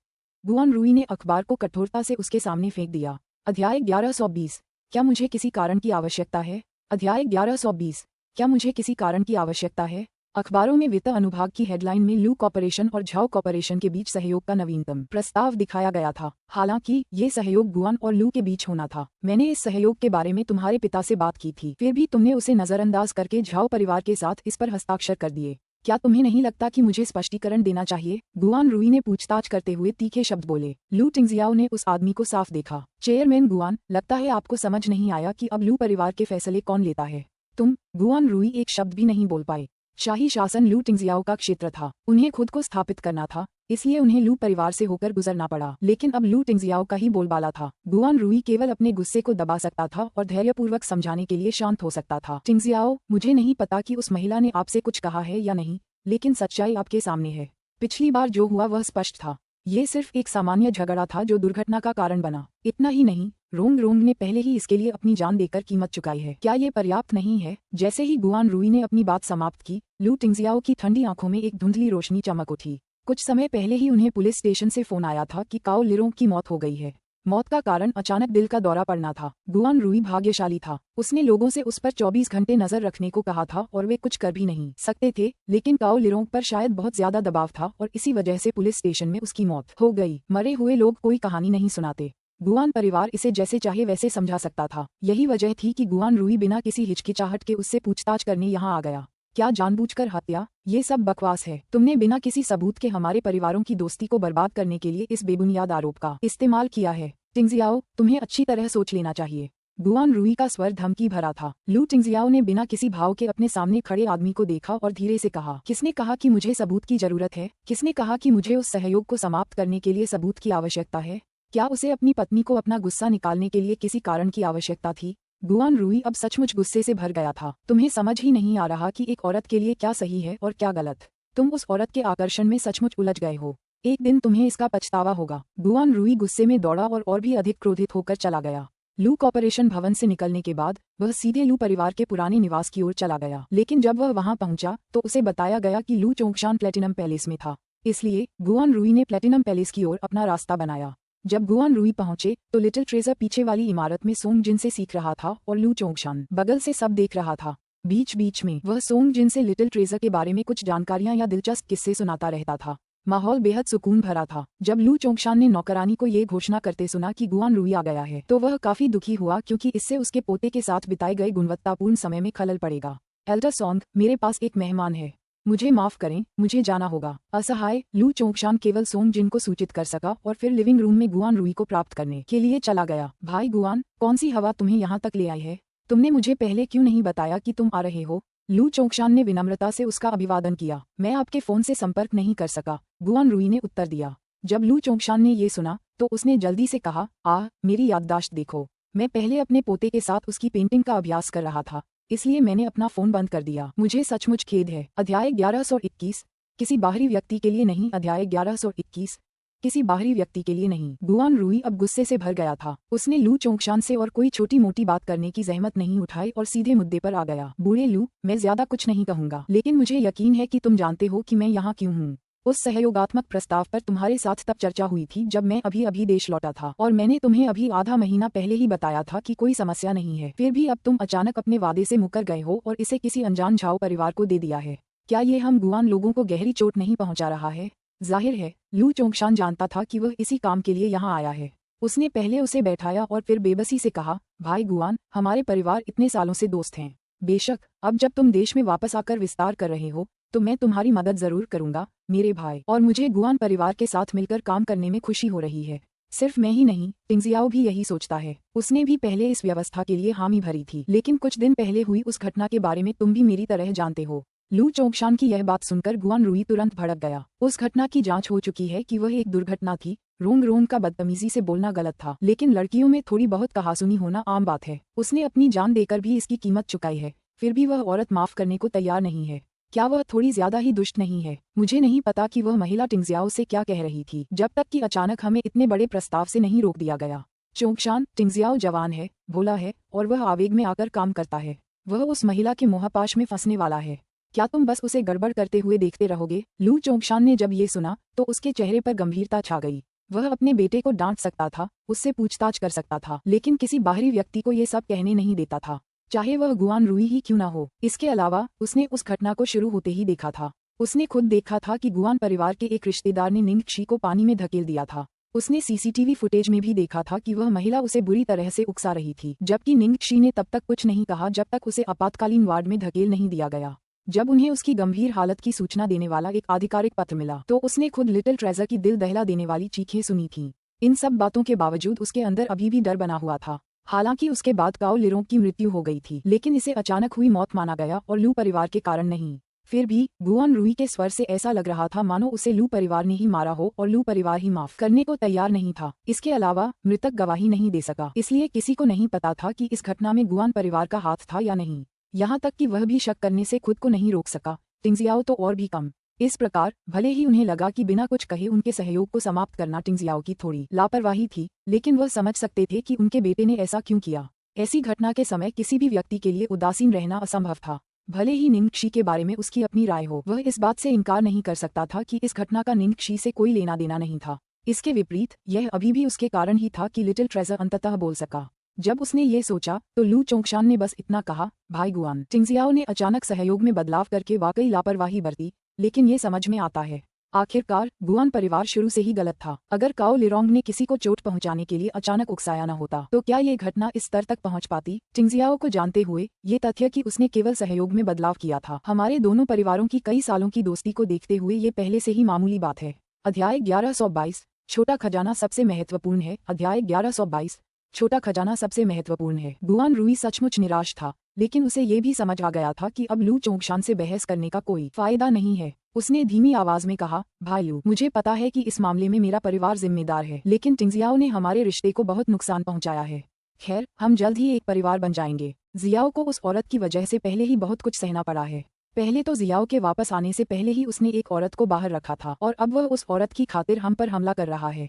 गुआन रूई ने अखबार को कठोरता से उसके सामने फेंक दिया। अध्याय 1120। क्या मुझे किसी कारण की आवश्यकता है? अध्याय 1120। क्या मुझे किसी कारण की आवश्यकता है? अखबारों में वित्त अनुभाग की हेडलाइन में लू कॉर्पोरेशन और झाओ कॉर्पोरेशन के बीच सहयोग का नवीनतम प्रस्ताव दिखाया गया था। हालांकि ये सहयोग गुआन और लू के बीच होना था। मैंने इस सहयोग के बारे में तुम्हारे पिता से बात की थी, फिर भी तुमने उसे नजरअंदाज करके झाओ परिवार के साथ इस पर हस्ताक्षर कर दिए। क्या तुम्हें नहीं लगता कि मुझे स्पष्टीकरण देना चाहिए? गुआन रूई ने पूछताछ करते हुए तीखे शब्द बोले। लू टिंगजियाओ ने उस आदमी को साफ देखा। चेयरमैन गुआन, लगता है आपको समझ नहीं आया कि अब लू परिवार के फैसले कौन लेता है। तुम। गुआन रूई एक शब्द भी नहीं बोल पाए। शाही शासन लू टिंगजियाओ का क्षेत्र था। उन्हें खुद को स्थापित करना था, इसलिए उन्हें लू परिवार से होकर गुजरना पड़ा। लेकिन अब लू टिंगजियाओ का ही बोलबाला था। गुआन रूई केवल अपने गुस्से को दबा सकता था और धैर्यपूर्वक समझाने के लिए शांत हो सकता था। टिंगजियाओ, मुझे नहीं पता कि उस महिला ने आपसे कुछ कहा है या नहीं, लेकिन सच्चाई आपके सामने है। पिछली बार जो हुआ वह स्पष्ट था। ये सिर्फ एक सामान्य झगड़ा था जो दुर्घटना का कारण बना। इतना ही नहीं, रोंग ने पहले ही इसके लिए अपनी जान देकर कीमत चुकाई है। क्या ये पर्याप्त नहीं है? जैसे ही गुआन रूई ने अपनी बात समाप्त की, लू टिंगजियाओ की ठंडी आंखों में एक धुंधली रोशनी चमक उठी। कुछ समय पहले ही उन्हें पुलिस स्टेशन से फोन आया था कि काओ लिरोंग की मौत हो गई है। मौत का कारण अचानक दिल का दौरा पड़ना था। गुआन रूई भाग्यशाली था। उसने लोगों से उस पर 24 घंटे नजर रखने को कहा था और वे कुछ कर भी नहीं सकते थे, लेकिन काओ लिरोंग पर शायद बहुत ज्यादा दबाव था और इसी वजह से पुलिस स्टेशन में उसकी मौत हो गई। मरे हुए लोग कोई कहानी नहीं सुनाते। गुआन परिवार इसे जैसे चाहे वैसे समझा सकता था। यही वजह थी कि गुआन रूई बिना किसी हिचकिचाहट के उससे पूछताछ करने यहाँ आ गया। क्या जानबूझकर हत्या? ये सब बकवास है। तुमने बिना किसी सबूत के हमारे परिवारों की दोस्ती को बर्बाद करने के लिए इस बेबुनियाद आरोप का इस्तेमाल किया है। टिंगजियाओ, तुम्हें अच्छी तरह सोच लेना चाहिए। गुआन रूई का स्वर धमकी भरा था। लू टिंगजियाओ ने बिना किसी भाव के अपने सामने खड़े आदमी को देखा और धीरे से कहा, किसने कहा कि मुझे सबूत की जरूरत है? किसने कहा कि मुझे उस सहयोग को समाप्त करने के लिए सबूत की आवश्यकता है? क्या उसे अपनी पत्नी को अपना गुस्सा निकालने के लिए किसी कारण की आवश्यकता थी? गुआन रूई अब सचमुच गुस्से से भर गया था। तुम्हें समझ ही नहीं आ रहा कि एक औरत के लिए क्या सही है और क्या गलत। तुम उस औरत के आकर्षण में सचमुच उलझ गए हो। एक दिन तुम्हें इसका पछतावा होगा। गुआन रूई गुस्से में दौड़ा और भी अधिक क्रोधित होकर चला गया। लू कॉर्पोरेशन भवन से निकलने के बाद वह सीधे लू परिवार के पुराने निवास की ओर चला गया। लेकिन जब वह वहां पहुंचा तो उसे बताया गया कि लू चोंगशान प्लेटिनम पैलेस में था। इसलिए गुआन रूई ने प्लेटिनम पैलेस की ओर अपना रास्ता बनाया। जब गुआन रूई पहुंचे तो लिटिल ट्रेजर पीछे वाली इमारत में सोंग जिन से सीख रहा था और लू चोंगशान बगल से सब देख रहा था। बीच बीच में वह सोंग जिन से लिटिल ट्रेजर के बारे में कुछ जानकारियां या दिलचस्प किस्से सुनाता रहता था। माहौल बेहद सुकून भरा था। जब लू चोंगशान ने नौकरानी को ये घोषणा करते सुना कि गुआन रूई आ गया है तो वह काफी दुखी हुआ, क्योंकि इससे उसके पोते के साथ बिताए गए गुणवत्तापूर्ण समय में खलल पड़ेगा। एल्डर सोंग, मेरे पास एक मेहमान है। मुझे माफ करें, मुझे जाना होगा। असहाय लू चोंगशान केवल सोंग जिन को सूचित कर सका और फिर लिविंग रूम में गुआन रूई को प्राप्त करने के लिए चला गया। भाई गुआन, कौन सी हवा तुम्हें यहाँ तक ले आई है? तुमने मुझे पहले क्यों नहीं बताया कि तुम आ रहे हो? लू चोंगशान ने विनम्रता से उसका अभिवादन किया। मैं आपके फोन से संपर्क नहीं कर सका, गुआन रूई ने उत्तर दिया। जब लू चोंगशान ने ये सुना तो उसने जल्दी से कहा, मेरी याददाश्त देखो। मैं पहले अपने पोते के साथ उसकी पेंटिंग का अभ्यास कर रहा था, इसलिए मैंने अपना फोन बंद कर दिया। मुझे सचमुच खेद है। अध्याय 1121। किसी बाहरी व्यक्ति के लिए नहीं। अध्याय 1121। किसी बाहरी व्यक्ति के लिए नहीं। गुआन रूई अब गुस्से से भर गया था। उसने लू चोंगशान से और कोई छोटी मोटी बात करने की जहमत नहीं उठाई और सीधे मुद्दे पर आ गया। बूढ़े लू, मैं ज्यादा कुछ नहीं कहूंगा, लेकिन मुझे यकीन है कि तुम जानते हो कि मैं यहाँ क्यों हूँ। उस सहयोगात्मक प्रस्ताव पर तुम्हारे साथ तब चर्चा हुई थी जब मैं अभी देश लौटा था, और मैंने तुम्हें अभी आधा महीना पहले ही बताया था कि कोई समस्या नहीं है। फिर भी अब तुम अचानक अपने वादे से मुकर गए हो और इसे किसी अनजान झाओ परिवार को दे दिया है। क्या ये हम गुआन लोगों को गहरी चोट नहीं पहुंचा रहा है? जाहिर है लू चोंगशान जानता था कि वह इसी काम के लिए यहाँ आया है। उसने पहले उसे बैठाया और फिर बेबसी से कहा, भाई गुआन, हमारे परिवार इतने सालों से दोस्त हैं। बेशक अब जब तुम देश में वापस आकर विस्तार कर रहे हो तो मैं तुम्हारी मदद जरूर करूंगा मेरे भाई, और मुझे गुआन परिवार के साथ मिलकर काम करने में खुशी हो रही है। सिर्फ मैं ही नहीं, टिंगजियाओ भी यही सोचता है। उसने भी पहले इस व्यवस्था के लिए हामी भरी थी, लेकिन कुछ दिन पहले हुई उस घटना के बारे में तुम भी मेरी तरह जानते हो। लू चोंगशान की यह बात सुनकर गुआन रुई तुरंत भड़क गया। उस घटना की जांच हो चुकी है कि वह एक दुर्घटना थी। रोंग रोंग का बदतमीजी से बोलना गलत था, लेकिन लड़कियों में थोड़ी बहुत कहासुनी होना आम बात है। उसने अपनी जान देकर भी इसकी कीमत चुकाई है, फिर भी वह औरत माफ करने को तैयार नहीं है। क्या वह थोड़ी ज्यादा ही दुष्ट नहीं है? मुझे नहीं पता कि वह महिला टिंगजियाओ से क्या कह रही थी, जब तक कि अचानक हमें इतने बड़े प्रस्ताव से नहीं रोक दिया गया। चोंगशान, टिंगजियाओ जवान है, भोला है और वह आवेग में आकर काम करता है। वह उस महिला के मोहपाश में फंसने वाला है। क्या तुम बस उसे गड़बड़ करते हुए देखते रहोगे? लू चोंगशान ने जब ये सुना तो उसके चेहरे पर गंभीरता छा गई। वह अपने बेटे को डांट सकता था, उससे पूछताछ कर सकता था, लेकिन किसी बाहरी व्यक्ति को ये सब कहने नहीं देता था, चाहे वह गुआन रुई ही क्यों न हो। इसके अलावा उसने उस घटना को शुरू होते ही देखा था। उसने खुद देखा था कि गुआन परिवार के एक रिश्तेदार ने निंगक्षी को पानी में धकेल दिया था। उसने सीसीटीवी फुटेज में भी देखा था कि वह महिला उसे बुरी तरह से उकसा रही थी, जबकि निंगक्षी ने तब तक कुछ नहीं कहा जब तक उसे आपातकालीन वार्ड में धकेल नहीं दिया गया। जब उन्हें उसकी गंभीर हालत की सूचना देने वाला एक आधिकारिक पत्र मिला तो उसने खुद लिटिल ट्रेजर की दिल दहला देने वाली चीखें सुनी थीं। इन सब बातों के बावजूद उसके अंदर अभी भी डर बना हुआ था। हालांकि उसके बाद काओ लिरोंग की मृत्यु हो गई थी, लेकिन इसे अचानक हुई मौत माना गया और लू परिवार के कारण नहीं। फिर भी गुआन रुई के स्वर से ऐसा लग रहा था मानो उसे लू परिवार ने ही मारा हो और लू परिवार ही माफ करने को तैयार नहीं था। इसके अलावा मृतक गवाही नहीं दे सका, इसलिए किसी को नहीं पता था कि इस घटना में गुआन परिवार का हाथ था या नहीं। यहाँ तक कि वह भी शक करने से खुद को नहीं रोक सका, टिंगजियाओ तो और भी कम। इस प्रकार भले ही उन्हें लगा कि बिना कुछ कहे उनके सहयोग को समाप्त करना टिंगजियाओ की थोड़ी लापरवाही थी, लेकिन वह समझ सकते थे कि उनके बेटे ने ऐसा क्यों किया। ऐसी घटना के समय किसी भी व्यक्ति के लिए उदासीन रहना असंभव था। भले ही निंगक्षी के बारे में उसकी अपनी राय हो, वह इस बात से इनकार नहीं कर सकता था कि इस घटना का निंगक्षी से कोई लेना देना नहीं था। इसके विपरीत यह अभी भी उसके कारण ही था कि लिटिल ट्रेजर अंततः बोल सका। जब उसने ये सोचा तो लू चोंगशान ने बस इतना कहा, भाई गुआन। टिंगजियाओ ने अचानक सहयोग में बदलाव करके वाकई लापरवाही बरती, लेकिन ये समझ में आता है। आखिरकार गुआन परिवार शुरू से ही गलत था। अगर काओ लिरोंग ने किसी को चोट पहुंचाने के लिए अचानक उकसाया न होता तो क्या ये घटना इस स्तर तक पहुंच पाती? टिंगजियाओ को जानते हुए ये तथ्य कि उसने केवल सहयोग में बदलाव किया था, हमारे दोनों परिवारों की कई सालों की दोस्ती को देखते हुए ये पहले से ही मामूली बात है। अध्याय 1122 छोटा खजाना सबसे महत्वपूर्ण है। अध्याय 1122 छोटा खजाना सबसे महत्वपूर्ण है। गुआन रुई सचमुच निराश था, लेकिन उसे ये भी समझ आ गया था कि अब लू चोंगशान से बहस करने का कोई फायदा नहीं है। उसने धीमी आवाज में कहा, भाई लू, मुझे पता है कि इस मामले में मेरा परिवार जिम्मेदार है, लेकिन टिंगजियाओ ने हमारे रिश्ते को बहुत नुकसान पहुंचाया है। खैर, हम जल्द ही एक परिवार बन जाएंगे। जियाओ को उस औरत की वजह से पहले ही बहुत कुछ सहना पड़ा है। पहले तो जियाओ के वापस आने से पहले ही उसने एक औरत को बाहर रखा था और अब वह उस औरत की खातिर हम पर हमला कर रहा है।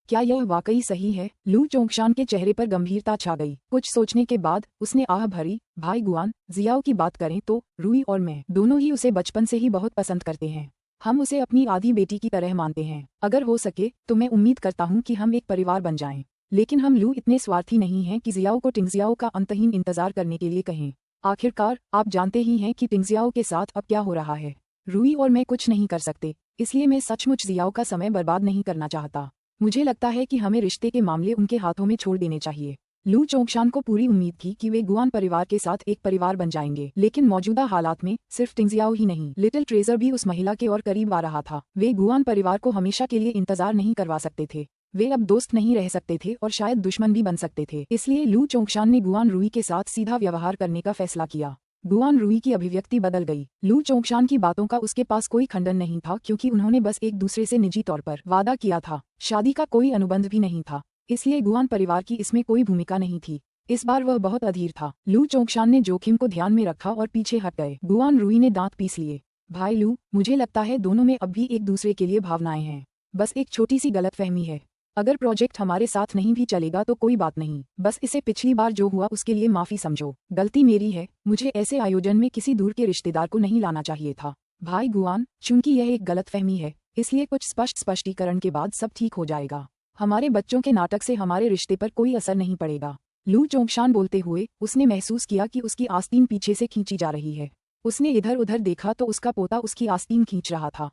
क्या यह वाकई सही है? लू चोंगशान के चेहरे पर गंभीरता छा गई। कुछ सोचने के बाद उसने आह भरी, भाई गुआन, जियाओ की बात करें तो रुई और मैं दोनों ही उसे बचपन से ही बहुत पसंद करते हैं। हम उसे अपनी आधी बेटी की तरह मानते हैं। अगर हो सके तो मैं उम्मीद करता हूँ कि हम एक परिवार बन जाएं। लेकिन हम लू इतने स्वार्थी नहीं हैं कि जियाओ को टिंगजियाओ का अंतहीन इंतजार करने के लिए कहें। आखिरकार आप जानते ही हैं कि टिंगजियाओ के साथ अब क्या हो रहा है। रुई और मैं कुछ नहीं कर सकते, इसलिए मैं सचमुच जियाओ का समय बर्बाद नहीं करना चाहता। मुझे लगता है कि हमें रिश्ते के मामले उनके हाथों में छोड़ देने चाहिए। लू चोंगशान को पूरी उम्मीद थी कि वे गुआन परिवार के साथ एक परिवार बन जाएंगे, लेकिन मौजूदा हालात में सिर्फ टिंगजियाओ ही नहीं, लिटिल ट्रेजर भी उस महिला के और करीब आ रहा था। वे गुआन परिवार को हमेशा के लिए इंतजार नहीं करवा सकते थे। वे अब दोस्त नहीं रह सकते थे और शायद दुश्मन भी बन सकते थे। इसलिए लू चोंगशान ने गुआन रुई के साथ सीधा व्यवहार करने का फैसला किया। गुआन रुई की अभिव्यक्ति बदल गई। लू चोंगशान की बातों का उसके पास कोई खंडन नहीं था, क्योंकि उन्होंने बस एक दूसरे से निजी तौर पर वादा किया था। शादी का कोई अनुबंध भी नहीं था, इसलिए गुआन परिवार की इसमें कोई भूमिका नहीं थी। इस बार वह बहुत अधीर था। लू चोंगशान ने जोखिम को ध्यान में रखा और पीछे हट गए। गुआन रुई ने दांत पीस लिए। भाई लू, मुझे लगता है दोनों में अब भी एक दूसरे के लिए भावनाएं हैं। बस एक छोटी सी गलतफहमी है। अगर प्रोजेक्ट हमारे साथ नहीं भी चलेगा तो कोई बात नहीं, बस इसे पिछली बार जो हुआ उसके लिए माफी समझो। गलती मेरी है, मुझे ऐसे आयोजन में किसी दूर के रिश्तेदार को नहीं लाना चाहिए था। भाई गुआन, चूंकि यह एक गलतफहमी है, इसलिए कुछ स्पष्टीकरण के बाद सब ठीक हो जाएगा। हमारे बच्चों के नाटक से हमारे रिश्ते पर कोई असर नहीं पड़ेगा। लू चोंगशान बोलते हुए उसने महसूस किया कि उसकी आस्तीन पीछे से खींची जा रही है। उसने इधर उधर देखा तो उसका पोता उसकी आस्तीन खींच रहा था।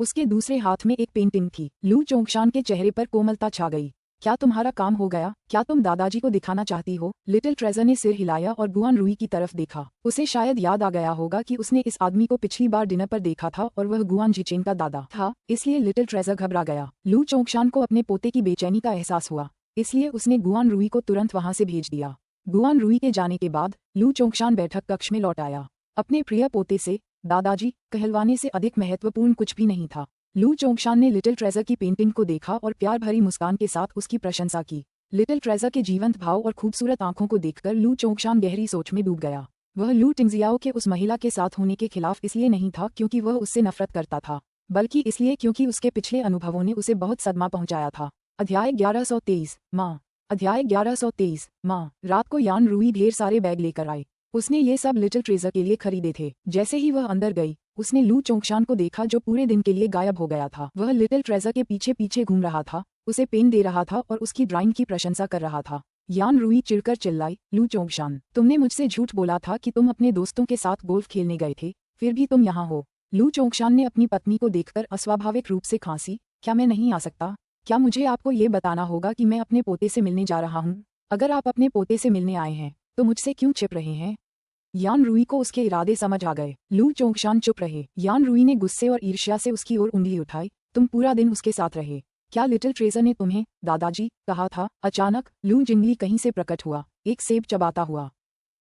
उसके दूसरे हाथ में एक पेंटिंग थी। लू चोंगशान के चेहरे पर कोमलता छा गई। क्या तुम्हारा काम हो गया? क्या तुम दादाजी को दिखाना चाहती हो? लिटिल ट्रेजर ने सिर हिलाया और गुआन रुई की तरफ देखा। उसे शायद याद आ गया होगा कि उसने इस आदमी को पिछली बार डिनर पर देखा था और वह गुआन जिचेन का दादा था, इसलिए लिटिल ट्रेजर घबरा गया। लू चोंगशान को अपने पोते की बेचैनी का एहसास हुआ, इसलिए उसने गुआन रुई को तुरंत वहां से भेज दिया। गुआन रुई के जाने के बाद लू चोंगशान बैठक कक्ष में लौट आया। अपने प्रिय पोते से दादाजी कहलवाने से अधिक महत्वपूर्ण कुछ भी नहीं था। लू चोंगशान ने लिटिल ट्रेजर की पेंटिंग को देखा और प्यार भरी मुस्कान के साथ उसकी प्रशंसा की। लिटिल ट्रेजर के जीवंत भाव और खूबसूरत आंखों को देखकर लू चोंगशान गहरी सोच में डूब गया। वह लू टिंगजियाओ के उस महिला के साथ होने के खिलाफ इसलिए नहीं था क्योंकि वह उससे नफरत करता था, बल्कि इसलिए क्योंकि उसके पिछले अनुभवों ने उसे बहुत सदमा पहुंचाया था। अध्याय 1123 माँ। अध्याय 1123 माँ। रात को यान रुई ढेर सारे बैग लेकर आए। उसने ये सब लिटिल ट्रेजर के लिए खरीदे थे। जैसे ही वह अंदर गई, उसने लू चोंगशान को देखा जो पूरे दिन के लिए गायब हो गया था। वह लिटिल ट्रेजर के पीछे पीछे घूम रहा था, उसे पेन दे रहा था और उसकी ड्राइंग की प्रशंसा कर रहा था। यान रुई चिढ़कर चिल्लाई, लू चोंगशान, तुमने मुझसे झूठ बोला था कि तुम अपने दोस्तों के साथ गोल्फ खेलने गए थे, फिर भी तुम यहाँ हो। लू चोंगशान ने अपनी पत्नी को देखकर अस्वाभाविक रूप से खांसी। क्या मैं नहीं आ सकता? क्या मुझे आपको ये बताना होगा कि मैं अपने पोते से मिलने जा रहा हूँ? अगर आप अपने पोते से मिलने आए हैं तो मुझसे क्यों छिप रहे हैं? यान रुई को उसके इरादे समझ आ गए। लू चोंगशान चुप रहे। यान रुई ने गुस्से और ईर्ष्या से उसकी ओर उंगली उठाई, तुम पूरा दिन उसके साथ रहे। क्या लिटिल ट्रेजर ने तुम्हें दादाजी कहा था? अचानक लू जिंगली कहीं से प्रकट हुआ, एक सेब चबाता हुआ।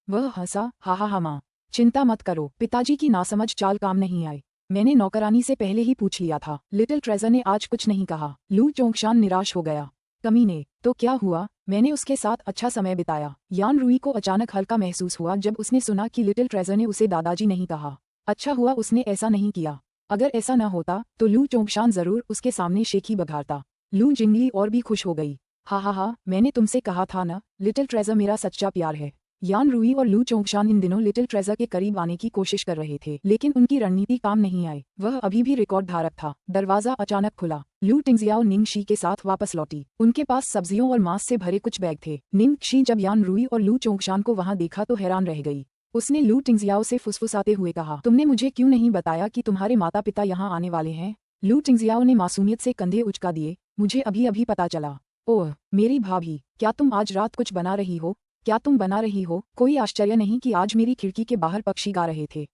वह हंसा, हा माँ, चिंता मत करो, पिताजी की नासमझ चाल काम नहीं आई। मैंने नौकरानी से पहले ही पूछ लिया था। लिटिल ट्रेजर ने आज कुछ नहीं कहा। लू चोंगशान निराश हो गया। कमीने, तो क्या हुआ? मैंने उसके साथ अच्छा समय बिताया। यान रुई को अचानक हल्का महसूस हुआ जब उसने सुना कि लिटिल ट्रेजर ने उसे दादाजी नहीं कहा। अच्छा हुआ उसने ऐसा नहीं किया। अगर ऐसा न होता तो लू चोंगशान जरूर उसके सामने शेखी बघारता। लू जिंगली और भी खुश हो गई। हा, मैंने तुमसे कहा था न, लिटिल ट्रेजर मेरा सच्चा प्यार है। यान रुई और लू चोंगशान इन दिनों लिटिल ट्रेजर के करीब आने की कोशिश कर रहे थे, लेकिन उनकी रणनीति काम नहीं आई। वह अभी भी रिकॉर्ड धारक था। दरवाजा अचानक खुला। लू टिंगजियाओ निंगशी के साथ वापस लौटी। उनके पास सब्जियों और मांस से भरे कुछ बैग थे। निंगशी जब यान रुई और लू चोंगशान को वहां देखा तो हैरान रह गई। उसने लू टिंगजियाओ से फुसफुसाते हुए कहा, तुमने मुझे क्यों नहीं बताया कि तुम्हारे माता पिता यहाँ आने वाले हैं? लू टिंगजियाओ ने मासूमियत से कंधे उचका दिए, मुझे अभी अभी पता चला। ओह मेरी भाभी, क्या तुम आज रात कुछ बना रही हो? क्या तुम बना रही हो? कोई आश्चर्य नहीं कि आज मेरी खिड़की के बाहर पक्षी गा रहे थे।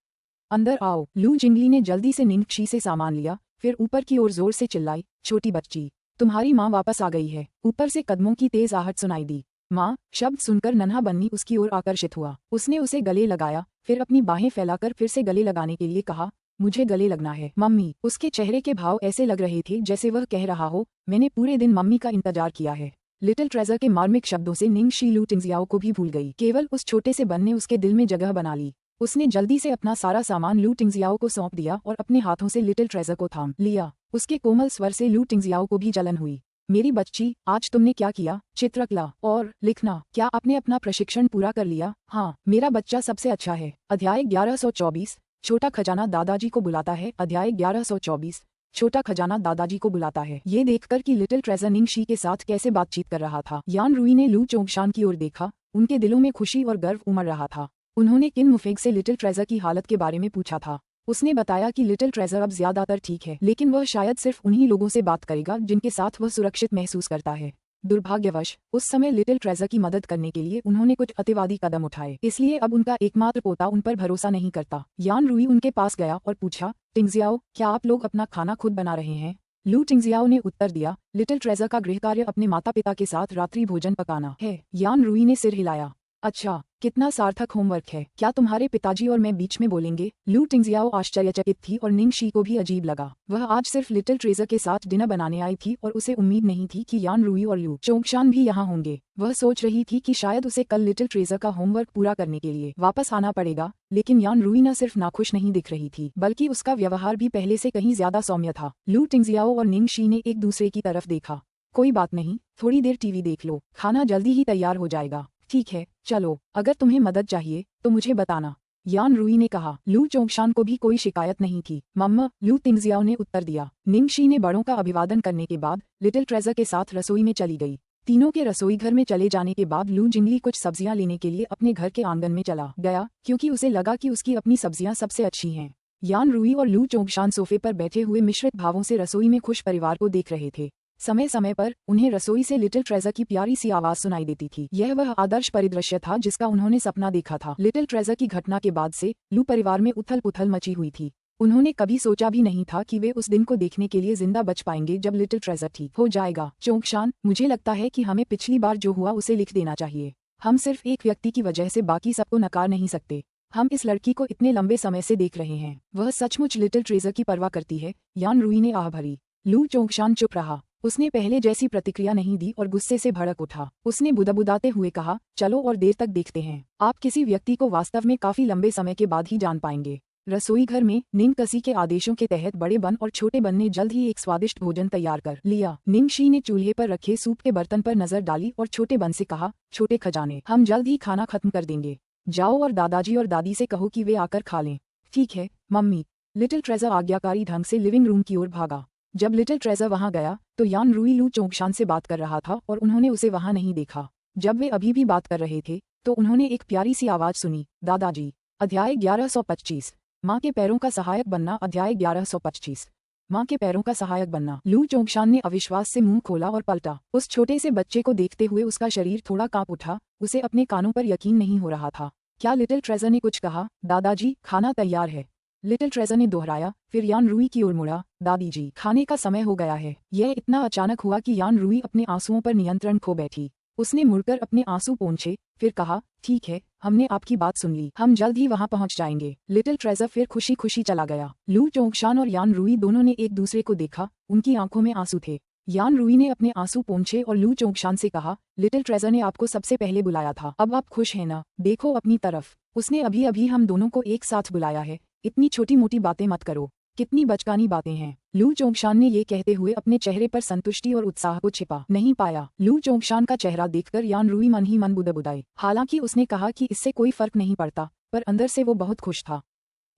अंदर आओ। लू जिंगली ने जल्दी से निंगशी से सामान लिया, फिर ऊपर की ओर जोर से चिल्लाई, छोटी बच्ची, तुम्हारी माँ वापस आ गई है। ऊपर से कदमों की तेज आहट सुनाई दी। माँ शब्द सुनकर नन्हा बन्नी उसकी ओर आकर्षित हुआ। उसने उसे गले लगाया, फिर अपनी बाहें फैलाकर फिर से गले लगाने के लिए कहा, मुझे गले लगना है मम्मी। उसके चेहरे के भाव ऐसे लग रहे थे जैसे वह कह रहा हो, मैंने पूरे दिन मम्मी का इंतजार किया है। लिटिल ट्रेजर के मार्मिक शब्दों से निंगशी लू टिंगजियाओ को भी भूल गई। केवल उस छोटे से बन ने उसके दिल में जगह बना ली। उसने जल्दी से अपना सारा सामान लू टिंगजियाओ को सौंप दिया और अपने हाथों से लिटिल ट्रेजर को थाम लिया। उसके कोमल स्वर से लू टिंगजियाओ को भी जलन हुई। मेरी बच्ची, आज तुमने क्या किया? चित्रकला और लिखना। क्या आपने अपना प्रशिक्षण पूरा कर लिया? हाँ, मेरा बच्चा सबसे अच्छा है। अध्याय 1124 छोटा खजाना दादाजी को बुलाता है। अध्याय 1124 छोटा खजाना दादाजी को बुलाता है। ये देखकर कि लिटिल ट्रेजर निंगशी के साथ कैसे बातचीत कर रहा था, यान रुई ने लू चोंगशान की ओर देखा। उनके दिलों में खुशी और गर्व उमड़ रहा था। उन्होंने किन मुफेग से लिटिल ट्रेजर की हालत के बारे में पूछा था। उसने बताया कि लिटिल ट्रेजर अब ज्यादातर ठीक है, लेकिन वह शायद सिर्फ उन्हीं लोगों से बात करेगा जिनके साथ वह सुरक्षित महसूस करता है। दुर्भाग्यवश उस समय लिटिल ट्रेजर की मदद करने के लिए उन्होंने कुछ अतिवादी कदम उठाए, इसलिए अब उनका एकमात्र पोता उन पर भरोसा नहीं करता। यान रुई उनके पास गया और पूछा, टिंगजियाओ, क्या आप लोग अपना खाना खुद बना रहे हैं? लू टिंगजियाओ ने उत्तर दिया, लिटिल ट्रेजर का गृह कार्य अपने माता पिता के साथ रात्रि भोजन पकाना है। यान रुई ने सिर हिलाया। अच्छा, कितना सार्थक होमवर्क है। क्या तुम्हारे पिताजी और मैं बीच में बोलेंगे? लू टिंगजियाओ आश्चर्यचकित थी और निंगशी को भी अजीब लगा। वह आज सिर्फ लिटिल ट्रेजर के साथ डिनर बनाने आई थी और उसे उम्मीद नहीं थी कि यान रुई और लू चोंगशान भी यहाँ होंगे। वह सोच रही थी कि शायद उसे कल लिटिल ट्रेजर का होमवर्क पूरा करने के लिए वापस आना पड़ेगा, लेकिन यान रुई न सिर्फ नाखुश नहीं दिख रही थी, बल्कि उसका व्यवहार भी पहले से कहीं ज्यादा सौम्य था। लू टिंगजियाओ और निंगशी ने एक दूसरे की तरफ देखा। कोई बात नहीं, थोड़ी देर टीवी देख लो, खाना जल्दी ही तैयार हो जाएगा। ठीक है, चलो, अगर तुम्हें मदद चाहिए तो मुझे बताना, यान रुई ने कहा। लू चोंगशान को भी कोई शिकायत नहीं थी। मम्मा, लू टिंगजियाओ ने उत्तर दिया। निंगशी ने बड़ों का अभिवादन करने के बाद लिटिल ट्रेजर के साथ रसोई में चली गई। तीनों के रसोई घर में चले जाने के बाद लू जिंगली कुछ सब्जियां लेने के लिए अपने घर के आंगन में चला गया, क्योंकि उसे लगा कि उसकी अपनी सब्जियां सबसे अच्छी हैं। यान रुई और लू चोंगशान सोफे पर बैठे हुए मिश्रित भावों से रसोई में खुश परिवार को देख रहे थे। समय समय पर उन्हें रसोई से लिटिल ट्रेजर की प्यारी सी आवाज सुनाई देती थी। यह वह आदर्श परिदृश्य था जिसका उन्होंने सपना देखा था। लिटिल ट्रेजर की घटना के बाद से लू परिवार में उथल पुथल मची हुई थी। उन्होंने कभी सोचा भी नहीं था कि वे उस दिन को देखने के लिए जिंदा बच पाएंगे जब लिटिल ट्रेजर ठीक हो जाएगा। चोंगशान, मुझे लगता है कि हमें पिछली बार जो हुआ उसे लिख देना चाहिए। हम सिर्फ एक व्यक्ति की वजह से बाकी सबको नकार नहीं सकते। हम इस लड़की को इतने लंबे समय से देख रहे हैं। वह सचमुच लिटिल ट्रेजर की परवाह करती है। यान रुई ने आह भरी। लू चोंगशान चुप रहा। उसने पहले जैसी प्रतिक्रिया नहीं दी और गुस्से से भड़क उठा। उसने बुदबुदाते हुए कहा, चलो और देर तक देखते हैं। आप किसी व्यक्ति को वास्तव में काफी लंबे समय के बाद ही जान पाएंगे। रसोई घर में निंग कसी के आदेशों के तहत बड़े बन और छोटे बन ने जल्द ही एक स्वादिष्ट भोजन तैयार कर लिया। निंग शी ने चूल्हे पर रखे सूप के बर्तन पर नजर डाली और छोटे बन से कहा, छोटे खजाने, हम जल्द ही खाना खत्म कर देंगे। जाओ और दादाजी और दादी से कहो कि वे आकर खा लें। ठीक है मम्मी। लिटिल ट्रेजर आज्ञाकारी ढंग से लिविंग रूम की ओर भागा। जब लिटिल ट्रेजर वहां गया तो यान रुई लू चोंगशान से बात कर रहा था और उन्होंने उसे वहां नहीं देखा। जब वे अभी भी बात कर रहे थे तो उन्होंने एक प्यारी सी आवाज सुनी, दादाजी। अध्याय 1125। माँ के पैरों का सहायक बनना। अध्याय 1125। माँ के पैरों का सहायक बनना। लू चोंगशान ने अविश्वास से मुंह खोला और पलटा। उस छोटे से बच्चे को देखते हुए उसका शरीर थोड़ा कांप उठा। उसे अपने कानों पर यकीन नहीं हो रहा था। क्या लिटिल ट्रेजर ने कुछ कहा? दादाजी, खाना तैयार है। लिटिल ट्रेजर ने दोहराया, फिर यान रुई की ओर मुड़ा। दादी जी, खाने का समय हो गया है। यह इतना अचानक हुआ कि यान रुई अपने आंसुओं पर नियंत्रण खो बैठी। उसने मुड़कर अपने आंसू पोंछे, फिर कहा, ठीक है, हमने आपकी बात सुन ली। हम जल्द ही वहां पहुंच जाएंगे। लिटिल ट्रेजर फिर खुशी खुशी चला गया। लू चोंगशान और यान रुई दोनों ने एक दूसरे को देखा। उनकी आंखों में आंसू थे। यान रुई ने अपने आंसू पोंछे और लू चोंगशान से कहा, लिटिल ट्रेजर ने आपको सबसे पहले बुलाया था। अब आप खुश हैं ना? देखो अपनी तरफ। उसने अभी अभी हम दोनों को एक साथ बुलाया है। इतनी छोटी मोटी बातें मत करो। कितनी बचकानी बातें हैं। लू चोंगशान ने ये कहते हुए अपने चेहरे पर संतुष्टि और उत्साह को छिपा नहीं पाया। लू चोंगशान का चेहरा देखकर यान रुई मन ही मन बुदबुदाई। हालांकि उसने कहा कि इससे कोई फर्क नहीं पड़ता, पर अंदर से वो बहुत खुश था।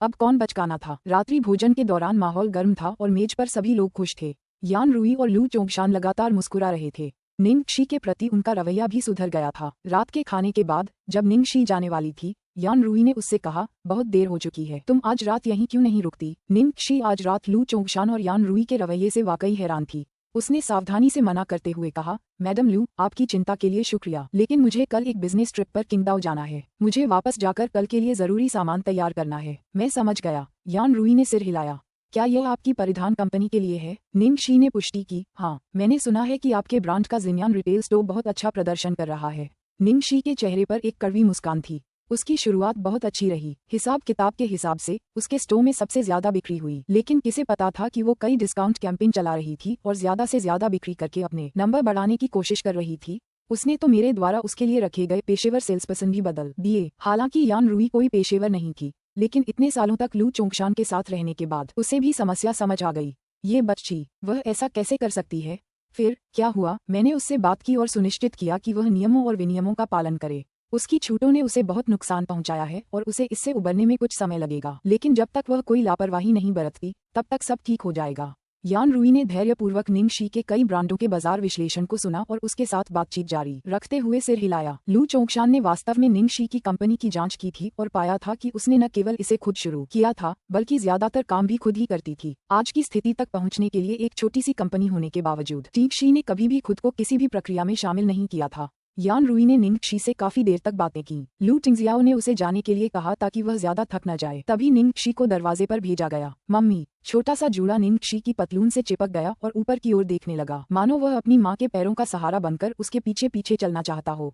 अब कौन बचकाना था? रात्रि भोजन के दौरान माहौल गर्म था और मेज पर सभी लोग खुश थे। यान रुई और लू चोंगशान लगातार मुस्कुरा रहे थे। निंग शी के प्रति उनका रवैया भी सुधर गया था। रात के खाने के बाद जब निंग शी जाने वाली थी, यान रुई ने उससे कहा, बहुत देर हो चुकी है, तुम आज रात यहीं क्यों नहीं रुकती? निंग शी आज रात लू चोंगशान और यान रुई के रवैये से वाकई हैरान थी। उसने सावधानी से मना करते हुए कहा, मैडम लू, आपकी चिंता के लिए शुक्रिया, लेकिन मुझे कल एक बिजनेस ट्रिप पर किंगडाओ जाना है। मुझे वापस जाकर कल के लिए जरूरी सामान तैयार करना है। मैं समझ गया। यान रुई ने सिर हिलाया। क्या यह आपकी परिधान कंपनी के लिए है? निंग शी ने पुष्टि की, हाँ, मैंने सुना है कि आपके ब्रांड का जिन्यान रिटेल स्टोर बहुत अच्छा प्रदर्शन कर रहा है। निंग शी के चेहरे पर एक कड़वी मुस्कान थी। उसकी शुरुआत बहुत अच्छी रही। हिसाब किताब के हिसाब से उसके स्टोर में सबसे ज्यादा बिक्री हुई, लेकिन किसे पता था कि वो कई डिस्काउंट कैंपेन चला रही थी और ज्यादा से ज्यादा बिक्री करके अपने नंबर बढ़ाने की कोशिश कर रही थी। उसने तो मेरे द्वारा उसके लिए रखे गए पेशेवर सेल्स पर्सन भी बदल दिए। हालांकि यान रुई कोई पेशेवर नहीं थी, लेकिन इतने सालों तक लू चोंगशान के साथ रहने के बाद उसे भी समस्या समझ आ गई। ये बच्ची, वह ऐसा कैसे कर सकती है? फिर क्या हुआ? मैंने उससे बात की और सुनिश्चित किया कि वह नियमों और विनियमों का पालन करे। उसकी छूटों ने उसे बहुत नुकसान पहुंचाया है और उसे इससे उबरने में कुछ समय लगेगा, लेकिन जब तक वह कोई लापरवाही नहीं बरतती तब तक सब ठीक हो जाएगा। यान रुई ने धैर्यपूर्वक निंग शी के कई ब्रांडों के बाजार विश्लेषण को सुना और उसके साथ बातचीत जारी रखते हुए सिर हिलाया। लू चोंगशान ने वास्तव में निंग शी की कंपनी की जांच की थी और पाया था कि उसने न केवल इसे खुद शुरू किया था, बल्कि ज्यादातर काम भी खुद ही करती थी। आज की स्थिति तक पहुंचने के लिए एक छोटी सी कंपनी होने के बावजूद निंग शी ने कभी भी खुद को किसी भी प्रक्रिया में शामिल नहीं किया था। यान रुई ने निंग शी से काफी देर तक बातें की। लू टिंगजियाओ ने उसे जाने के लिए कहा ताकि वह ज्यादा थक न जाए। तभी निंग शी को दरवाजे पर भेजा गया। मम्मी। छोटा सा जूड़ा निंग शी की पतलून से चिपक गया और ऊपर की ओर देखने लगा, मानो वह अपनी माँ के पैरों का सहारा बनकर उसके पीछे पीछे चलना चाहता हो।